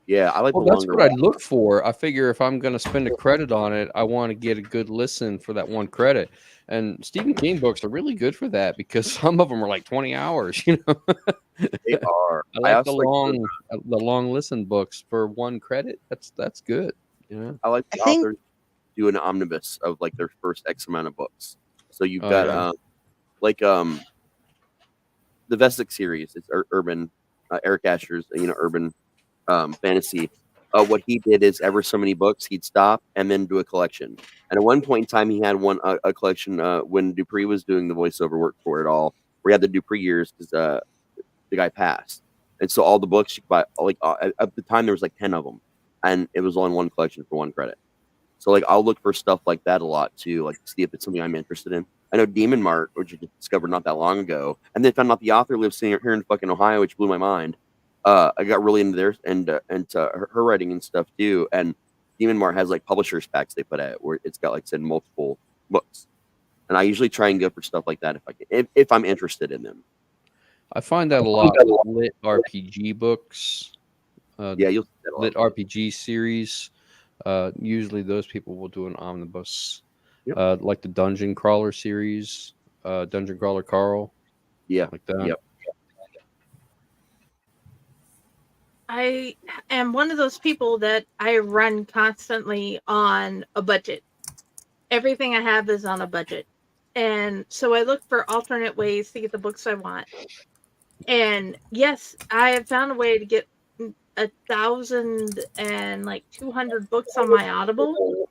Yeah, I like Well, the that's longer what I ones. look for. I figure if I'm going to spend a credit on it, I want to get a good listen for that one credit. And Stephen King books are really good for that because some of them are like 20 hours. You know, They are. I like the also long listen books for one credit. That's good. You know, I like I the think- authors do an omnibus of like their first X amount of books. So you've Oh, got yeah. the Vesic series. It's urban, Eric Asher's urban fantasy. What he did is ever so many books he'd stop and then do a collection. And at one point in time, he had a collection when Dupree was doing the voiceover work for it all. We had the Dupree years because the guy passed, and so all the books you could buy, like at the time there was like 10 of them, and it was all in one collection for one credit. So like I'll look for stuff like that a lot too, like see if it's something I'm interested in. I know Demon Mart, which I just discovered not that long ago, and then found out the author lives here in fucking Ohio, which blew my mind. I got really into theirs and her writing and stuff too. And Demon Mart has like publishers packs they put out where it's got like said multiple books, and I usually try and go for stuff like that if I'm interested in them. I find that a lot with lit RPG books. Yeah, you'll see that a lot. lit RPG series. Usually those people will do an omnibus. Yep. Like the Dungeon Crawler series, Dungeon Crawler Carl. Yeah. Like that. Yep. I am one of those people that I run constantly on a budget. Everything I have is on a budget. And so I look for alternate ways to get the books I want. And yes, I have found a way to get 1,000 and like 200 books on my Audible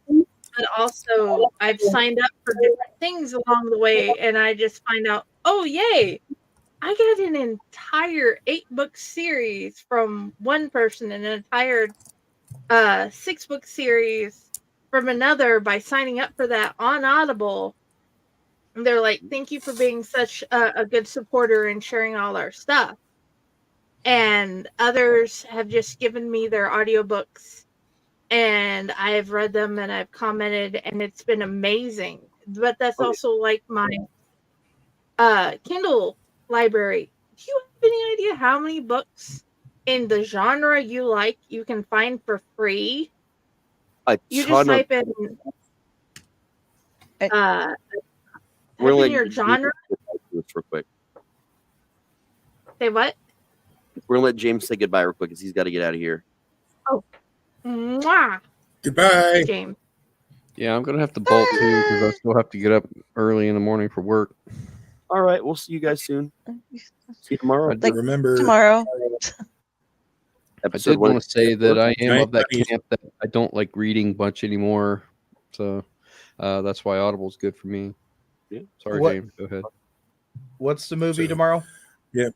but also I've signed up for different things along the way, and I just find out, oh yay, I get an entire 8-book series from one person and an entire 6-book series from another by signing up for that on Audible. And they're like, thank you for being such a good supporter and sharing all our stuff. And others have just given me their audiobooks, and I've read them and I've commented, and it's been amazing. But that's also like my Kindle library. Do you have any idea how many books in the genre you like you can find for free? You just type in your genre. Real quick. Say what? We're gonna let James say goodbye real quick because he's got to get out of here. Oh, mwah. Goodbye, James. Yeah, I'm gonna have to bolt too because I still have to get up early in the morning for work. All right, we'll see you guys soon. See you tomorrow. Remember tomorrow. I did want to say that I am of that camp that I don't like reading much anymore, so that's why Audible's good for me. Yeah. Sorry, James. Go ahead. What's the movie tomorrow? Yeah.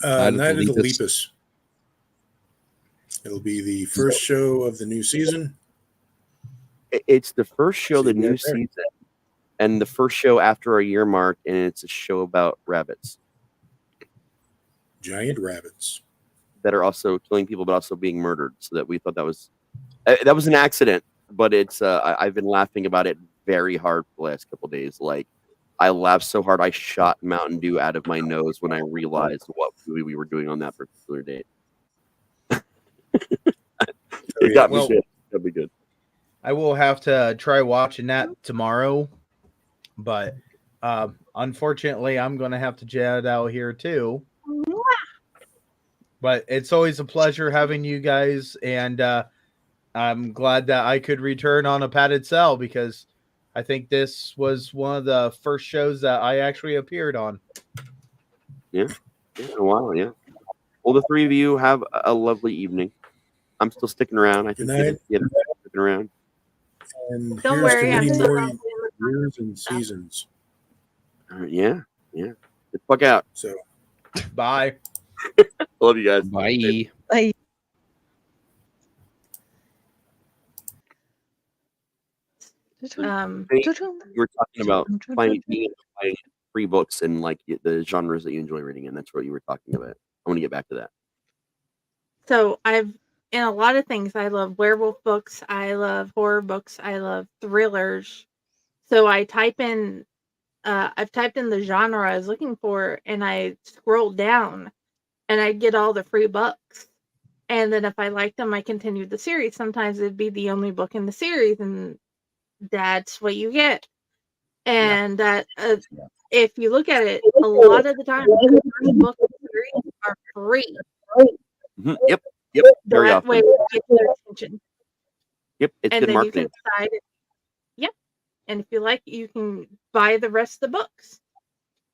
Night of the Lepus. It'll be the first show of the new season. It's the first show of the new season, and the first show after a year mark, and it's a show about rabbits. Giant rabbits. That are also killing people, but also being murdered. So that we thought that was an accident, but it's I've been laughing about it very hard for the last couple of days. Like I laughed so hard I shot Mountain Dew out of my nose when I realized what movie we were doing on that particular date. It got me good. That'd be good. I will have to try watching that tomorrow, but unfortunately, I'm going to have to jet out here too. But it's always a pleasure having you guys, and I'm glad that I could return on a padded cell because I think this was one of the first shows that I actually appeared on. Yeah. Wow. Yeah. Well, the three of you have a lovely evening. I'm still sticking around. I think sticking around. And Don't here's worry, to many I'm more years and seasons. Yeah. Get the fuck out. So, bye. Love you guys. Bye. Bye. You were talking about finding free books and like the genres that you enjoy reading, and that's what you were talking about. I want to get back to that. So I've in a lot of things. I love werewolf books. I love horror books. I love thrillers. So I type in. I've typed in the genre I was looking for, and I scroll down, and I get all the free books. And then if I like them, I continue the series. Sometimes it'd be the only book in the series, and that's what you get. And that if you look at it, a lot of the time, the first book in the series are free. Mm-hmm. Yep. Very that often. way it gets their attention. Yep, it's and good then marketing. You can decide. Yep. And if you like, you can buy the rest of the books.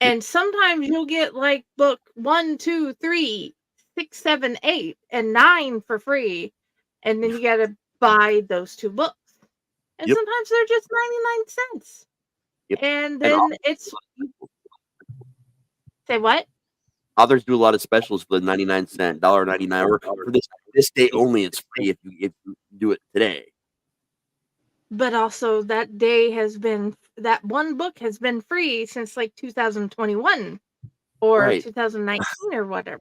And sometimes you'll get like book 1, 2, 3, 6, 7, 8, and 9 for free. And then you got to buy those 2 books. And sometimes they're just 99 cents. Yep. And then it's... Say what? Others do a lot of specials for the 99-cent, $1.99. Or for this day only, it's free if you do it today. But also that day has been, that one book has been free since like 2021 or 2019 or whatever.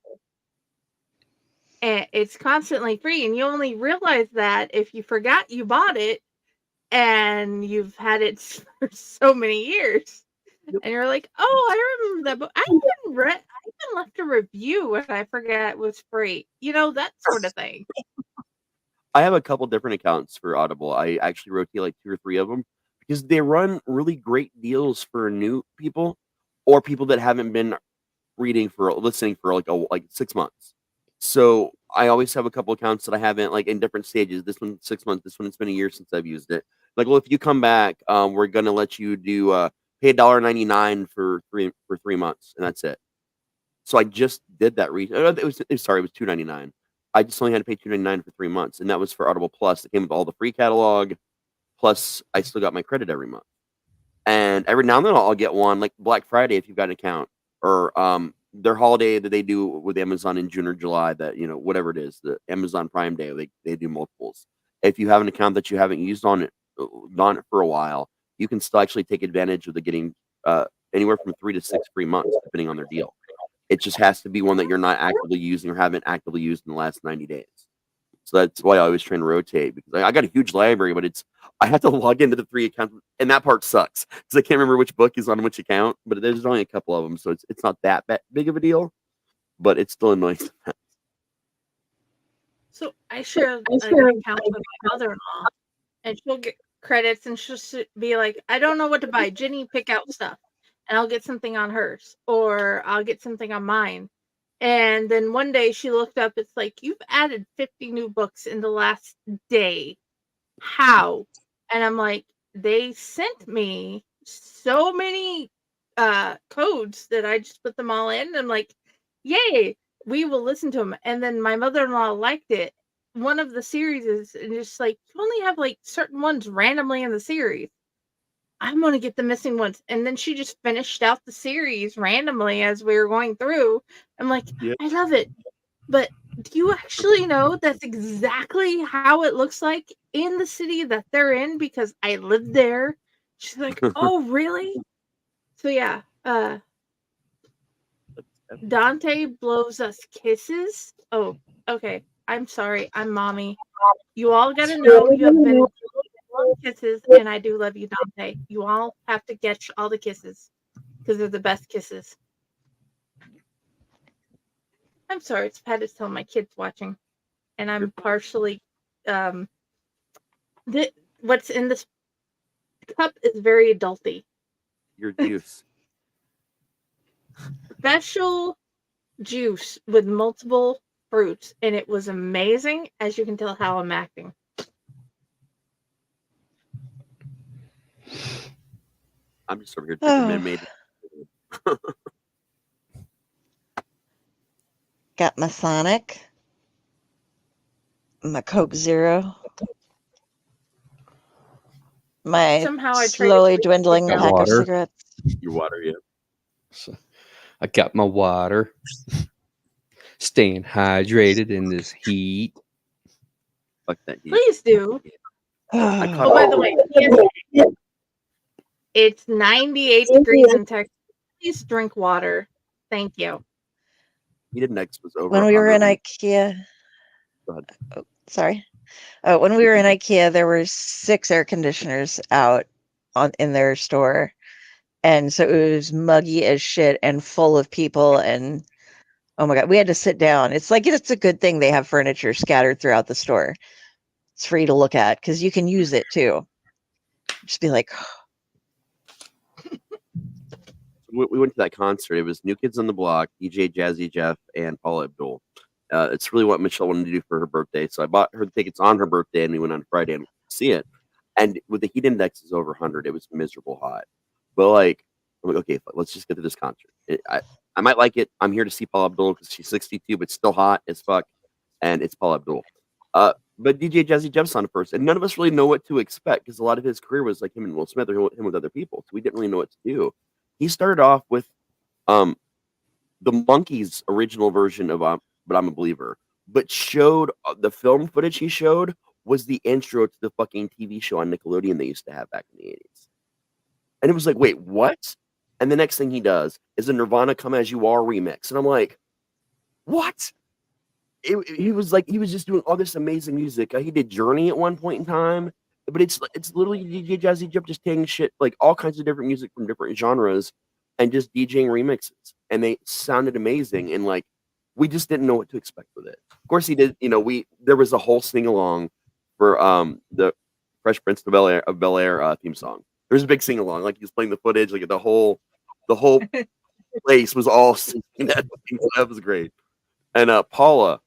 And it's constantly free. And you only realize that if you forgot you bought it and you've had it for so many years. And you're like, oh, I remember that book. I even left a review and I forgot it was free. You know, that sort of thing. I have a couple different accounts for Audible. I actually rotate like 2 or 3 of them because they run really great deals for new people or people that haven't been listening for like 6 months. So I always have a couple accounts that I haven't, like, in different stages. This one 6 months. This one, it's been a year since I've used it. Like, well, if you come back, we're gonna let you do pay $1.99 for 3 months, and that's it. So I just did that. It was $2.99. I just only had to pay $2.99 for 3 months, and that was for Audible Plus. It came with all the free catalog, plus I still got my credit every month. And every now and then I'll get one, like Black Friday if you've got an account, or their holiday that they do with Amazon in June or July, that, you know, whatever it is, the Amazon Prime Day, they do multiples. If you have an account that you haven't used on it for a while, you can still actually take advantage of the getting anywhere from 3 to 6 free months, depending on their deal. It just has to be one that you're not actively using or haven't actively used in the last 90 days. So that's why I always try and rotate, because I got a huge library, but I have to log into the 3 accounts, and that part sucks because I can't remember which book is on which account. But there's only a couple of them, so it's not that big of a deal, but it's still annoying. So I share an account with my mother-in-law, and she'll get credits, and she'll be like, "I don't know what to buy. Jenny, pick out stuff," and I'll get something on hers, or I'll get something on mine. And then one day she looked up, it's like, "You've added 50 new books in the last day. How?" And I'm like, "They sent me so many codes that I just put them all in." And I'm like, "Yay, we will listen to them." And then my mother-in-law liked it. One of the series is, and just like, you only have like certain ones randomly in the series. I'm going to get the missing ones. And then she just finished out the series randomly as we were going through. I'm like, Yep. I love it. But do you actually know that's exactly how it looks like in the city that they're in? Because I lived there. She's like, "Oh, really?" So yeah, Dante blows us kisses. Oh, okay. I'm sorry. I'm mommy. You all gotta know you have been kisses, and I do love you, Dante. You all have to get all the kisses because they're the best kisses. I'm sorry, it's Pat is telling my kids watching, and I'm partially what's in this cup is very adulty. Your juice. Special juice with multiple fruits, and it was amazing, as you can tell how I'm acting. I'm just over here thinking, maybe. Got my Sonic, my Coke Zero, my Somehow I traded slowly places dwindling with pack of water. cigarettes. Your water, yeah. So, I got my water. Staying hydrated in this heat. Fuck that heat. Please do. I caught Oh, by the way, it's 98 degrees in Texas. Please drink water. Thank you. Heat index was over. When we were in 100. IKEA, Go ahead. oh, sorry. When we were in IKEA, there were 6 air conditioners out in their store, and so it was muggy as shit and full of people. And oh my god, we had to sit down. It's like, it's a good thing they have furniture scattered throughout the store. It's free to look at because you can use it too. Just be like, We went to that concert. It was New Kids on the Block, DJ Jazzy Jeff, and Paula Abdul. It's really what Michelle wanted to do for her birthday. So I bought her the tickets on her birthday, and we went on Friday and see it. And with the heat index is over 100, it was miserable hot. But like, I'm like, okay, let's just get to this concert. I might like it. I'm here to see Paula Abdul because she's 62, but still hot as fuck. And it's Paula Abdul. But DJ Jazzy Jeff's on first, and none of us really know what to expect because a lot of his career was like him and Will Smith or him with other people. So we didn't really know what to do. He started off with the Monkees original version of But I'm a Believer, but showed the film footage he showed was the intro to the fucking TV show on Nickelodeon they used to have back in the 80s. And it was like, wait, what? And the next thing he does is a Nirvana Come As You Are remix. And I'm like, what? He was just doing all this amazing music. He did Journey at one point in time, but it's literally DJ Jazzy Jeff just taking shit, like all kinds of different music from different genres and just DJing remixes. And they sounded amazing. And like, we just didn't know what to expect with it. Of course he did, there was a whole sing along for the Fresh Prince of Bel-Air theme song. There's a big sing along, like he's playing the footage, like the whole place was all singing that. So that was great. And Paula,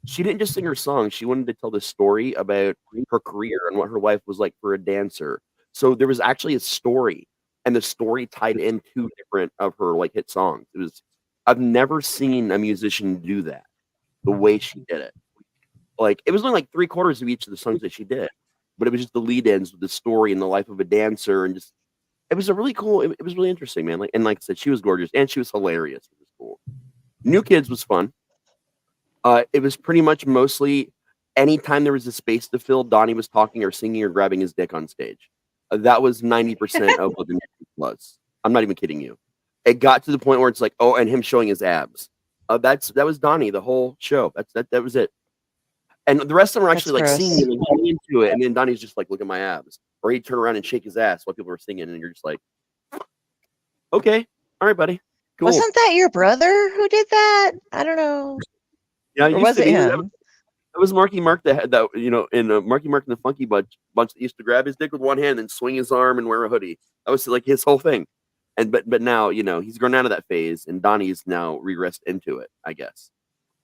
she didn't just sing her song, she wanted to tell the story about her career and what her life was like for a dancer. So there was actually a story, and the story tied in 2 different of her like hit songs. I've never seen a musician do that the way she did it. Like, it was only like 3/4 of each of the songs that she did, but it was just the lead-ins with the story and the life of a dancer, and just it was a really cool. It was really interesting, man. And like I said, she was gorgeous and she was hilarious. It was cool. New Kids was fun. It was pretty much mostly anytime there was a space to fill, Donnie was talking or singing or grabbing his dick on stage. That was 90% of what the New Kids was. I'm not even kidding you. It got to the point where it's like, oh, and him showing his abs. That was Donnie the whole show. That was it. And the rest of them were actually like singing and getting into it, and then Donnie's just like, look at my abs, or he'd turn around and shake his ass while people were singing, and you're just like, okay, all right, buddy. Cool. Wasn't that your brother who did that? I don't know. Yeah, or was it him? That was Marky Mark that in Marky Mark and the Funky Bunch that used to grab his dick with one hand and swing his arm and wear a hoodie. That was like his whole thing. And but now he's grown out of that phase, and Donnie's now regressed into it, I guess.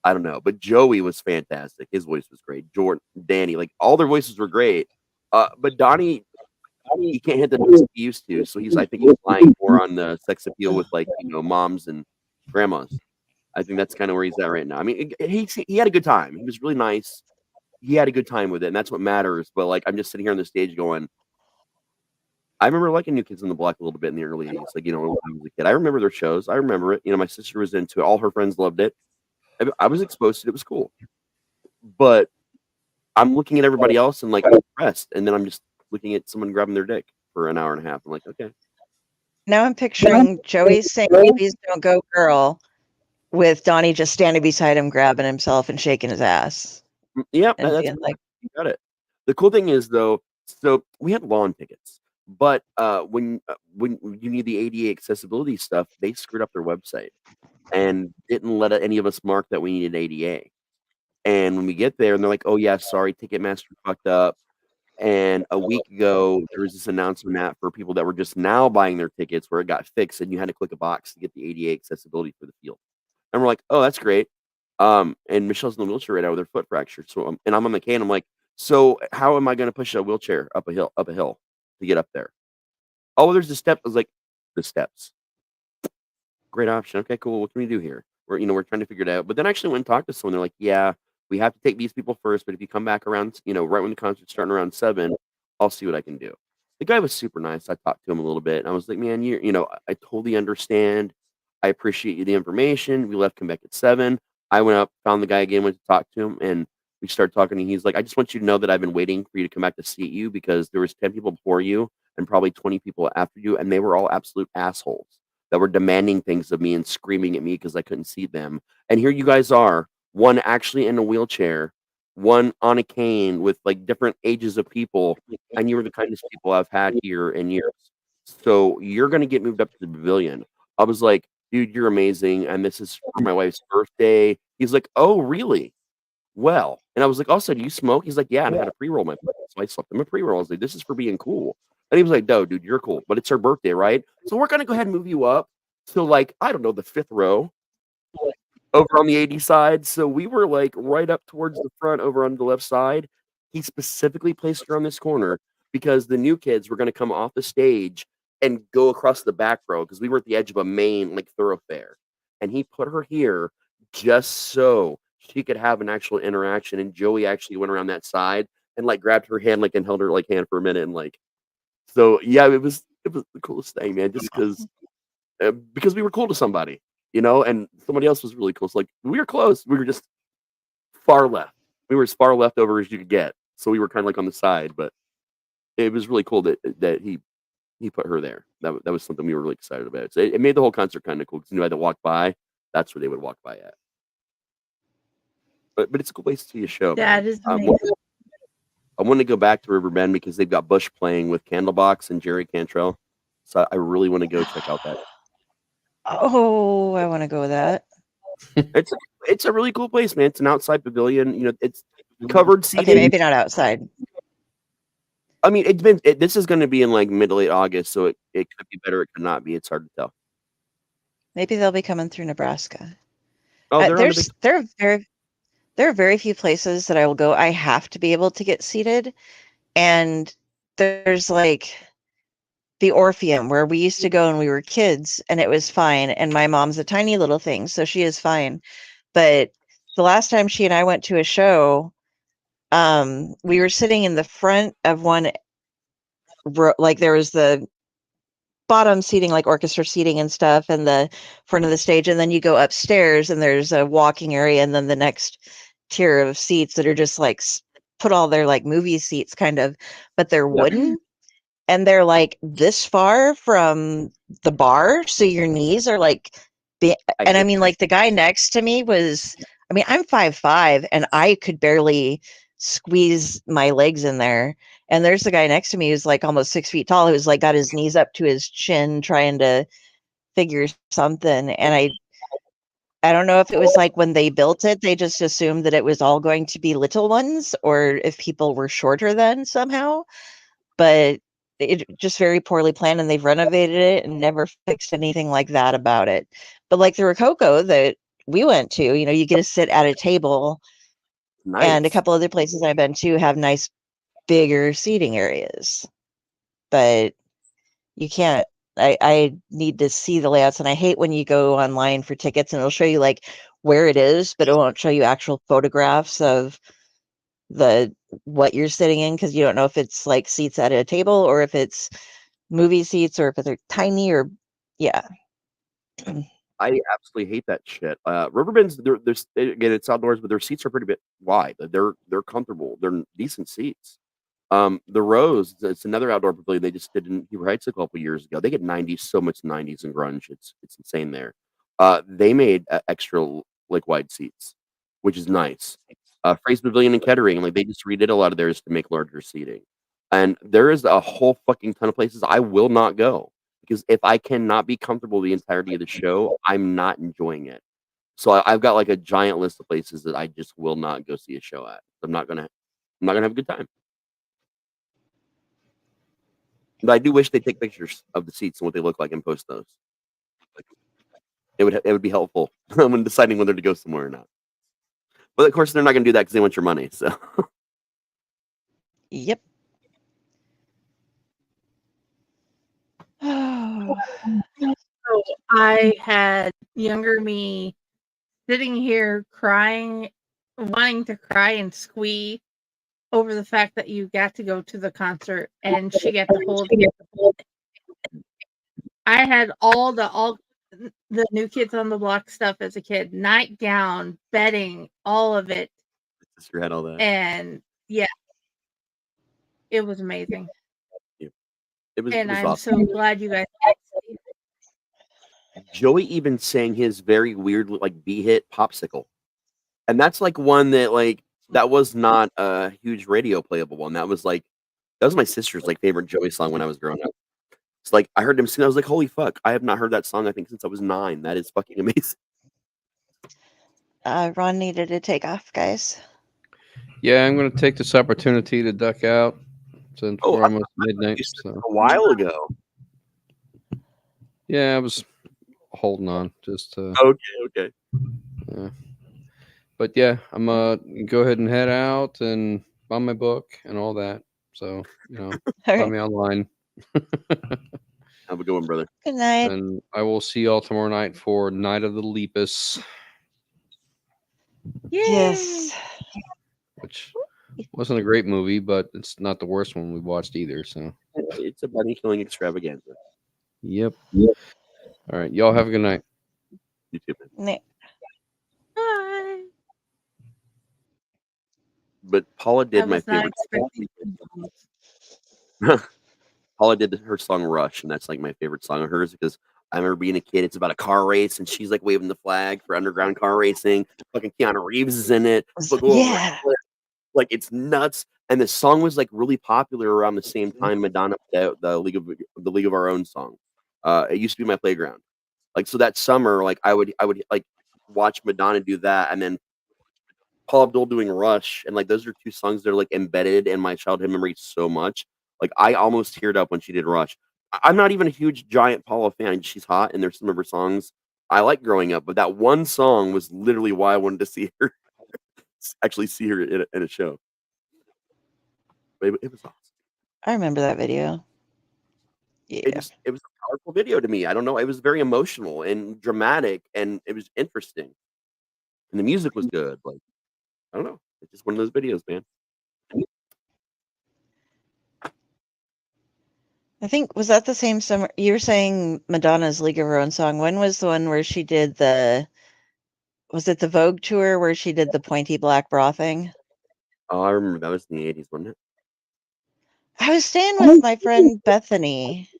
I don't know, but Joey was fantastic. His voice was great. Jordan, Danny, like all their voices were great. But Donnie, he can't hit the notes he used to, so I think he's relying more on the sex appeal with moms and grandmas. I think that's kind of where he's at right now. I mean, he had a good time. He was really nice. He had a good time with it, and that's what matters. But like, I'm just sitting here on the stage going, I remember liking New Kids on the Block a little bit in the early 80s. Like, when I was a kid, I remember their shows. I remember it. My sister was into it. All her friends loved it. I was exposed to it. It was cool. But I'm looking at everybody else and like, I'm impressed. And then I'm just looking at someone grabbing their dick for an hour and a half. I'm like, okay. Now I'm picturing Joey saying, "Please don't go, girl," with Donnie just standing beside him, grabbing himself and shaking his ass. Yeah, and that's being like, you got it. The cool thing is though, so we had lawn tickets, but when you need the ADA accessibility stuff, they screwed up their website and didn't let any of us mark that we needed ADA. And when we get there, and they're like, "Oh yeah, sorry, Ticketmaster fucked up." And a week ago, there was this announcement for people that were just now buying their tickets where it got fixed, and you had to click a box to get the ADA accessibility for the field. And we're like, "Oh, that's great." And Michelle's in the wheelchair right now with her foot fracture. So, and I'm on the cane. I'm like, "So how am I going to push a wheelchair up a hill to get up there?" Oh, there's the step. I was like, "The steps." Great option. Okay, cool. What can we do here? We're trying to figure it out. But then I actually went and talked to someone. They're like, "Yeah, we have to take these people first, but if you come back around, right when the concert's starting around 7, I'll see what I can do." The guy was super nice. I talked to him a little bit, and I was like, "Man, I totally understand. I appreciate you the information." We left, come back at 7. I went up, found the guy again, went to talk to him, and we started talking, and he's like, "I just want you to know that I've been waiting for you to come back to see you because there was 10 people before you and probably 20 people after you, and they were all absolute assholes that were demanding things of me and screaming at me because I couldn't see them. And here you guys are, one actually in a wheelchair, one on a cane with like different ages of people, and you were the kindest people I've had here in years. So you're going to get moved up to the pavilion." I was like, "Dude, you're amazing, and this is for my wife's birthday." He's like, "Oh, really? Well," and I was like, "Also, do you smoke?" He's like, "Yeah, and I had a pre-roll my place." So I slept in a pre-roll. I was like, "This is for being cool." And he was like, "No, dude, you're cool, but it's her birthday, right? So we're gonna go ahead and move you up to like, I don't know, the 5th row over on the 80 side." So we were like right up towards the front over on the left side. He specifically placed her on this corner because the New Kids were gonna come off the stage and go across the back row because we were at the edge of a main like thoroughfare. And he put her here just so she could have an actual interaction. And Joey actually went around that side and like grabbed her hand like and held her like hand for a minute and like. So yeah, it was the coolest thing, man. Just because we were cool to somebody, and somebody else was really cool. So like we were close. We were just far left. We were as far left over as you could get. So we were kind of like on the side, but it was really cool that he put her there. That was something we were really excited about. So it made the whole concert kind of cool because had to walk by. That's where they would walk by at. But it's a cool place to see a show. That is amazing. I want to go back to River Bend because they've got Bush playing with Candlebox and Jerry Cantrell. So I really want to go check out that. Oh, I want to go with that. It's a really cool place, man. It's an outside pavilion. It's covered seating. Okay, maybe not outside. I mean, this is going to be in like mid to late August, so it could be better. It could not be. It's hard to tell. Maybe they'll be coming through Nebraska. Oh, there are very few places that I will go. I have to be able to get seated, and there's like the Orpheum where we used to go when we were kids, and it was fine. And my mom's a tiny little thing, so she is fine. But the last time she and I went to a show, we were sitting in the front of one like there was the bottom seating, like orchestra seating and stuff, and the front of the stage, and then you go upstairs and there's a walking area, and then the next tier of seats that are just like put all their like movie seats kind of, but they're wooden, and they're like this far from the bar, so your knees are like and I mean, like the guy next to me was, I mean, I'm 5'5", and I could barely squeeze my legs in there. And there's the guy next to me who's like almost 6 feet tall, who's like got his knees up to his chin trying to figure something. And I don't know if it was like when they built it, they just assumed that it was all going to be little ones, or if people were shorter then somehow. But it just very poorly planned, and they've renovated it and never fixed anything like that about it. But like the Rococo that we went to, you know, you get to sit at a table, and a couple other places I've been to have nice bigger seating areas. But you can't, I need to see the layouts, and I hate when you go online for tickets and it'll show you like where it is, but it won't show you actual photographs of what you're sitting in, because you don't know if it's like seats at a table or if it's movie seats or if they're tiny, or I absolutely hate that shit. Riverbend's again, it's outdoors, but their seats are pretty bit wide. They're comfortable. They're decent seats. The Rose, it's another outdoor pavilion. They just did in Heber Heights a couple years ago. They get 90s, so much 90s and grunge. It's insane there. They made extra like wide seats, which is nice. Fraser Pavilion in Kettering, like they just redid a lot of theirs to make larger seating. And there is a whole fucking ton of places I will not go, because if I cannot be comfortable the entirety of the show, I'm not enjoying it. So I've got like a giant list of places that I just will not go see a show at. I'm not gonna have a good time. But I do wish they'd take pictures of the seats and what they look like and post those. It would be helpful when deciding whether to go somewhere or not. But of course, they're not going to do that because they want your money. So, yep. So I had younger me sitting here crying, wanting to cry and squee over the fact that you got to go to the concert and she got to hold. I had all the New Kids on the Block stuff as a kid, nightgown, bedding, all of it. sister had all that. And yeah, it was amazing. It was I'm awesome. so glad you guys got to see it. Joey even sang his very weird like B-hit Popsicle. And that's like one that like that was not a huge radio playable one. That was my sister's like favorite Joey song when I was growing up. It's like I heard him sing, I was like, holy fuck, I have not heard that song I think since I was 9. That is fucking amazing. Ron needed to take off, guys. Yeah, I'm going to take this opportunity to duck out since we're almost midnight. So. A while ago. Yeah, I was holding on. Just okay. Yeah. But yeah, I'm go ahead and head out and buy my book and all that. So, you know, buy me online. Have a good one, brother. Good night. And I will see y'all tomorrow night for Night of the Lepus. Yes. Which wasn't a great movie, but it's not the worst one we watched either. So it's a bunny killing extravaganza. Yep. All right, y'all have a good night. You too, man. Bye. But Paula did my favorite song. Paula did her song Rush, and that's like my favorite song of hers because I remember being a kid. It's about a car race, and she's like waving the flag for underground car racing. Fucking Keanu Reeves is in it. Yeah. Like it's nuts. And the song was like really popular around the same time Madonna put out the League of Our Own song. It used to be my playground. Like so that summer, like I would like watch Madonna do that, and then Paul Abdul doing Rush, and like those are two songs that are like embedded in my childhood memory so much. Like I almost teared up when she did Rush. I'm not even a huge giant Paula fan. She's hot, and there's some of her songs I like growing up, but that one song was literally why I wanted to see her, actually see her in a show. But it was awesome. I remember that video. Yeah. It was a powerful video to me. I don't know. It was very emotional and dramatic, and it was interesting. And the music was good. Like I don't know. It's just one of those videos, man. I think, was that the same summer? You were saying Madonna's League of Her Own song. When was the one where she did was it the Vogue tour where she did the pointy black bra thing? Oh, I remember that was in the 80s, wasn't it? I was staying with my friend Bethany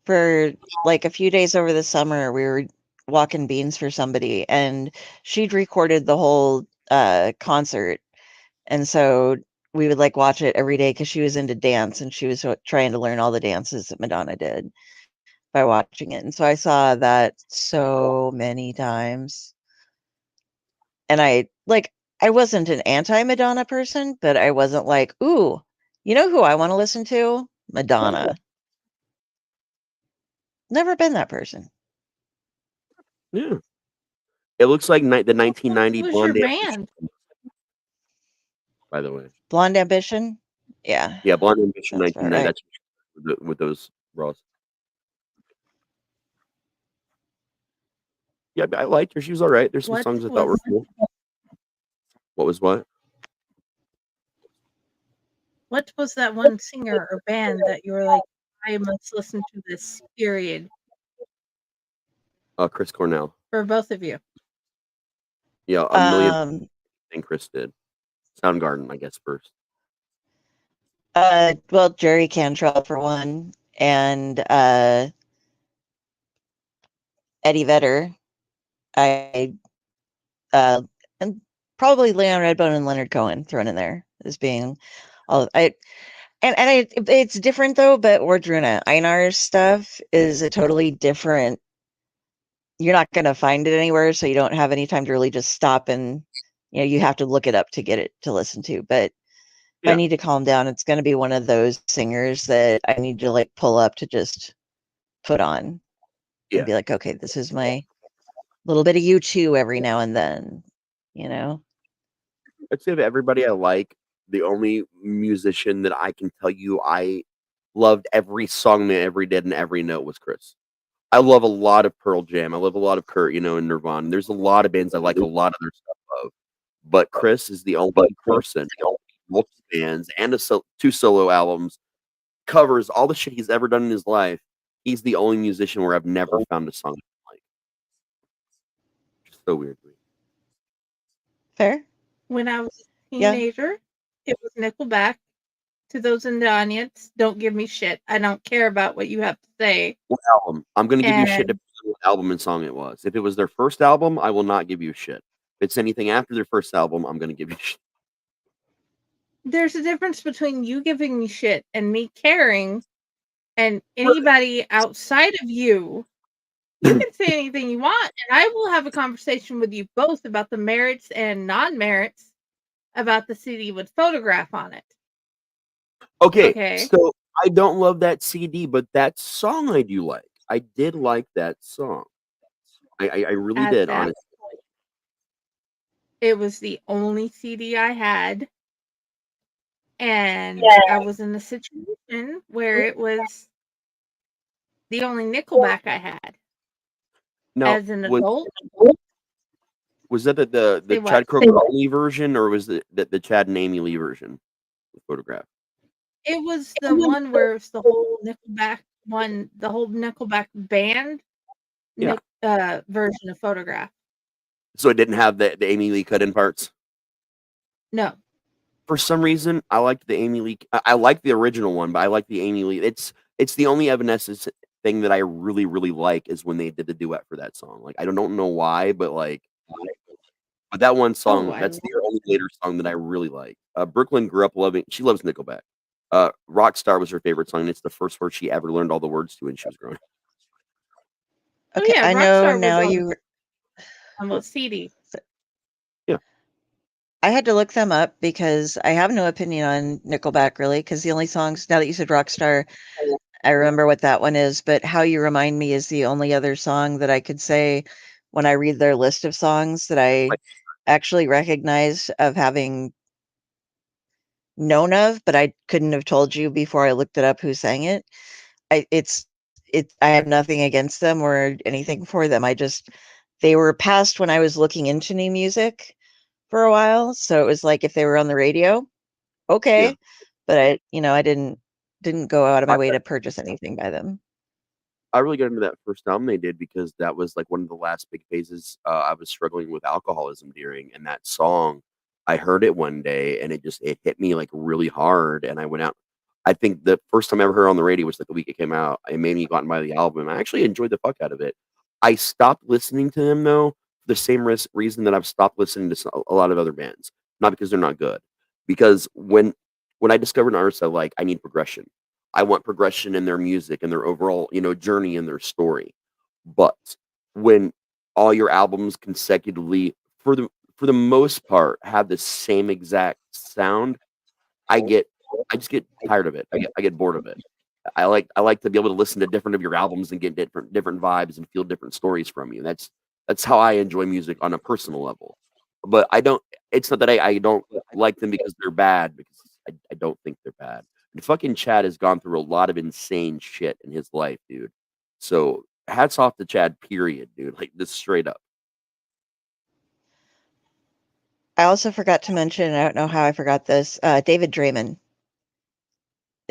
for like a few days over the summer. We were walking beans for somebody, and she'd recorded the whole concert. And so we would like watch it every day because she was into dance and she was trying to learn all the dances that Madonna did by watching it. And so I saw that so many times. And I wasn't an anti-Madonna person, but I wasn't like, ooh, you know who I want to listen to? Madonna. Never been that person. Yeah. It looks like the 1990 Who's your Blonde band? Ambition, by the way. Blonde Ambition? Yeah. Yeah, Blonde Ambition That's about 1990. right. That's with those bras. Yeah, I liked her. She was all right. There's some What songs I thought were was cool. What was what? what was that one singer or band that you were like, I must listen to this, period, Chris Cornell. for both of you? Yeah, a million thing Chris did. Soundgarden, I guess, first. Well, Jerry Cantrell for one, and Eddie Vedder. And probably Leon Redbone and Leonard Cohen thrown in there as being all it's different though, but Wardruna Einar's stuff is a totally different. You're not going to find it anywhere, so you don't have any time to really just stop and you have to look it up to get it to listen to. But if I need to calm down, it's going to be one of those singers that I need to like pull up to just put on and be like, okay, this is my little bit of U2 every now and then, I'd say of everybody I like, the only musician that I can tell you I loved every song they ever did and every note was Chris. I love a lot of Pearl Jam. I love a lot of Kurt, and Nirvana. There's a lot of bands I like a lot of their stuff of. But Chris is the only person, multiple bands and two solo albums, covers all the shit he's ever done in his life. He's the only musician where I've never found a song I like. Just so weird to me. Fair. When I was a teenager, it was Nickelback. To those in the audience, don't give me shit. I don't care about what you have to say. What album? I'm going to give you shit if what album and song it was. If it was their first album, I will not give you shit. If it's anything after their first album, I'm going to give you shit. There's a difference between you giving me shit and me caring, and anybody outside of you can say anything you want, and I will have a conversation with you both about the merits and non-merits about the CD with Photograph on it. Okay, so I don't love that CD, but that song I do like. I did like that song. I really did, honestly. It was the only CD I had, and I was in a situation where it was the only Nickelback I had. Now, as an adult. Was that the Chad Kroger Lee version, or was it the Chad and Amy Lee version? The Photograph. It was the one where it's the whole Nickelback one, the whole Nickelback band version of Photograph. So it didn't have the Amy Lee cut-in parts? No. For some reason, I liked the Amy Lee. I like the original one, but I like the Amy Lee. It's the only Evanescence thing that I really, really like is when they did the duet for that song. Like, I don't know why, but but that one song, that's the only later song that I really like. Brooklyn grew up loving. She loves Nickelback. Rockstar was her favorite song. It's the first word she ever learned all the words to when she was growing up. Okay, I know now you. On what CD? Yeah. I had to look them up because I have no opinion on Nickelback really. Because the only songs, now that you said Rockstar, I remember what that one is. But How You Remind Me is the only other song that I could say when I read their list of songs that I actually recognize of having known of, but I couldn't have told you before I looked it up who sang it. I have nothing against them or anything for them. They were past when I was looking into new music for a while. So it was like if they were on the radio, okay. Yeah. But I didn't didn't go out of my way to purchase anything by them. I really got into that first album they did because that was like one of the last big phases I was struggling with alcoholism during. And that song, I heard it one day and it hit me like really hard. And I went out. I think the first time I ever heard it on the radio was like the week it came out. It made me go out and buy the album. I actually enjoyed the fuck out of it. I stopped listening to him though for the same reason that I've stopped listening to a lot of other bands. Not because they're not good, because when I discovered an artist I like, I need progression. I want progression in their music and their overall, journey and their story. But when all your albums consecutively, for the most part, have the same exact sound, I just get tired of it. I get bored of it. I like to be able to listen to different of your albums and get different vibes and feel different stories from you. That's how I enjoy music on a personal level. But I don't. It's not that I don't like them because they're bad, because I don't think they're bad. And fucking Chad has gone through a lot of insane shit in his life, dude. So hats off to Chad, period, dude. Like, this straight up. I also forgot to mention, I don't know how I forgot this, David Draymond.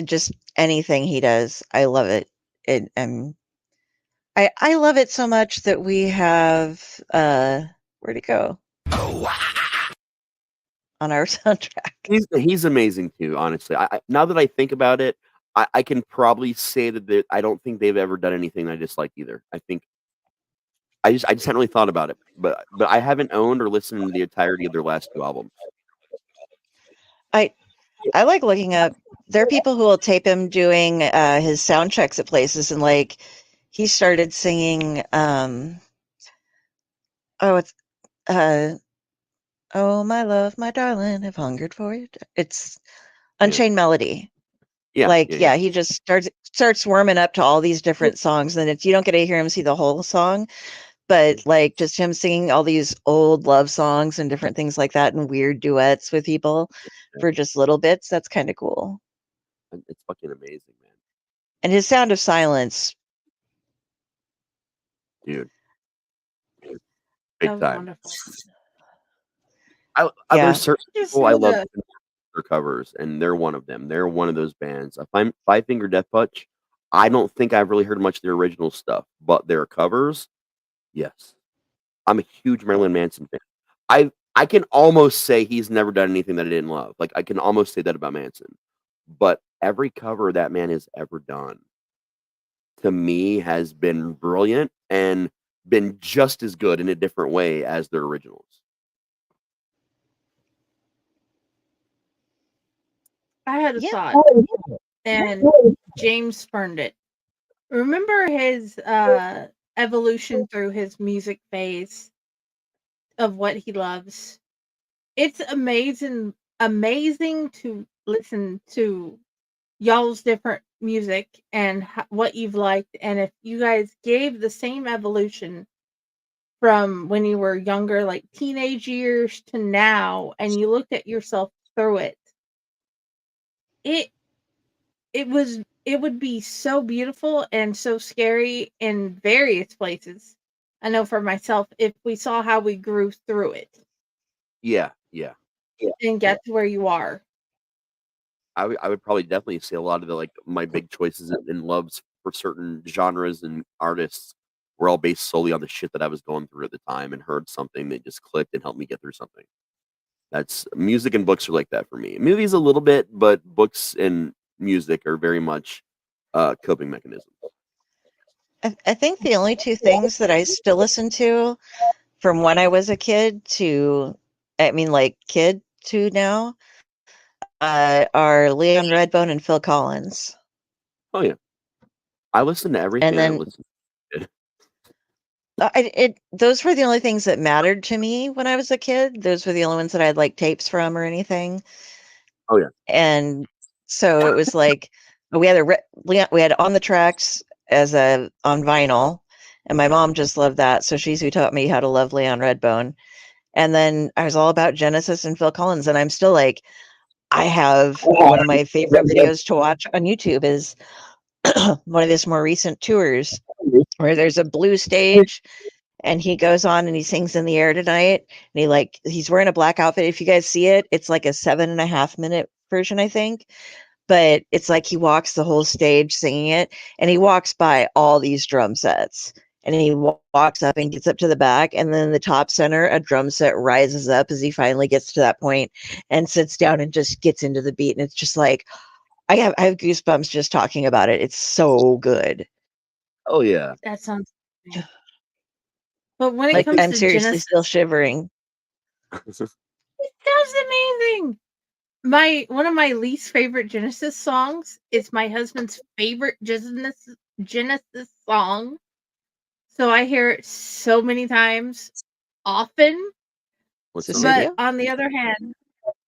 Just anything he does, I love it. I love it so much that we have, where'd it go? On our soundtrack. He's amazing too, honestly. I now that I think about it, I can probably say that I don't think they've ever done anything I dislike either. I think I just hadn't really thought about it, but I haven't owned or listened to the entirety of their last 2 albums. I like looking up. There are people who will tape him doing his sound checks at places, and like he started singing. Oh my love, my darling, have hungered for you. It's Unchained Melody. Yeah, he just starts warming up to all these different songs, and you don't get to hear him see the whole song, but like just him singing all these old love songs and different things like that, and weird duets with people for just little bits. That's kind of cool. It's fucking amazing, man. And his Sound of Silence, dude, big time. Wonderful. There's certain people I love their covers, and they're one of them. They're one of those bands. Five Finger Death Punch, I don't think I've really heard much of their original stuff, but their covers, yes. I'm a huge Marilyn Manson fan. I can almost say he's never done anything that I didn't love. Like, I can almost say that about Manson. But every cover that man has ever done, to me, has been brilliant and been just as good in a different way as their originals. I had a thought, and James spurned it. Remember his evolution through his music phase of what he loves? It's amazing to listen to y'all's different music and what you've liked, and if you guys gave the same evolution from when you were younger, like teenage years to now, and you looked at yourself through it, it would be so beautiful and so scary in various places. I know for myself, if we saw how we grew through it. Yeah. And get to where you are. I would probably definitely say a lot of my big choices in loves for certain genres and artists were all based solely on the shit that I was going through at the time, and heard something that just clicked and helped me get through something. That's music and books are like that for me. Movies a little bit, but books and music are very much coping mechanisms. I think the only 2 things that I still listen to from when I was a kid to, kid to now, are Leon Redbone and Phil Collins. Oh yeah, I listen to everything. And then those were the only things that mattered to me when I was a kid. Those were the only ones that I had like tapes from or anything. Oh yeah. And so it was like we had On the Tracks on vinyl, and my mom just loved that, so she's who taught me how to love Leon Redbone. And then I was all about Genesis and Phil Collins, and I'm still like, I have one of my favorite videos to watch on YouTube is one of his more recent tours where there's a blue stage and he goes on and he sings In the Air Tonight, and he's wearing a black outfit. If you guys see it, it's like a 7.5 minute version, I think, but it's like he walks the whole stage singing it, and he walks by all these drum sets. And he walks up and gets up to the back, and then the top center, a drum set rises up as he finally gets to that point and sits down and just gets into the beat. And it's just like, I have goosebumps just talking about it. It's so good. Oh yeah. That sounds amazing. But when it Like, comes I'm to seriously Genesis, still shivering. it sounds amazing. One of my least favorite Genesis songs is my husband's favorite Genesis song. So I hear it so many times, often. What's So the name? But Suicidio? on the other hand,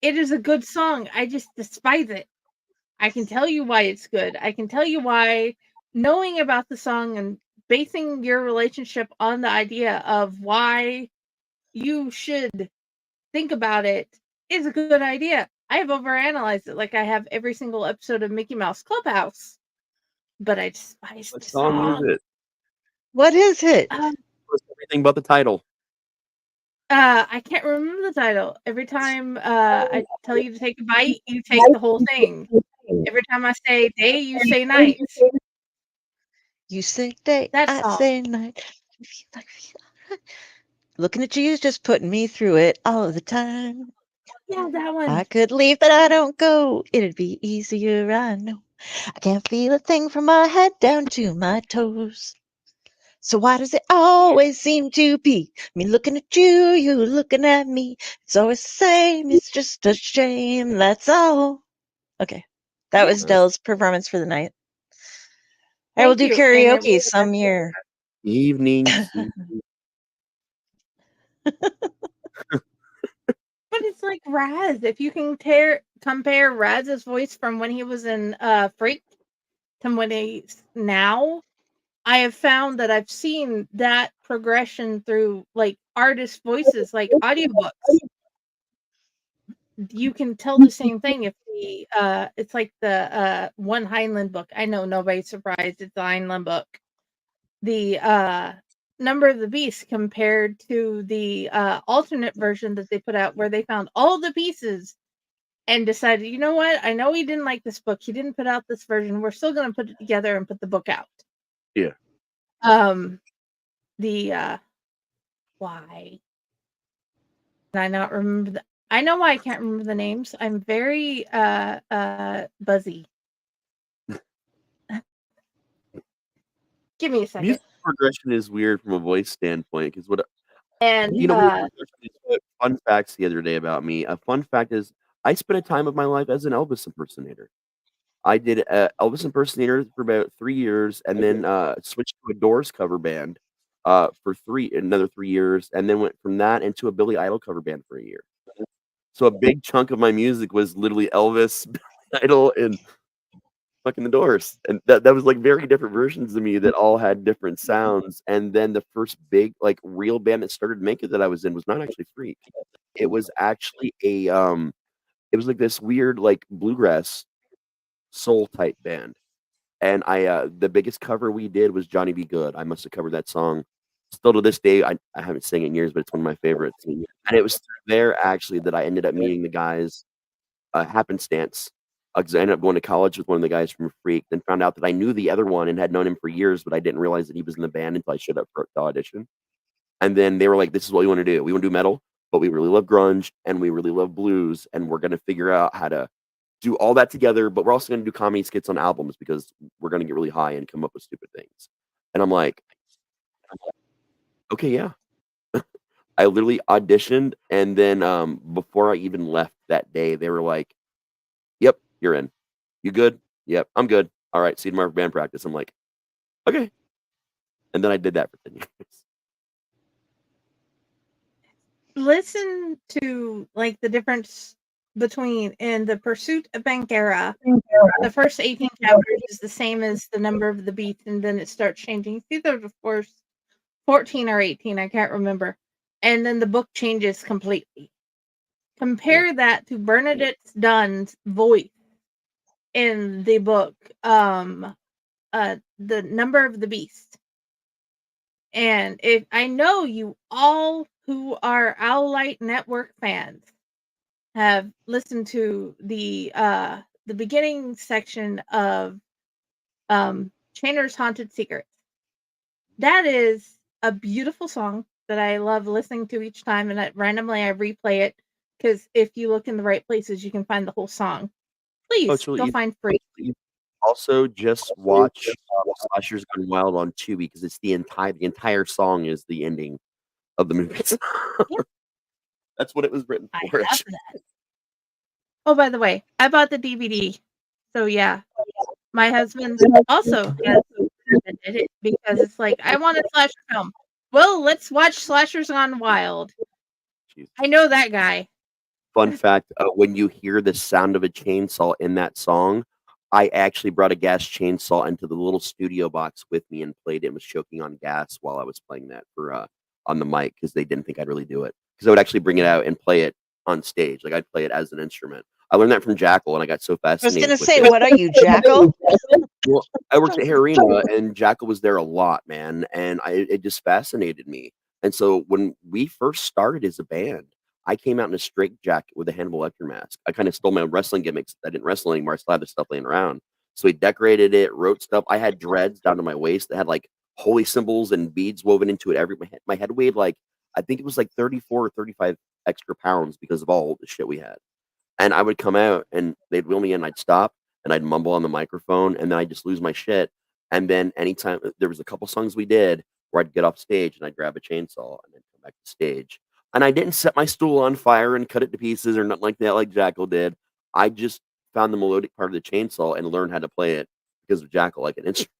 it is a good song. I just despise it. I can tell you why it's good. I can tell you why knowing about the song and basing your relationship on the idea of why you should think about it is a good idea. I have overanalyzed it like I have every single episode of Mickey Mouse Clubhouse. But I despise What the song is song. it? What is it? What's everything but the title? I can't remember the title. Every time I tell you to take a bite, you take the whole thing. Every time I say day, you say night. You say day, That I song. say night. Looking at you is just putting me through it all the time. Yeah, that one. I could leave, but I don't go. It'd be easier, I know. I can't feel a thing from my head down to my toes. So why does it always seem to be me looking at you, you looking at me? It's always the same. It's just a shame. That's all. Okay. That was Dell's performance for the night. I will Thank do you. And it karaoke was some year. Evening. But it's like Raz. If you can compare Raz's voice from when he was in Freak to when he's now, I have found that I've seen that progression through like artist voices, like audiobooks. You can tell the same thing if it's like the one Heinlein book. I know nobody's surprised it's the Heinlein book. The Number of the Beast compared to the alternate version that they put out where they found all the pieces and decided, you know what? I know he didn't like this book. He didn't put out this version. We're still going to put it together and put the book out. Yeah. Why? Can I not remember I know why I can't remember the names. I'm very buzzy. Give me a second. Music progression is weird from a voice standpoint because what And fun facts the other day about me. A fun fact is I spent a time of my life as an Elvis impersonator. I did Elvis impersonator for about 3 years, and then switched to a Doors cover band for another 3 years, and then went from that into a Billy Idol cover band for a year. So a big chunk of my music was literally Elvis, Billy Idol, and fucking the Doors, and that was like very different versions of me that all had different sounds. And then the first big like real band that started making that I was in was not actually Freak. It was actually it was like this weird like bluegrass soul type band. And the biggest cover we did was Johnny Be Good. I must have covered that song. Still to this day, I haven't sang it in years, but it's one of my favorites. And it was there actually that I ended up meeting the guys happenstance. Because I ended up going to college with one of the guys from Freak, then found out that I knew the other one and had known him for years, but I didn't realize that he was in the band until I showed up for the audition. And then they were like, "This is what we want to do. We want to do metal, but we really love grunge and we really love blues, and we're going to figure out how to do all that together. But we're also going to do comedy skits on albums because we're going to get really high and come up with stupid things." And I'm like, "Okay, yeah." I literally auditioned, and then before I even left that day, they were like, "Yep, you're in. You good? Yep, I'm good. All right, see you tomorrow for band practice." I'm like, "Okay." And then I did that for 10 years. listen to like the difference between in the Pursuit of Bankera. The first 18 chapters is the same as the Number of the Beast, and then it starts changing. It's either the first 14 or 18, I can't remember. And then the book changes completely. Compare that to Bernadette Dunn's voice in the book, The Number of the Beast. And if I know you all who are Owl Light Network fans have listened to the the beginning section of Chainer's Haunted Secrets. That is a beautiful song that I love listening to each time, and randomly I replay it because if you look in the right places, you can find the whole song. Please it's really go easy. find free. Also, just watch Slashers Gone Wild on Tubi because it's the entire song is the ending of the movie. Yeah. That's what it was written I for. have that. Oh, by the way, I bought the DVD. So yeah, my husband also has recommended it because it's like, I want a slasher film. Well, let's watch Slashers Gone Wild. Jeez. I know that guy. Fun fact, when you hear the sound of a chainsaw in that song, I actually brought a gas chainsaw into the little studio box with me and played it and was choking on gas while I was playing that for on the mic because they didn't think I'd really do it. Because I would actually bring it out and play it on stage. Like I'd play it as an instrument. I learned that from Jackal and I got so I was fascinated. going to with say, it. what are you, Jackal? Well, I worked at Harina and Jackal was there a lot, man. And it just fascinated me. And so when we first started as a band, I came out in a straight jacket with a Hannibal Lecter mask. I kind of stole my own wrestling gimmicks. I didn't wrestle anymore. I still had this stuff laying around. So we decorated it, wrote stuff. I had dreads down to my waist that had like holy symbols and beads woven into it. My head weighed like, I think it was like 34 or 35 extra pounds because of all the shit we had. And I would come out and they'd wheel me in, I'd stop and I'd mumble on the microphone and then I'd just lose my shit. And then anytime there was a couple songs we did where I'd get off stage and I'd grab a chainsaw and then come back to stage. And I didn't set my stool on fire and cut it to pieces or nothing like that like Jackal did. I just found the melodic part of the chainsaw and learned how to play it because of Jackal like an instrument.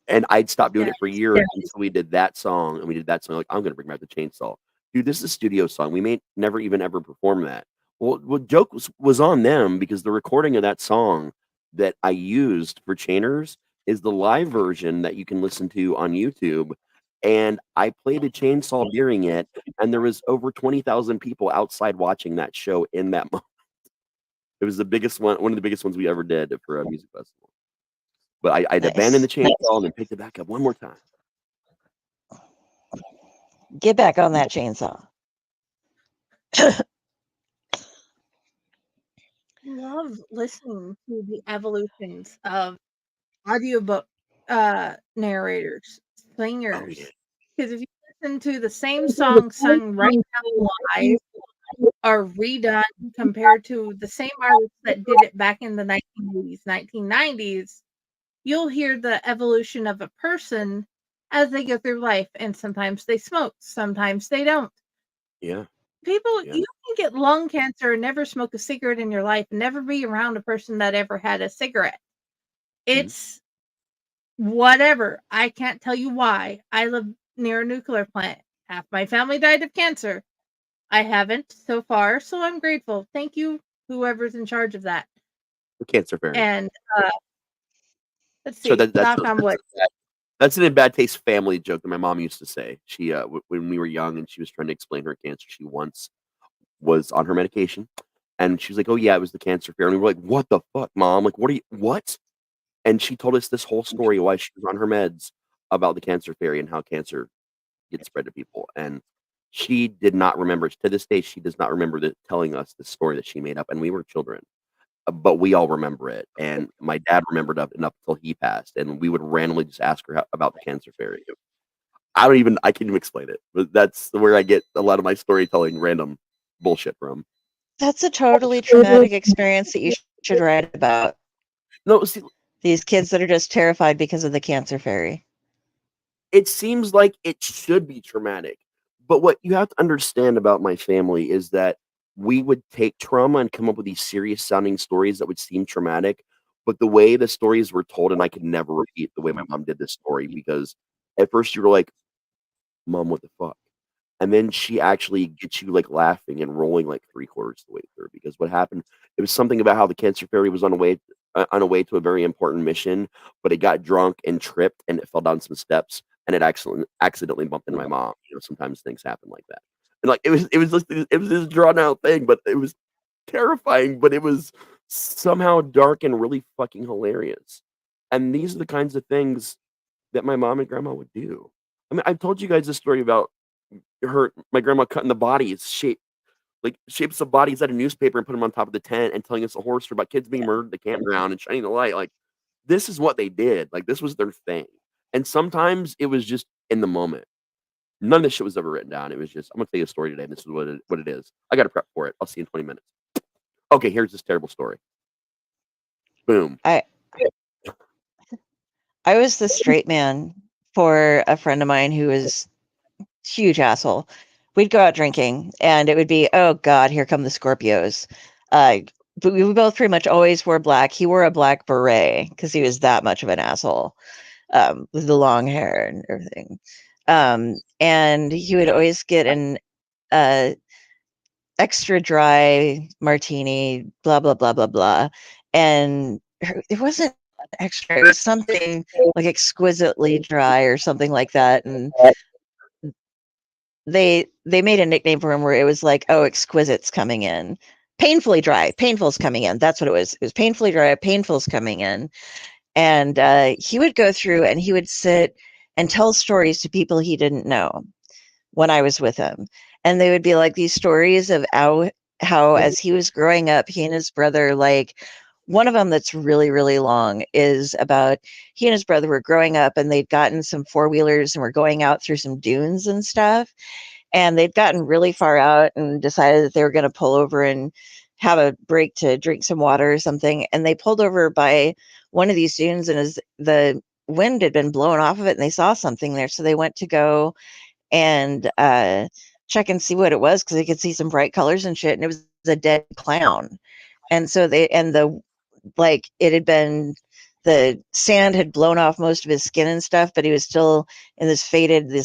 And I'd stopped doing it for years until we did that song. And we did that song like, I'm going to bring back the chainsaw. Dude, this is a studio song. We may never even ever perform that. Well, joke was on them because the recording of that song that I used for Chainers is the live version that you can listen to on YouTube. And I played a chainsaw during it, and there was over 20,000 people outside watching that show in that moment. It was the biggest one of the biggest ones we ever did for a music festival. But I'd abandoned the chainsaw and then picked it back up one more time. Get back on that chainsaw. Love listening to the evolutions of audiobook narrators, singers. Because if you listen to the same song sung right now live or redone compared to the same artists that did it back in the 1980s, 1990s, you'll hear the evolution of a person as they go through life. And sometimes they smoke, sometimes they don't. Yeah. People, you can get lung cancer and never smoke a cigarette in your life and never be around a person that ever had a cigarette. It's whatever. I can't tell you why. I live near a nuclear plant. Half my family died of cancer. I haven't so far, so I'm grateful. Thank you, whoever's in charge of that. The cancer fairy. And let's see. So knock on wood. That's an in bad taste family joke that my mom used to say. She when we were young and she was trying to explain her cancer, she once was on her medication and she was like, "Oh yeah, it was the cancer fairy." And we were like, "What the fuck, mom? Like, what?" And she told us this whole story why she was on her meds about the cancer fairy and how cancer gets spread to people. And she did not remember. To this day, she does not remember telling us the story that she made up. And we were children. But we all remember it, and my dad remembered up until he passed, and we would randomly just ask her about the cancer fairy. I can't even explain it, but that's where I get a lot of my storytelling random bullshit from. That's a totally traumatic experience that you should write about. No, see, these kids that are just terrified because of the cancer fairy. It seems like it should be traumatic, but what you have to understand about my family is that we would take trauma and come up with these serious sounding stories that would seem traumatic, but the way the stories were told, and I could never repeat the way my mom did this story, because at first you were like, "Mom, what the fuck?" And then she actually gets you like laughing and rolling like 3/4 of the way through, because what happened, it was something about how the cancer fairy was on a way to a very important mission, but it got drunk and tripped and it fell down some steps and it accidentally bumped into my mom. Sometimes things happen like that. And like it was this drawn out thing, but it was terrifying, but it was somehow dark and really fucking hilarious. And these are the kinds of things that my mom and grandma would do. I mean, I've told you guys this story about my grandma cutting the bodies shape like shapes of bodies out of newspaper and put them on top of the tent and telling us a horror story about kids being murdered at the campground and shining the light. Like, this is what they did. Like, this was their thing. And sometimes it was just in the moment. None of this shit was ever written down. It was just, I'm going to tell you a story today, and this is what it is. I got to prep for it. I'll see you in 20 minutes. Okay, here's this terrible story. Boom. I was the straight man for a friend of mine who was a huge asshole. We'd go out drinking, and it would be, oh God, here come the Scorpios. But we both pretty much always wore black. He wore a black beret because he was that much of an asshole, with the long hair and everything. And he would always get an extra dry martini, blah, blah, blah, blah, blah. And it wasn't extra, it was something like exquisitely dry or something like that. And they made a nickname for him where it was like, oh, exquisite's coming in. Painfully dry, painful's coming in. That's what it was. It was painfully dry, painful's coming in. And he would go through and he would sit and tell stories to people he didn't know when I was with him. And they would be like these stories of how as he was growing up, he and his brother, like one of them that's really, really long is about he and his brother were growing up and they'd gotten some four-wheelers and were going out through some dunes and stuff. And they'd gotten really far out and decided that they were going to pull over and have a break to drink some water or something. And they pulled over by one of these dunes, and as the wind had been blown off of it and they saw something there. So they went to go and check and see what it was because they could see some bright colors and shit. And it was a dead clown. And so it had been, the sand had blown off most of his skin and stuff, but he was still in this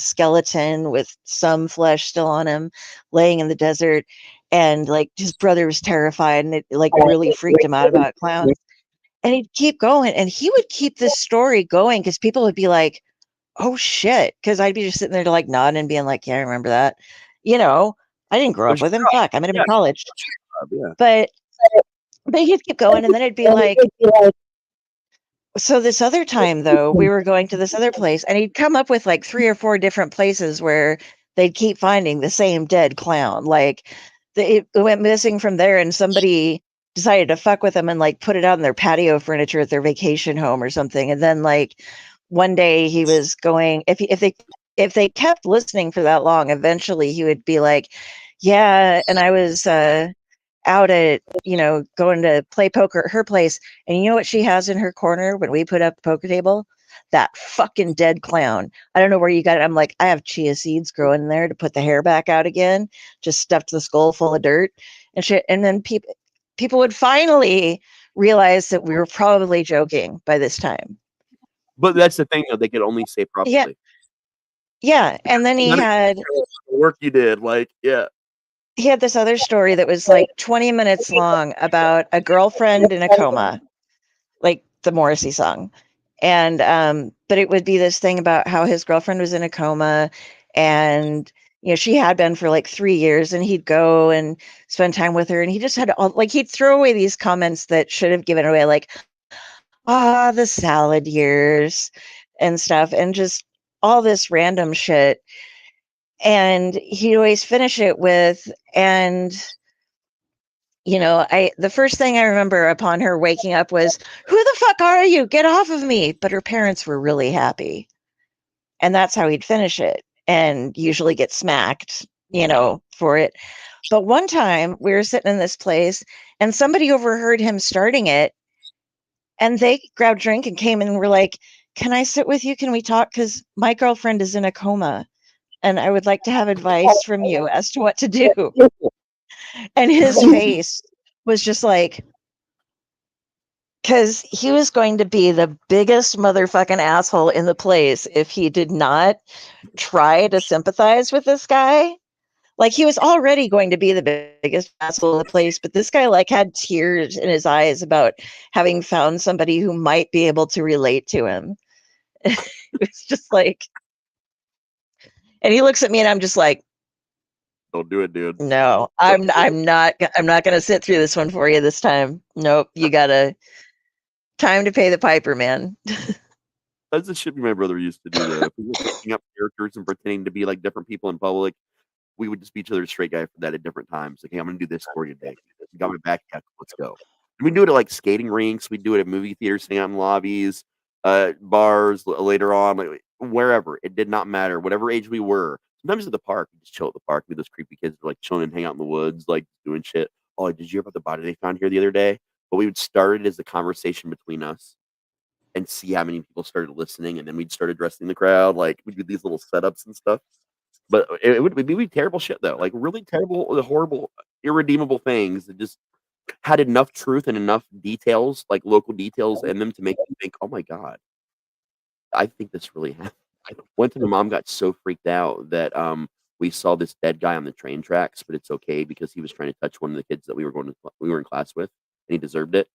skeleton with some flesh still on him, laying in the desert. And like his brother was terrified, and it like really freaked him out about clowns. And he'd keep going, and he would keep this story going because people would be like, "Oh shit!" Because I'd be just sitting there to like nodding and being like, "Yeah, I remember that." I didn't grow up with him. Fuck, I met him in college. Yeah. But he'd keep going, and then it'd be like, so this other time, though, we were going to this other place, and he'd come up with like 3 or 4 different places where they'd keep finding the same dead clown. Like it went missing from there, and somebody decided to fuck with him and like put it out in their patio furniture at their vacation home or something. And then like one day he was going, if they kept listening for that long, eventually he would be like, yeah, and I was out at, going to play poker at her place. And you know what she has in her corner when we put up the poker table? That fucking dead clown. I don't know where you got it. I'm like, I have chia seeds growing in there to put the hair back out again, just stuffed the skull full of dirt and shit. And then people would finally realize that we were probably joking by this time. But that's the thing, though. They could only say probably. Yeah. And then he had the work you did. Like, yeah. He had this other story that was like 20 minutes long about a girlfriend in a coma, like the Morrissey song. And but it would be this thing about how his girlfriend was in a coma, and she had been for like 3 years, and he'd go and spend time with her, and he just had he'd throw away these comments that should have given away, like, the salad years and stuff, and just all this random shit. And he'd always finish it with, and the first thing I remember upon her waking up was, "Who the fuck are you? Get off of me." But her parents were really happy. And that's how he'd finish it, and usually get smacked, for it. But one time we were sitting in this place and somebody overheard him starting it, and they grabbed a drink and came in and were like, "Can I sit with you? Can we talk? Because my girlfriend is in a coma, and I would like to have advice from you as to what to do." And his face was just like, because he was going to be the biggest motherfucking asshole in the place if he did not try to sympathize with this guy. Like, he was already going to be the biggest asshole in the place, but this guy like had tears in his eyes about having found somebody who might be able to relate to him. It was just like, and he looks at me and I'm just like, don't do it, dude. No, I'm not going to sit through this one for you this time. Nope, you gotta time to pay the piper, man. That's the shit my brother used to do. Though. If we were picking up characters and pretending to be like different people in public, we would just be each other's straight guy for that at different times. Like, hey, I'm gonna do this for you today. You got my back, yeah, let's go. And we do it at like skating rinks. We do it at movie theaters, hang out in lobbies, bars later on, like wherever. It did not matter, whatever age we were. Sometimes at the park, we just chill at the park. We those creepy kids were like chilling and hang out in the woods, like doing shit. Oh, did you hear about the body they found here the other day? But we would start it as a conversation between us and see how many people started listening, and then we'd start addressing the crowd. Like we'd do these little setups and stuff. But it would be terrible shit though, like really terrible, horrible, irredeemable things that just had enough truth and enough details, like local details in them to make you think, oh my God, I think this really happened. One time, my mom got so freaked out that we saw this dead guy on the train tracks, but it's okay because he was trying to touch one of the kids that we were in class with, and he deserved it.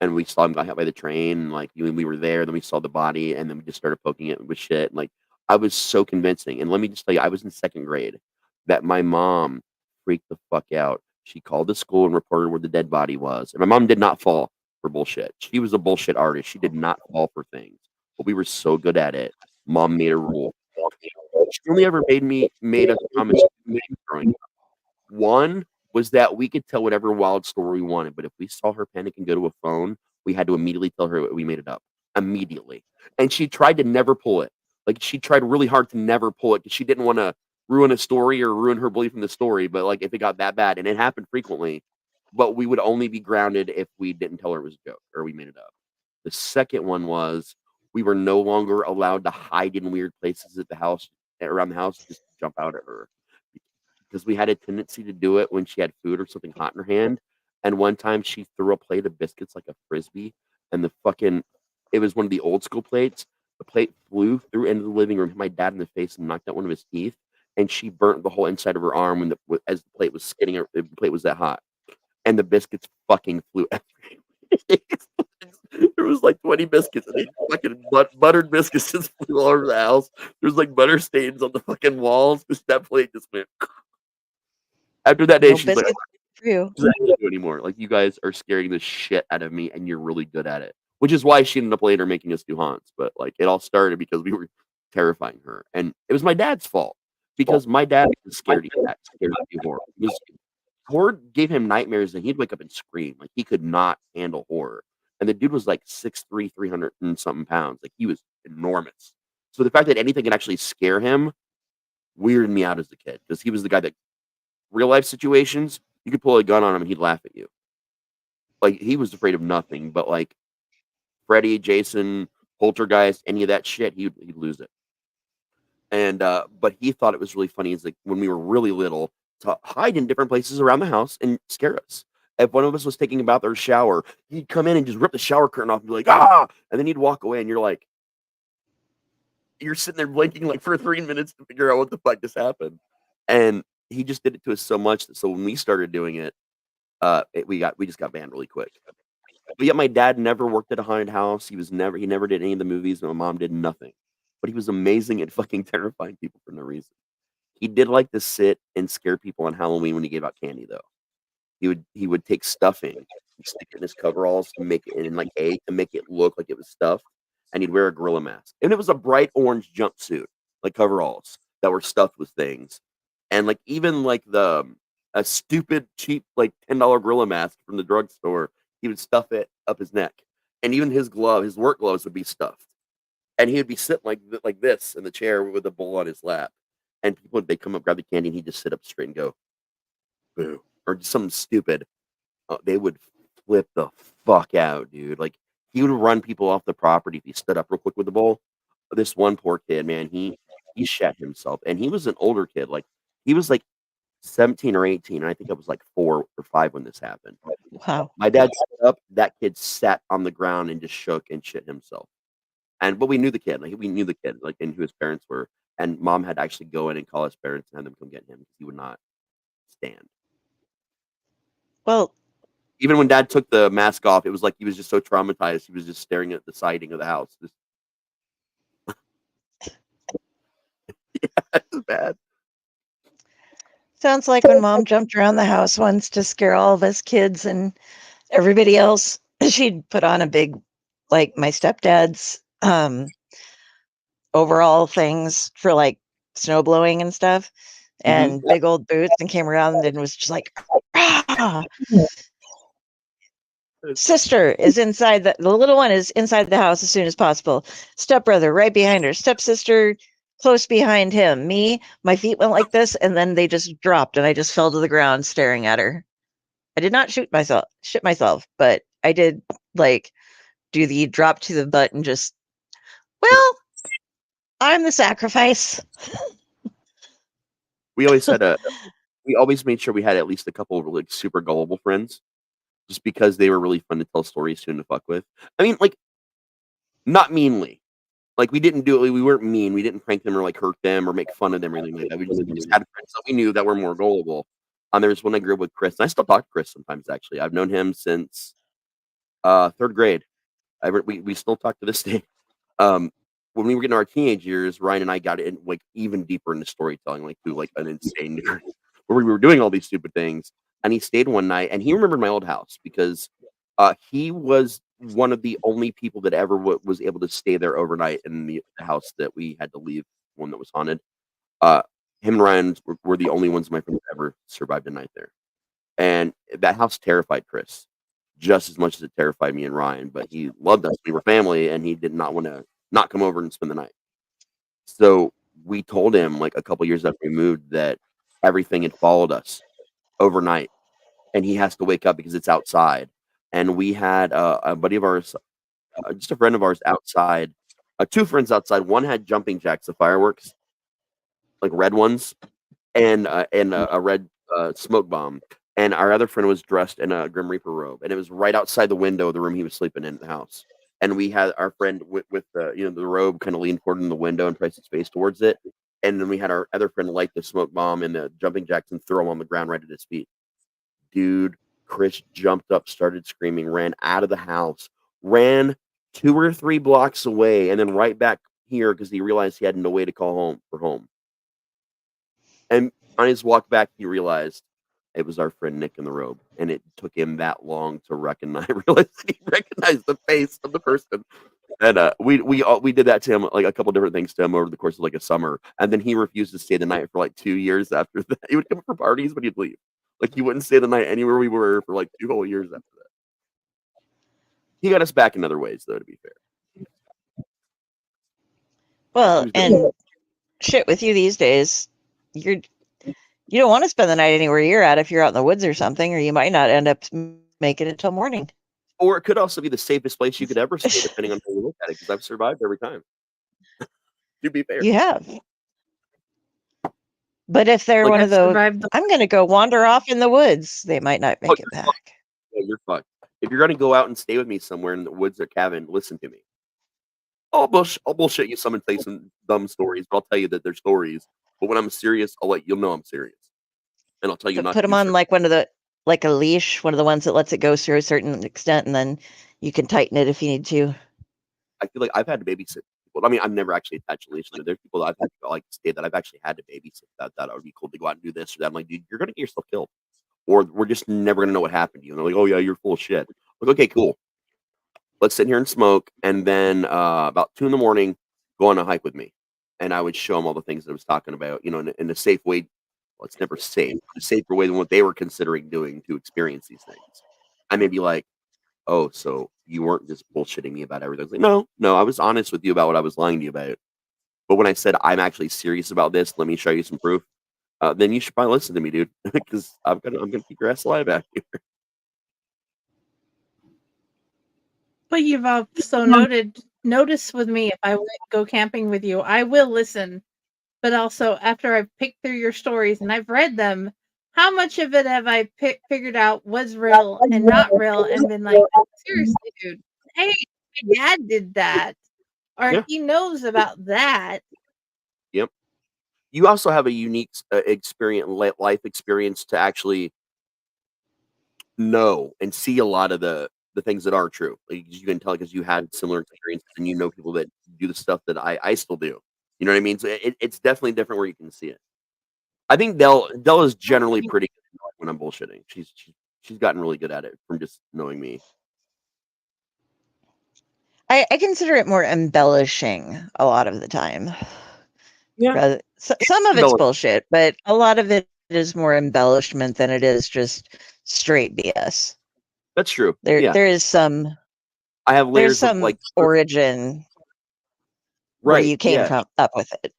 And we saw him got hit by the train, and like we were there, then we saw the body, and then we just started poking it with shit. And, like I was so convincing. And let me just tell you, I was in second grade that my mom freaked the fuck out. She called the school and reported where the dead body was. And my mom did not fall for bullshit. She was a bullshit artist. She did not fall for things. But we were so good at it. Mom made a rule. She only ever made us promise growing up. One was that we could tell whatever wild story we wanted, but if we saw her panic and go to a phone, we had to immediately tell her we made it up. Immediately. And she tried to never pull it. Like she tried really hard to never pull it because she didn't want to ruin a story or ruin her belief in the story. But like if it got that bad, and it happened frequently, but we would only be grounded if we didn't tell her it was a joke or we made it up. The second one was we were no longer allowed to hide in weird places at the house, around the house, just jump out at her. Because we had a tendency to do it when she had food or something hot in her hand. And one time she threw a plate of biscuits like a frisbee, and it was one of the old school plates. The plate flew through into the living room, hit my dad in the face, and knocked out one of his teeth. And she burnt the whole inside of her arm as the plate was skidding. The plate was that hot, and the biscuits fucking flew everywhere. There was like 20 biscuits, and they fucking buttered biscuits just flew all over the house. There's like butter stains on the fucking walls. That plate just went. After that day, she's like, for you. "I can't do anymore. Like you guys are scaring the shit out of me, and you're really good at it." Which is why she ended up later making us do haunts. But like it all started because we were terrifying her, and it was my dad's fault because my dad was scared of horror. Horror gave him nightmares, and he'd wake up and scream. Like he could not handle horror. And the dude was like 6'3", 300 and something pounds. Like he was enormous. So the fact that anything could actually scare him weirded me out as a kid because he was the guy that real life situations, you could pull a gun on him and he'd laugh at you. Like he was afraid of nothing, but like Freddy, Jason, Poltergeist, any of that shit, he'd lose it. And but he thought it was really funny. Is like when we were really little to hide in different places around the house and scare us. If one of us was taking a bath or a shower, he'd come in and just rip the shower curtain off and be like, ah, and then he'd walk away and you're sitting there blinking like for 3 minutes to figure out what the fuck just happened. And he just did it to us so much that so when we started doing it, we just got banned really quick. But yet my dad never worked at a haunted house. He never did any of the movies. My mom did nothing. But he was amazing at fucking terrifying people for no reason. He did like to sit and scare people on Halloween when he gave out candy though. He would take stuffing and stick it in his coveralls to make it in like egg to make it look like it was stuffed, and he'd wear a gorilla mask. And it was a bright orange jumpsuit, like coveralls that were stuffed with things. And like even like a stupid cheap like $10 gorilla mask from the drugstore, he would stuff it up his neck. And even his work gloves would be stuffed. And he would be sitting like this in the chair with a bowl on his lap. And people they'd come up, grab the candy, and he'd just sit up straight and go, boo. Or just something stupid. They would flip the fuck out, dude. Like he would run people off the property if he stood up real quick with the bowl. This one poor kid, man, he shat himself. And he was an older kid. Like he was like 17 or 18. And I think I was like 4 or 5 when this happened. Wow. My dad stood up, that kid sat on the ground and just shook and shit himself. But we knew the kid. Like we knew the kid, like and who his parents were. And mom had to actually go in and call his parents and have them come get him because he would not stand. Well, even when dad took the mask off, it was like he was just so traumatized. He was just staring at the siding of the house. Yeah, it's bad. sounds like when mom jumped around the house once to scare all of us kids and everybody else, she'd put on a big, like my stepdad's overall things for like snow blowing and stuff. and big old boots, and came around and was just like, ah! Sister is inside the little one is inside the house as soon as possible. Stepbrother right behind her. Stepsister close behind him. Me, my feet went like this, and then they just dropped, and I just fell to the ground staring at her. I did not shit myself, but I did like do the drop to the butt and just, well, I'm the sacrifice. We always made sure we had at least a couple of like super gullible friends, just because they were really fun to tell stories to and to fuck with. I mean, like, not meanly. Like, we didn't do it. We weren't mean. We didn't prank them or like hurt them or make fun of them or anything like that. We just had friends that we knew that were more gullible. There's one I grew up with, Chris, and I still talk to Chris sometimes. Actually, I've known him since third grade. We still talk to this day. When we were getting our teenage years, Ryan and I got in like even deeper into storytelling, like through like an insane nerd, where we were doing all these stupid things. And he stayed one night, and he remembered my old house because he was one of the only people that ever was able to stay there overnight in the house that we had to leave, one that was haunted. Him and Ryan were the only ones my friends ever survived a night there. And that house terrified Chris just as much as it terrified me and Ryan, but he loved us. We were family, and he did not want to not come over and spend the night. So we told him like a couple years after we moved that everything had followed us overnight, and he has to wake up because it's outside. And we had a buddy of ours, just a friend of ours outside, two friends outside. One had jumping jacks of fireworks, like red ones, and a red smoke bomb. And our other friend was dressed in a Grim Reaper robe, and it was right outside the window of the room he was sleeping in the house. And we had our friend with the the robe kind of leaned toward the window and tried to space towards it. And then we had our other friend light the smoke bomb and the jumping jacks and throw him on the ground right at his feet. Dude, Chris jumped up, started screaming, ran out of the house, ran 2 or 3 blocks away, and then right back here because he realized he had no way to call home. And on his walk back, he realized it was our friend Nick in the robe, and it took him that long to realize he recognized the face of the person. And we did that to him, like a couple different things to him over the course of like a summer, and then he refused to stay the night for like 2 years after that. He would come for parties, but he'd leave. Like he wouldn't stay the night anywhere we were for like 2 whole years after that. He got us back in other ways, though, to be fair. Well, and shit with you these days, you don't want to spend the night anywhere you're at if you're out in the woods or something, or you might not end up making it till morning. Or it could also be the safest place you could ever stay, depending on how you look at it, because I've survived every time. To be fair. You have. But if they're one of those, I'm going to go wander off in the woods, they might not make it back. Yeah, you're fucked. If you're going to go out and stay with me somewhere in the woods or cabin, listen to me. I'll bullshit you some and tell you some dumb stories, but I'll tell you that they're stories. But when I'm serious, you'll know I'm serious. And I'll tell you So not put to them on like like a leash, one of the ones that lets it go through a certain extent, and then you can tighten it if you need to. I feel like I've had to babysit people. I mean, I've never actually attached a leash. There's people that I've had to like stay that I've actually had to babysit. That would be cool to go out and do this or that. I'm like, dude, you're gonna get yourself killed, or we're just never gonna know what happened to you. And they're like, oh yeah, you're full of shit. I'm like, okay, cool. Let's sit here and smoke, and then about 2 a.m, go on a hike with me, and I would show them all the things that I was talking about, in a safe way. Well, it's never safe, a safer way than what they were considering doing to experience these things. I may be like, oh, so you weren't just bullshitting me about everything. I was like, no, I was honest with you about what I was lying to you about. But when I said I'm actually serious about this, let me show you some proof. Then you should probably listen to me, dude, because I'm gonna keep your ass alive out here. But you've also noticed with me, if I go camping with you, I will listen. But also, after I've picked through your stories and I've read them, how much of it have I figured out was real and not real, and been like, seriously, dude, hey, my dad did that, or he knows about that. Yep. You also have a unique life experience to actually know and see a lot of the things that are true. Like, you can tell because you had similar experiences, and you know people that do the stuff that I still do. You know what I mean? So it's definitely different where you can see it. I think Dell is generally pretty good when I'm bullshitting. She's gotten really good at it from just knowing me. I consider it more embellishing a lot of the time. Yeah. some of it's embellished. bullshit, but a lot of it is more embellishment than it is just straight BS. That's true. There Yeah, there is some I have there's layers of some like origin where right. you came Yeah. up with it.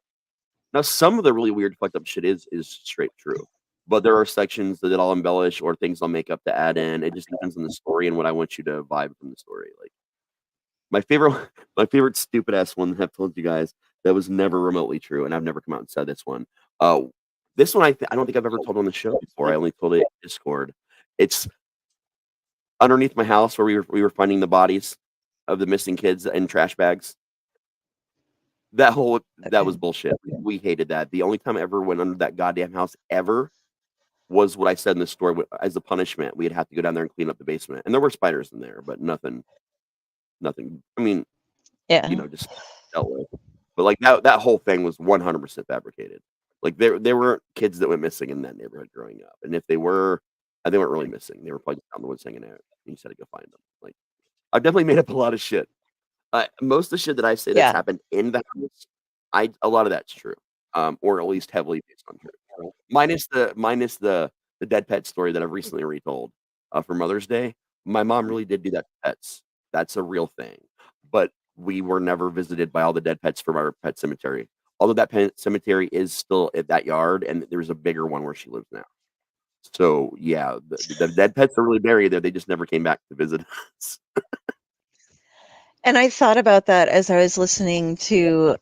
Now some of the really weird fucked up shit is straight true, but there are sections that I'll embellish or things I'll make up to add in. It just depends on the story and what I want you to vibe from the story. Like my favorite my favorite stupid ass one that I've told you guys that was never remotely true, and I've never come out and said this one. Uh, this one I don't think I've ever told on the show before. I only told it in Discord. It's underneath my house where we were finding the bodies of the missing kids in trash bags. That was Okay. bullshit. We hated that. The only time I ever went under that goddamn house ever was what I said in the story. As a punishment, we'd have to go down there and clean up the basement, and there were spiders in there, but nothing. I mean, Yeah. just dealt with. But like that whole thing was 100% fabricated. Like there were kids that went missing in that neighborhood growing up, and if they weren't really missing. They were probably out in the woods hanging out, and you just had to go find them. Like I've definitely made up a lot of shit. Most of the shit that I say that's Yeah. happened in the house, a lot of that's true, or at least heavily based on true. Minus the dead pet story that I've recently retold for Mother's Day. My mom really did do that to pets. That's a real thing, but we were never visited by all the dead pets from our pet cemetery. Although that pet cemetery is still at that yard, and there's a bigger one where she lives now. So yeah, the dead pets are really buried there. They just never came back to visit us. And I thought about that as I was listening to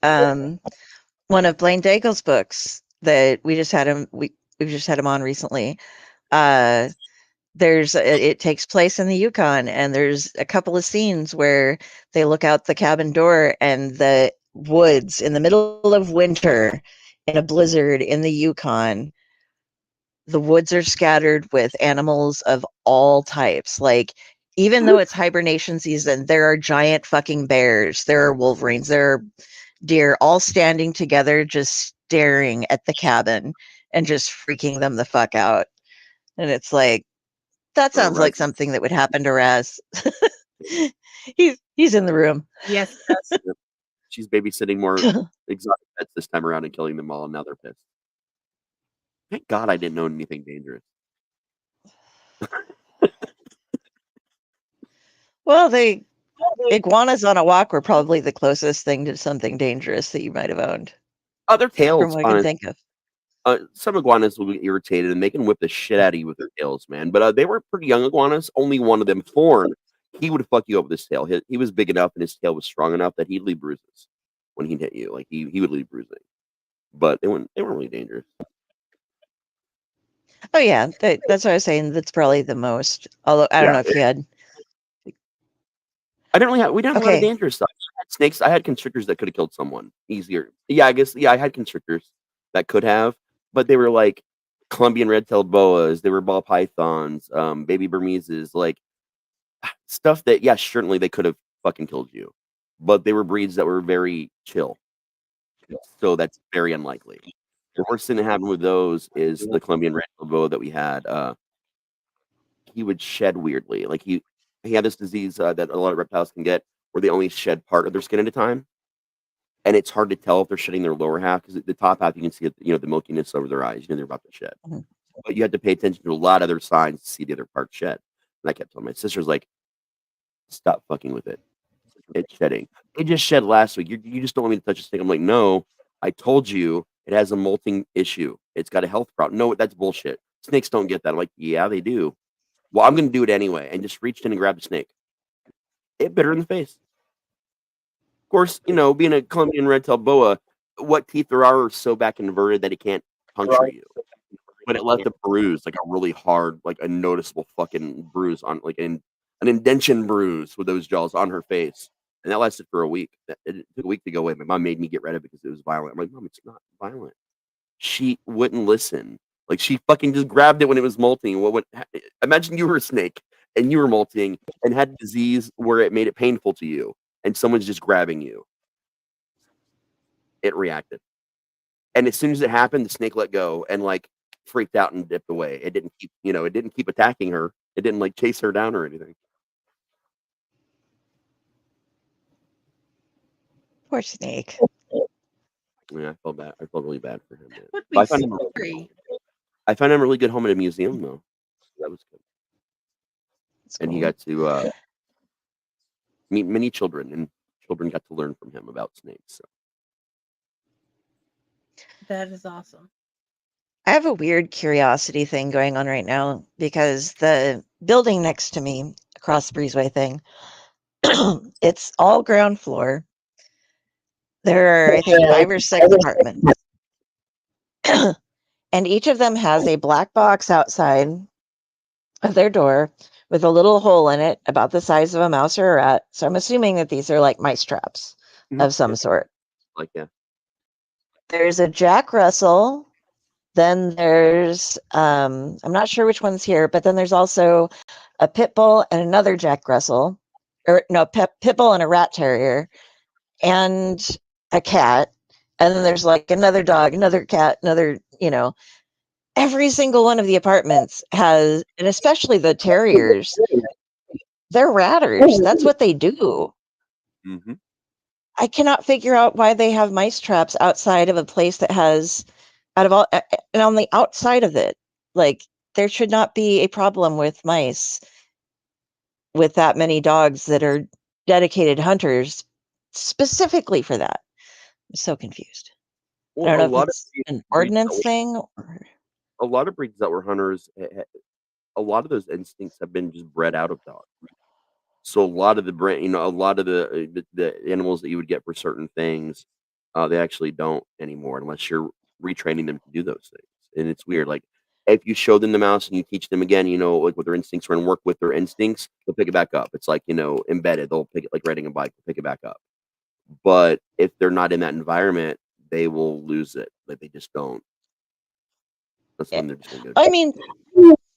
one of Blaine Daigle's books that we just had him we've just had him on recently. Uh it takes place in the Yukon, and there's a couple of scenes where they look out the cabin door and the woods in the middle of winter in a blizzard in the Yukon. The woods are scattered with animals of all types. Like, even though it's hibernation season, there are giant fucking bears, there are wolverines, there are deer all standing together, just staring at the cabin and just freaking them the fuck out. And it's like, that sounds like Raz, something that would happen to Raz. He's in the room. Yes, it does. she's babysitting more exotic pets this time around and killing them all, and now they're pissed. Thank God I didn't know anything dangerous. Well, the iguanas on a walk were probably the closest thing to something dangerous that you might have owned, Their from tails, what I can think of. some iguanas will be irritated and they can whip the shit out of you with their tails, man. But they were pretty young iguanas. Only one of them, Thorn, he would fuck you up with his tail. He was big enough and his tail was strong enough that he'd leave bruises when he'd hit you. Like he would leave bruising. But they weren't really dangerous. Oh yeah, that's what I was saying. That's probably the most. Although I don't Yeah. know if you had. We didn't have a lot of Okay. dangerous stuff. I had snakes. I had constrictors that could have killed someone easier. Yeah, I guess. Yeah, I had constrictors that could have, but they were like Colombian red-tailed boas. They were ball pythons, baby Burmeses, like stuff that, yeah, certainly they could have fucking killed you, but they were breeds that were very chill. So that's very unlikely. The worst thing that happened with those is the Colombian red-tailed boa that we had. He would shed weirdly. Like he had this disease that a lot of reptiles can get, where they only shed part of their skin at a time, and it's hard to tell if they're shedding their lower half because the top half you can see it, the milkiness over their eyes. They're about to shed, Mhm. but you have to pay attention to a lot of other signs to see the other part shed. And I kept telling my sister's like, "Stop fucking with it. It's shedding. It just shed last week. You just don't want me to touch a snake." I'm like, "No, I told you it has a molting issue. It's got a health problem." "No, that's bullshit. Snakes don't get that." I'm like, "Yeah, they do." "Well, I'm going to do it anyway," and just reached in and grabbed the snake. It bit her in the face. Of course, being a Colombian red-tailed boa, what teeth there are so back inverted that it can't puncture you. But it left a bruise, like a really hard, like a noticeable fucking bruise on, like an indention bruise with those jaws on her face. And that lasted for a week. It took a week to go away. My mom made me get rid of it because it was violent. I'm like, "Mom, it's not violent." She wouldn't listen. Like, she fucking just grabbed it when it was molting. Imagine you were a snake and you were molting and had disease where it made it painful to you, and someone's just grabbing you. It reacted. And as soon as it happened, the snake let go and like freaked out and dipped away. It didn't keep attacking her. It didn't like chase her down or anything. Poor snake. Yeah, I felt bad. I felt really bad for him. Man. Would But be scary. I found him a really good home at a museum, though. That was good. It's And he cool. got to meet many children, and children got to learn from him about snakes. So. That is awesome. I have a weird curiosity thing going on right now because the building next to me across the breezeway thing, it's all ground floor. There are, I think, 5 or 6 apartments. And each of them has a black box outside of their door with a little hole in it about the size of a mouse or a rat. So I'm assuming that these are like mice traps of some sort. Like, yeah. There's a Jack Russell. Then there's, I'm not sure which one's here, but then there's also a pit bull and another Jack Russell. Or no, pit bull and a rat terrier. And a cat. And then there's like another dog, another cat, another, every single one of the apartments has, and especially the terriers, they're ratters. That's what they do. Mm-hmm. I cannot figure out why they have mice traps outside of a place that has, out of all, and on the outside of it, like there should not be a problem with mice with that many dogs that are dedicated hunters specifically for that. I'm so confused. I Well, don't know if it's an ordinance thing or... A lot of breeds that were hunters, a lot of those instincts have been just bred out of dogs. So a lot of a lot of the animals that you would get for certain things, they actually don't anymore unless you're retraining them to do those things. And it's weird. Like if you show them the mouse and you teach them again, like what their instincts are and work with their instincts, they'll pick it back up. It's like, embedded. They'll pick it like riding a bike, they'll pick it back up. But if they're not in that environment, they will lose it. Like they just don't. That's when they're just gonna go. I mean,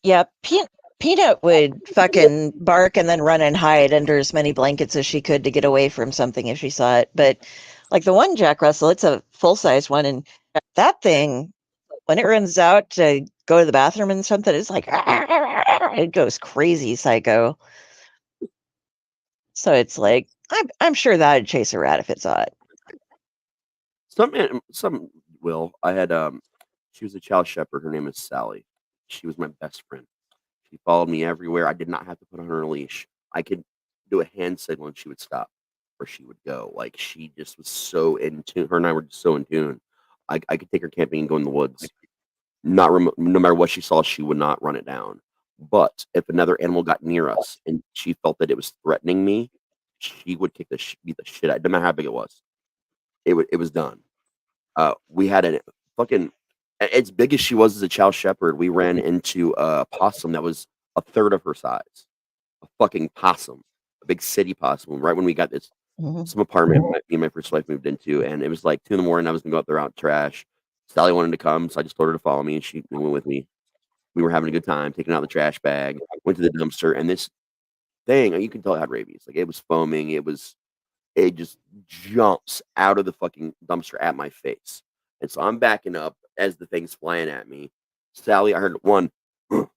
yeah, Peanut would fucking bark and then run and hide under as many blankets as she could to get away from something if she saw it. But like the one Jack Russell, it's a full-size one, and that thing, when it runs out to go to the bathroom and something, it's like it goes crazy psycho. So it's like I'm sure that'd chase a rat if it saw it. Some will. I had she was a chow shepherd. Her name is Sally. She was my best friend. She followed me everywhere. I did not have to put on her leash. I could do a hand signal and she would stop, or she would go. Like she just was so in tune. Her and I were just so in tune. I could take her camping and go in the woods. No matter what she saw, she would not run it down. But if another animal got near us and she felt that it was threatening me, she would beat the shit out. No matter how big it was. It was done. We had a fucking, as big as she was as a chow shepherd, we ran into a possum that was a third of her size. A fucking possum, a big city possum. Right when we got this some apartment me and my first wife moved into, and it was like 2 a.m. I was gonna go out there out trash. Sally wanted to come, so I just told her to follow me, and she went with me. We were having a good time, taking out the trash bag, went to the dumpster, and this thing, you can tell it had rabies. Like it was foaming. It just jumps out of the fucking dumpster at my face. And so I'm backing up as the thing's flying at me. Sally, I heard one, 2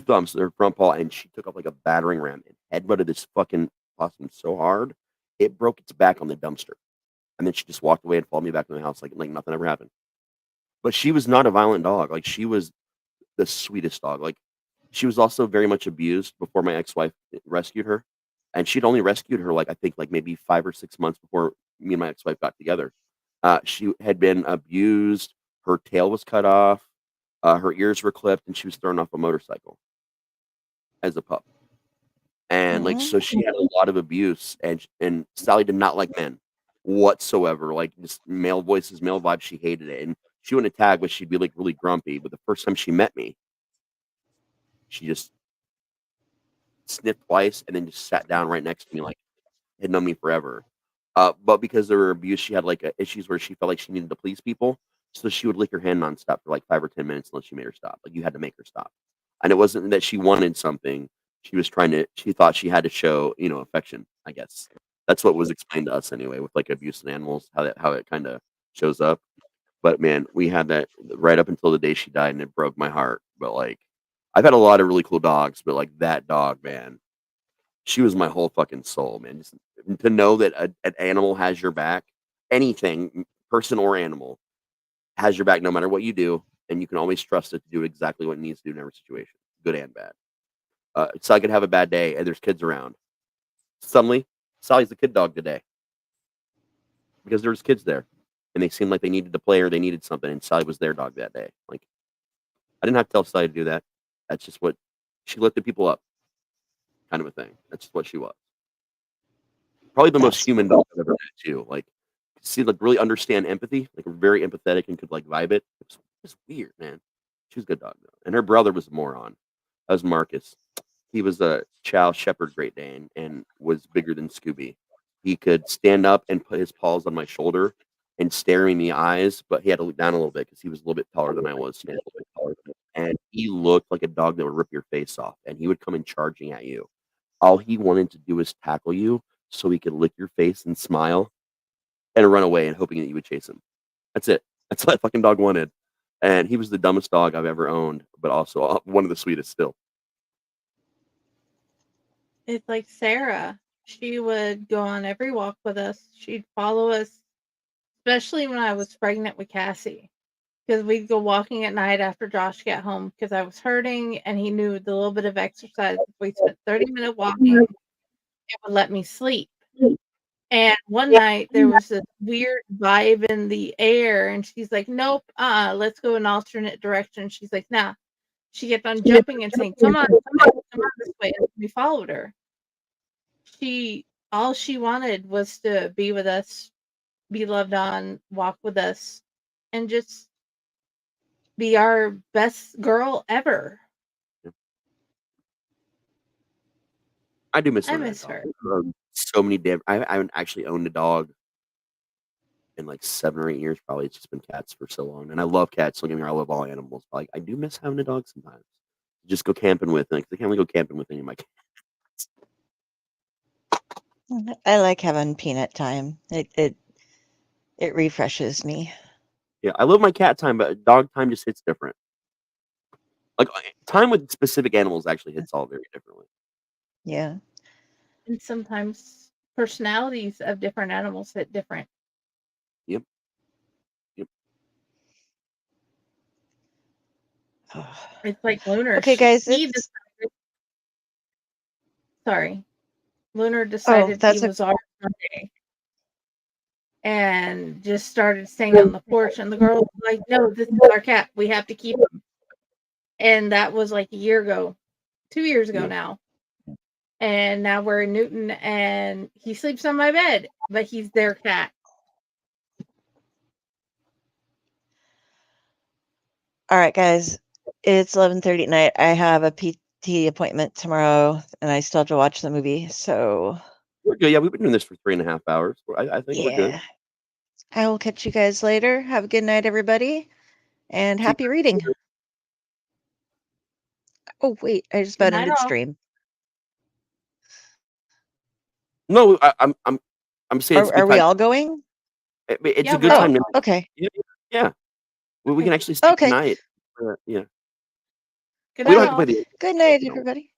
thumps to her front paw, and she took up like a battering ram and headbutted this fucking possum so hard, it broke its back on the dumpster. And then she just walked away and followed me back to the house like nothing ever happened. But she was not a violent dog. Like she was the sweetest dog. Like she was also very much abused before my ex-wife rescued her. And she'd only rescued her like I think like maybe 5 or 6 months before me and my ex-wife got together. She had been abused. Her tail was cut off. Her ears were clipped, and she was thrown off a motorcycle as a pup. And like so, she had a lot of abuse. And Sally did not like men whatsoever. Like just male voices, male vibes. She hated it, and she wouldn't attack, but she'd be like really grumpy. But the first time she met me, she just sniffed twice and then just sat down right next to me like had known me forever. But because of her abuse, she had like issues where she felt like she needed to please people. So she would lick her hand nonstop for like 5 or 10 minutes unless you made her stop. Like you had to make her stop. And it wasn't that she wanted something. She thought she had to show, affection, I guess. That's what was explained to us anyway with like abuse in animals, how it kind of shows up. But man, we had that right up until the day she died, and it broke my heart. But like, I've had a lot of really cool dogs, but like that dog, man, she was my whole fucking soul, man. Just to know that an animal has your back, anything, person or animal, has your back no matter what you do, and you can always trust it to do exactly what it needs to do in every situation, good and bad. So I could have a bad day, and there's kids around. Suddenly, Sally's the kid dog today because there's kids there, and they seemed like they needed to play or they needed something, and Sally was their dog that day. Like, I didn't have to tell Sally to do that. That's just what she lifted people up, kind of a thing. That's just what she was. Probably the most human dog I've ever met too. Like, like really understand empathy, like very empathetic and could like vibe it. It was weird, man. She was a good dog though. And her brother was a moron. That was Marcus. He was a Chow Shepherd Great Dane and was bigger than Scooby. He could stand up and put his paws on my shoulder and stare me in the eyes, but he had to look down a little bit because he was a little bit taller than I was. And he looked like a dog that would rip your face off, and he would come in charging at you. All he wanted to do was tackle you so he could lick your face and smile and run away and hoping that you would chase him. That's it. That's what that fucking dog wanted. And he was the dumbest dog I've ever owned, but also one of the sweetest still. It's like Sarah. She would go on every walk with us. She'd follow us, especially when I was pregnant with Cassie. Because we'd go walking at night after Josh got home because I was hurting and he knew the little bit of exercise. If we spent 30-minute walking, it would let me sleep. And one night there was this weird vibe in the air, and she's like, "Nope, let's go an alternate direction." She's like, "Nah." She kept on jumping and saying, "Come on this way." And we followed her. All she wanted was to be with us, be loved on, walk with us, and just be our best girl ever. I do miss her. I miss her. So many I haven't actually owned a dog in like 7 or 8 years. Probably it's just been cats for so long, and I love cats. Don't get me wrong, I love all animals. But, like, I do miss having a dog sometimes. Just go camping with. Like, I can't really go camping with any of my cats. I like having peanut time. It refreshes me. Yeah, I love my cat time, but dog time just hits different. Like, time with specific animals actually hits all very differently. Yeah. And sometimes personalities of different animals hit different. Yep. It's like Lunar. Okay, guys. Lunar decided that's he was ours one day and just started staying on the porch. And the girl was like, "No, this is our cat. We have to keep him." And that was like a year ago, 2 years ago now. And now we're in Newton, and he sleeps on my bed, but he's their cat. All right, guys. It's 11:30 at night. I have a PT appointment tomorrow, and I still have to watch the movie. So we're good. Yeah, we've been doing this for 3.5 hours. I think we're good. I will catch you guys later. Have a good night, everybody, and happy reading. Oh wait, I just about ended stream. No, I'm saying. Are we all going? It's a good time. Okay. Yeah. Well, we can actually stay tonight. Yeah. Good night, everybody.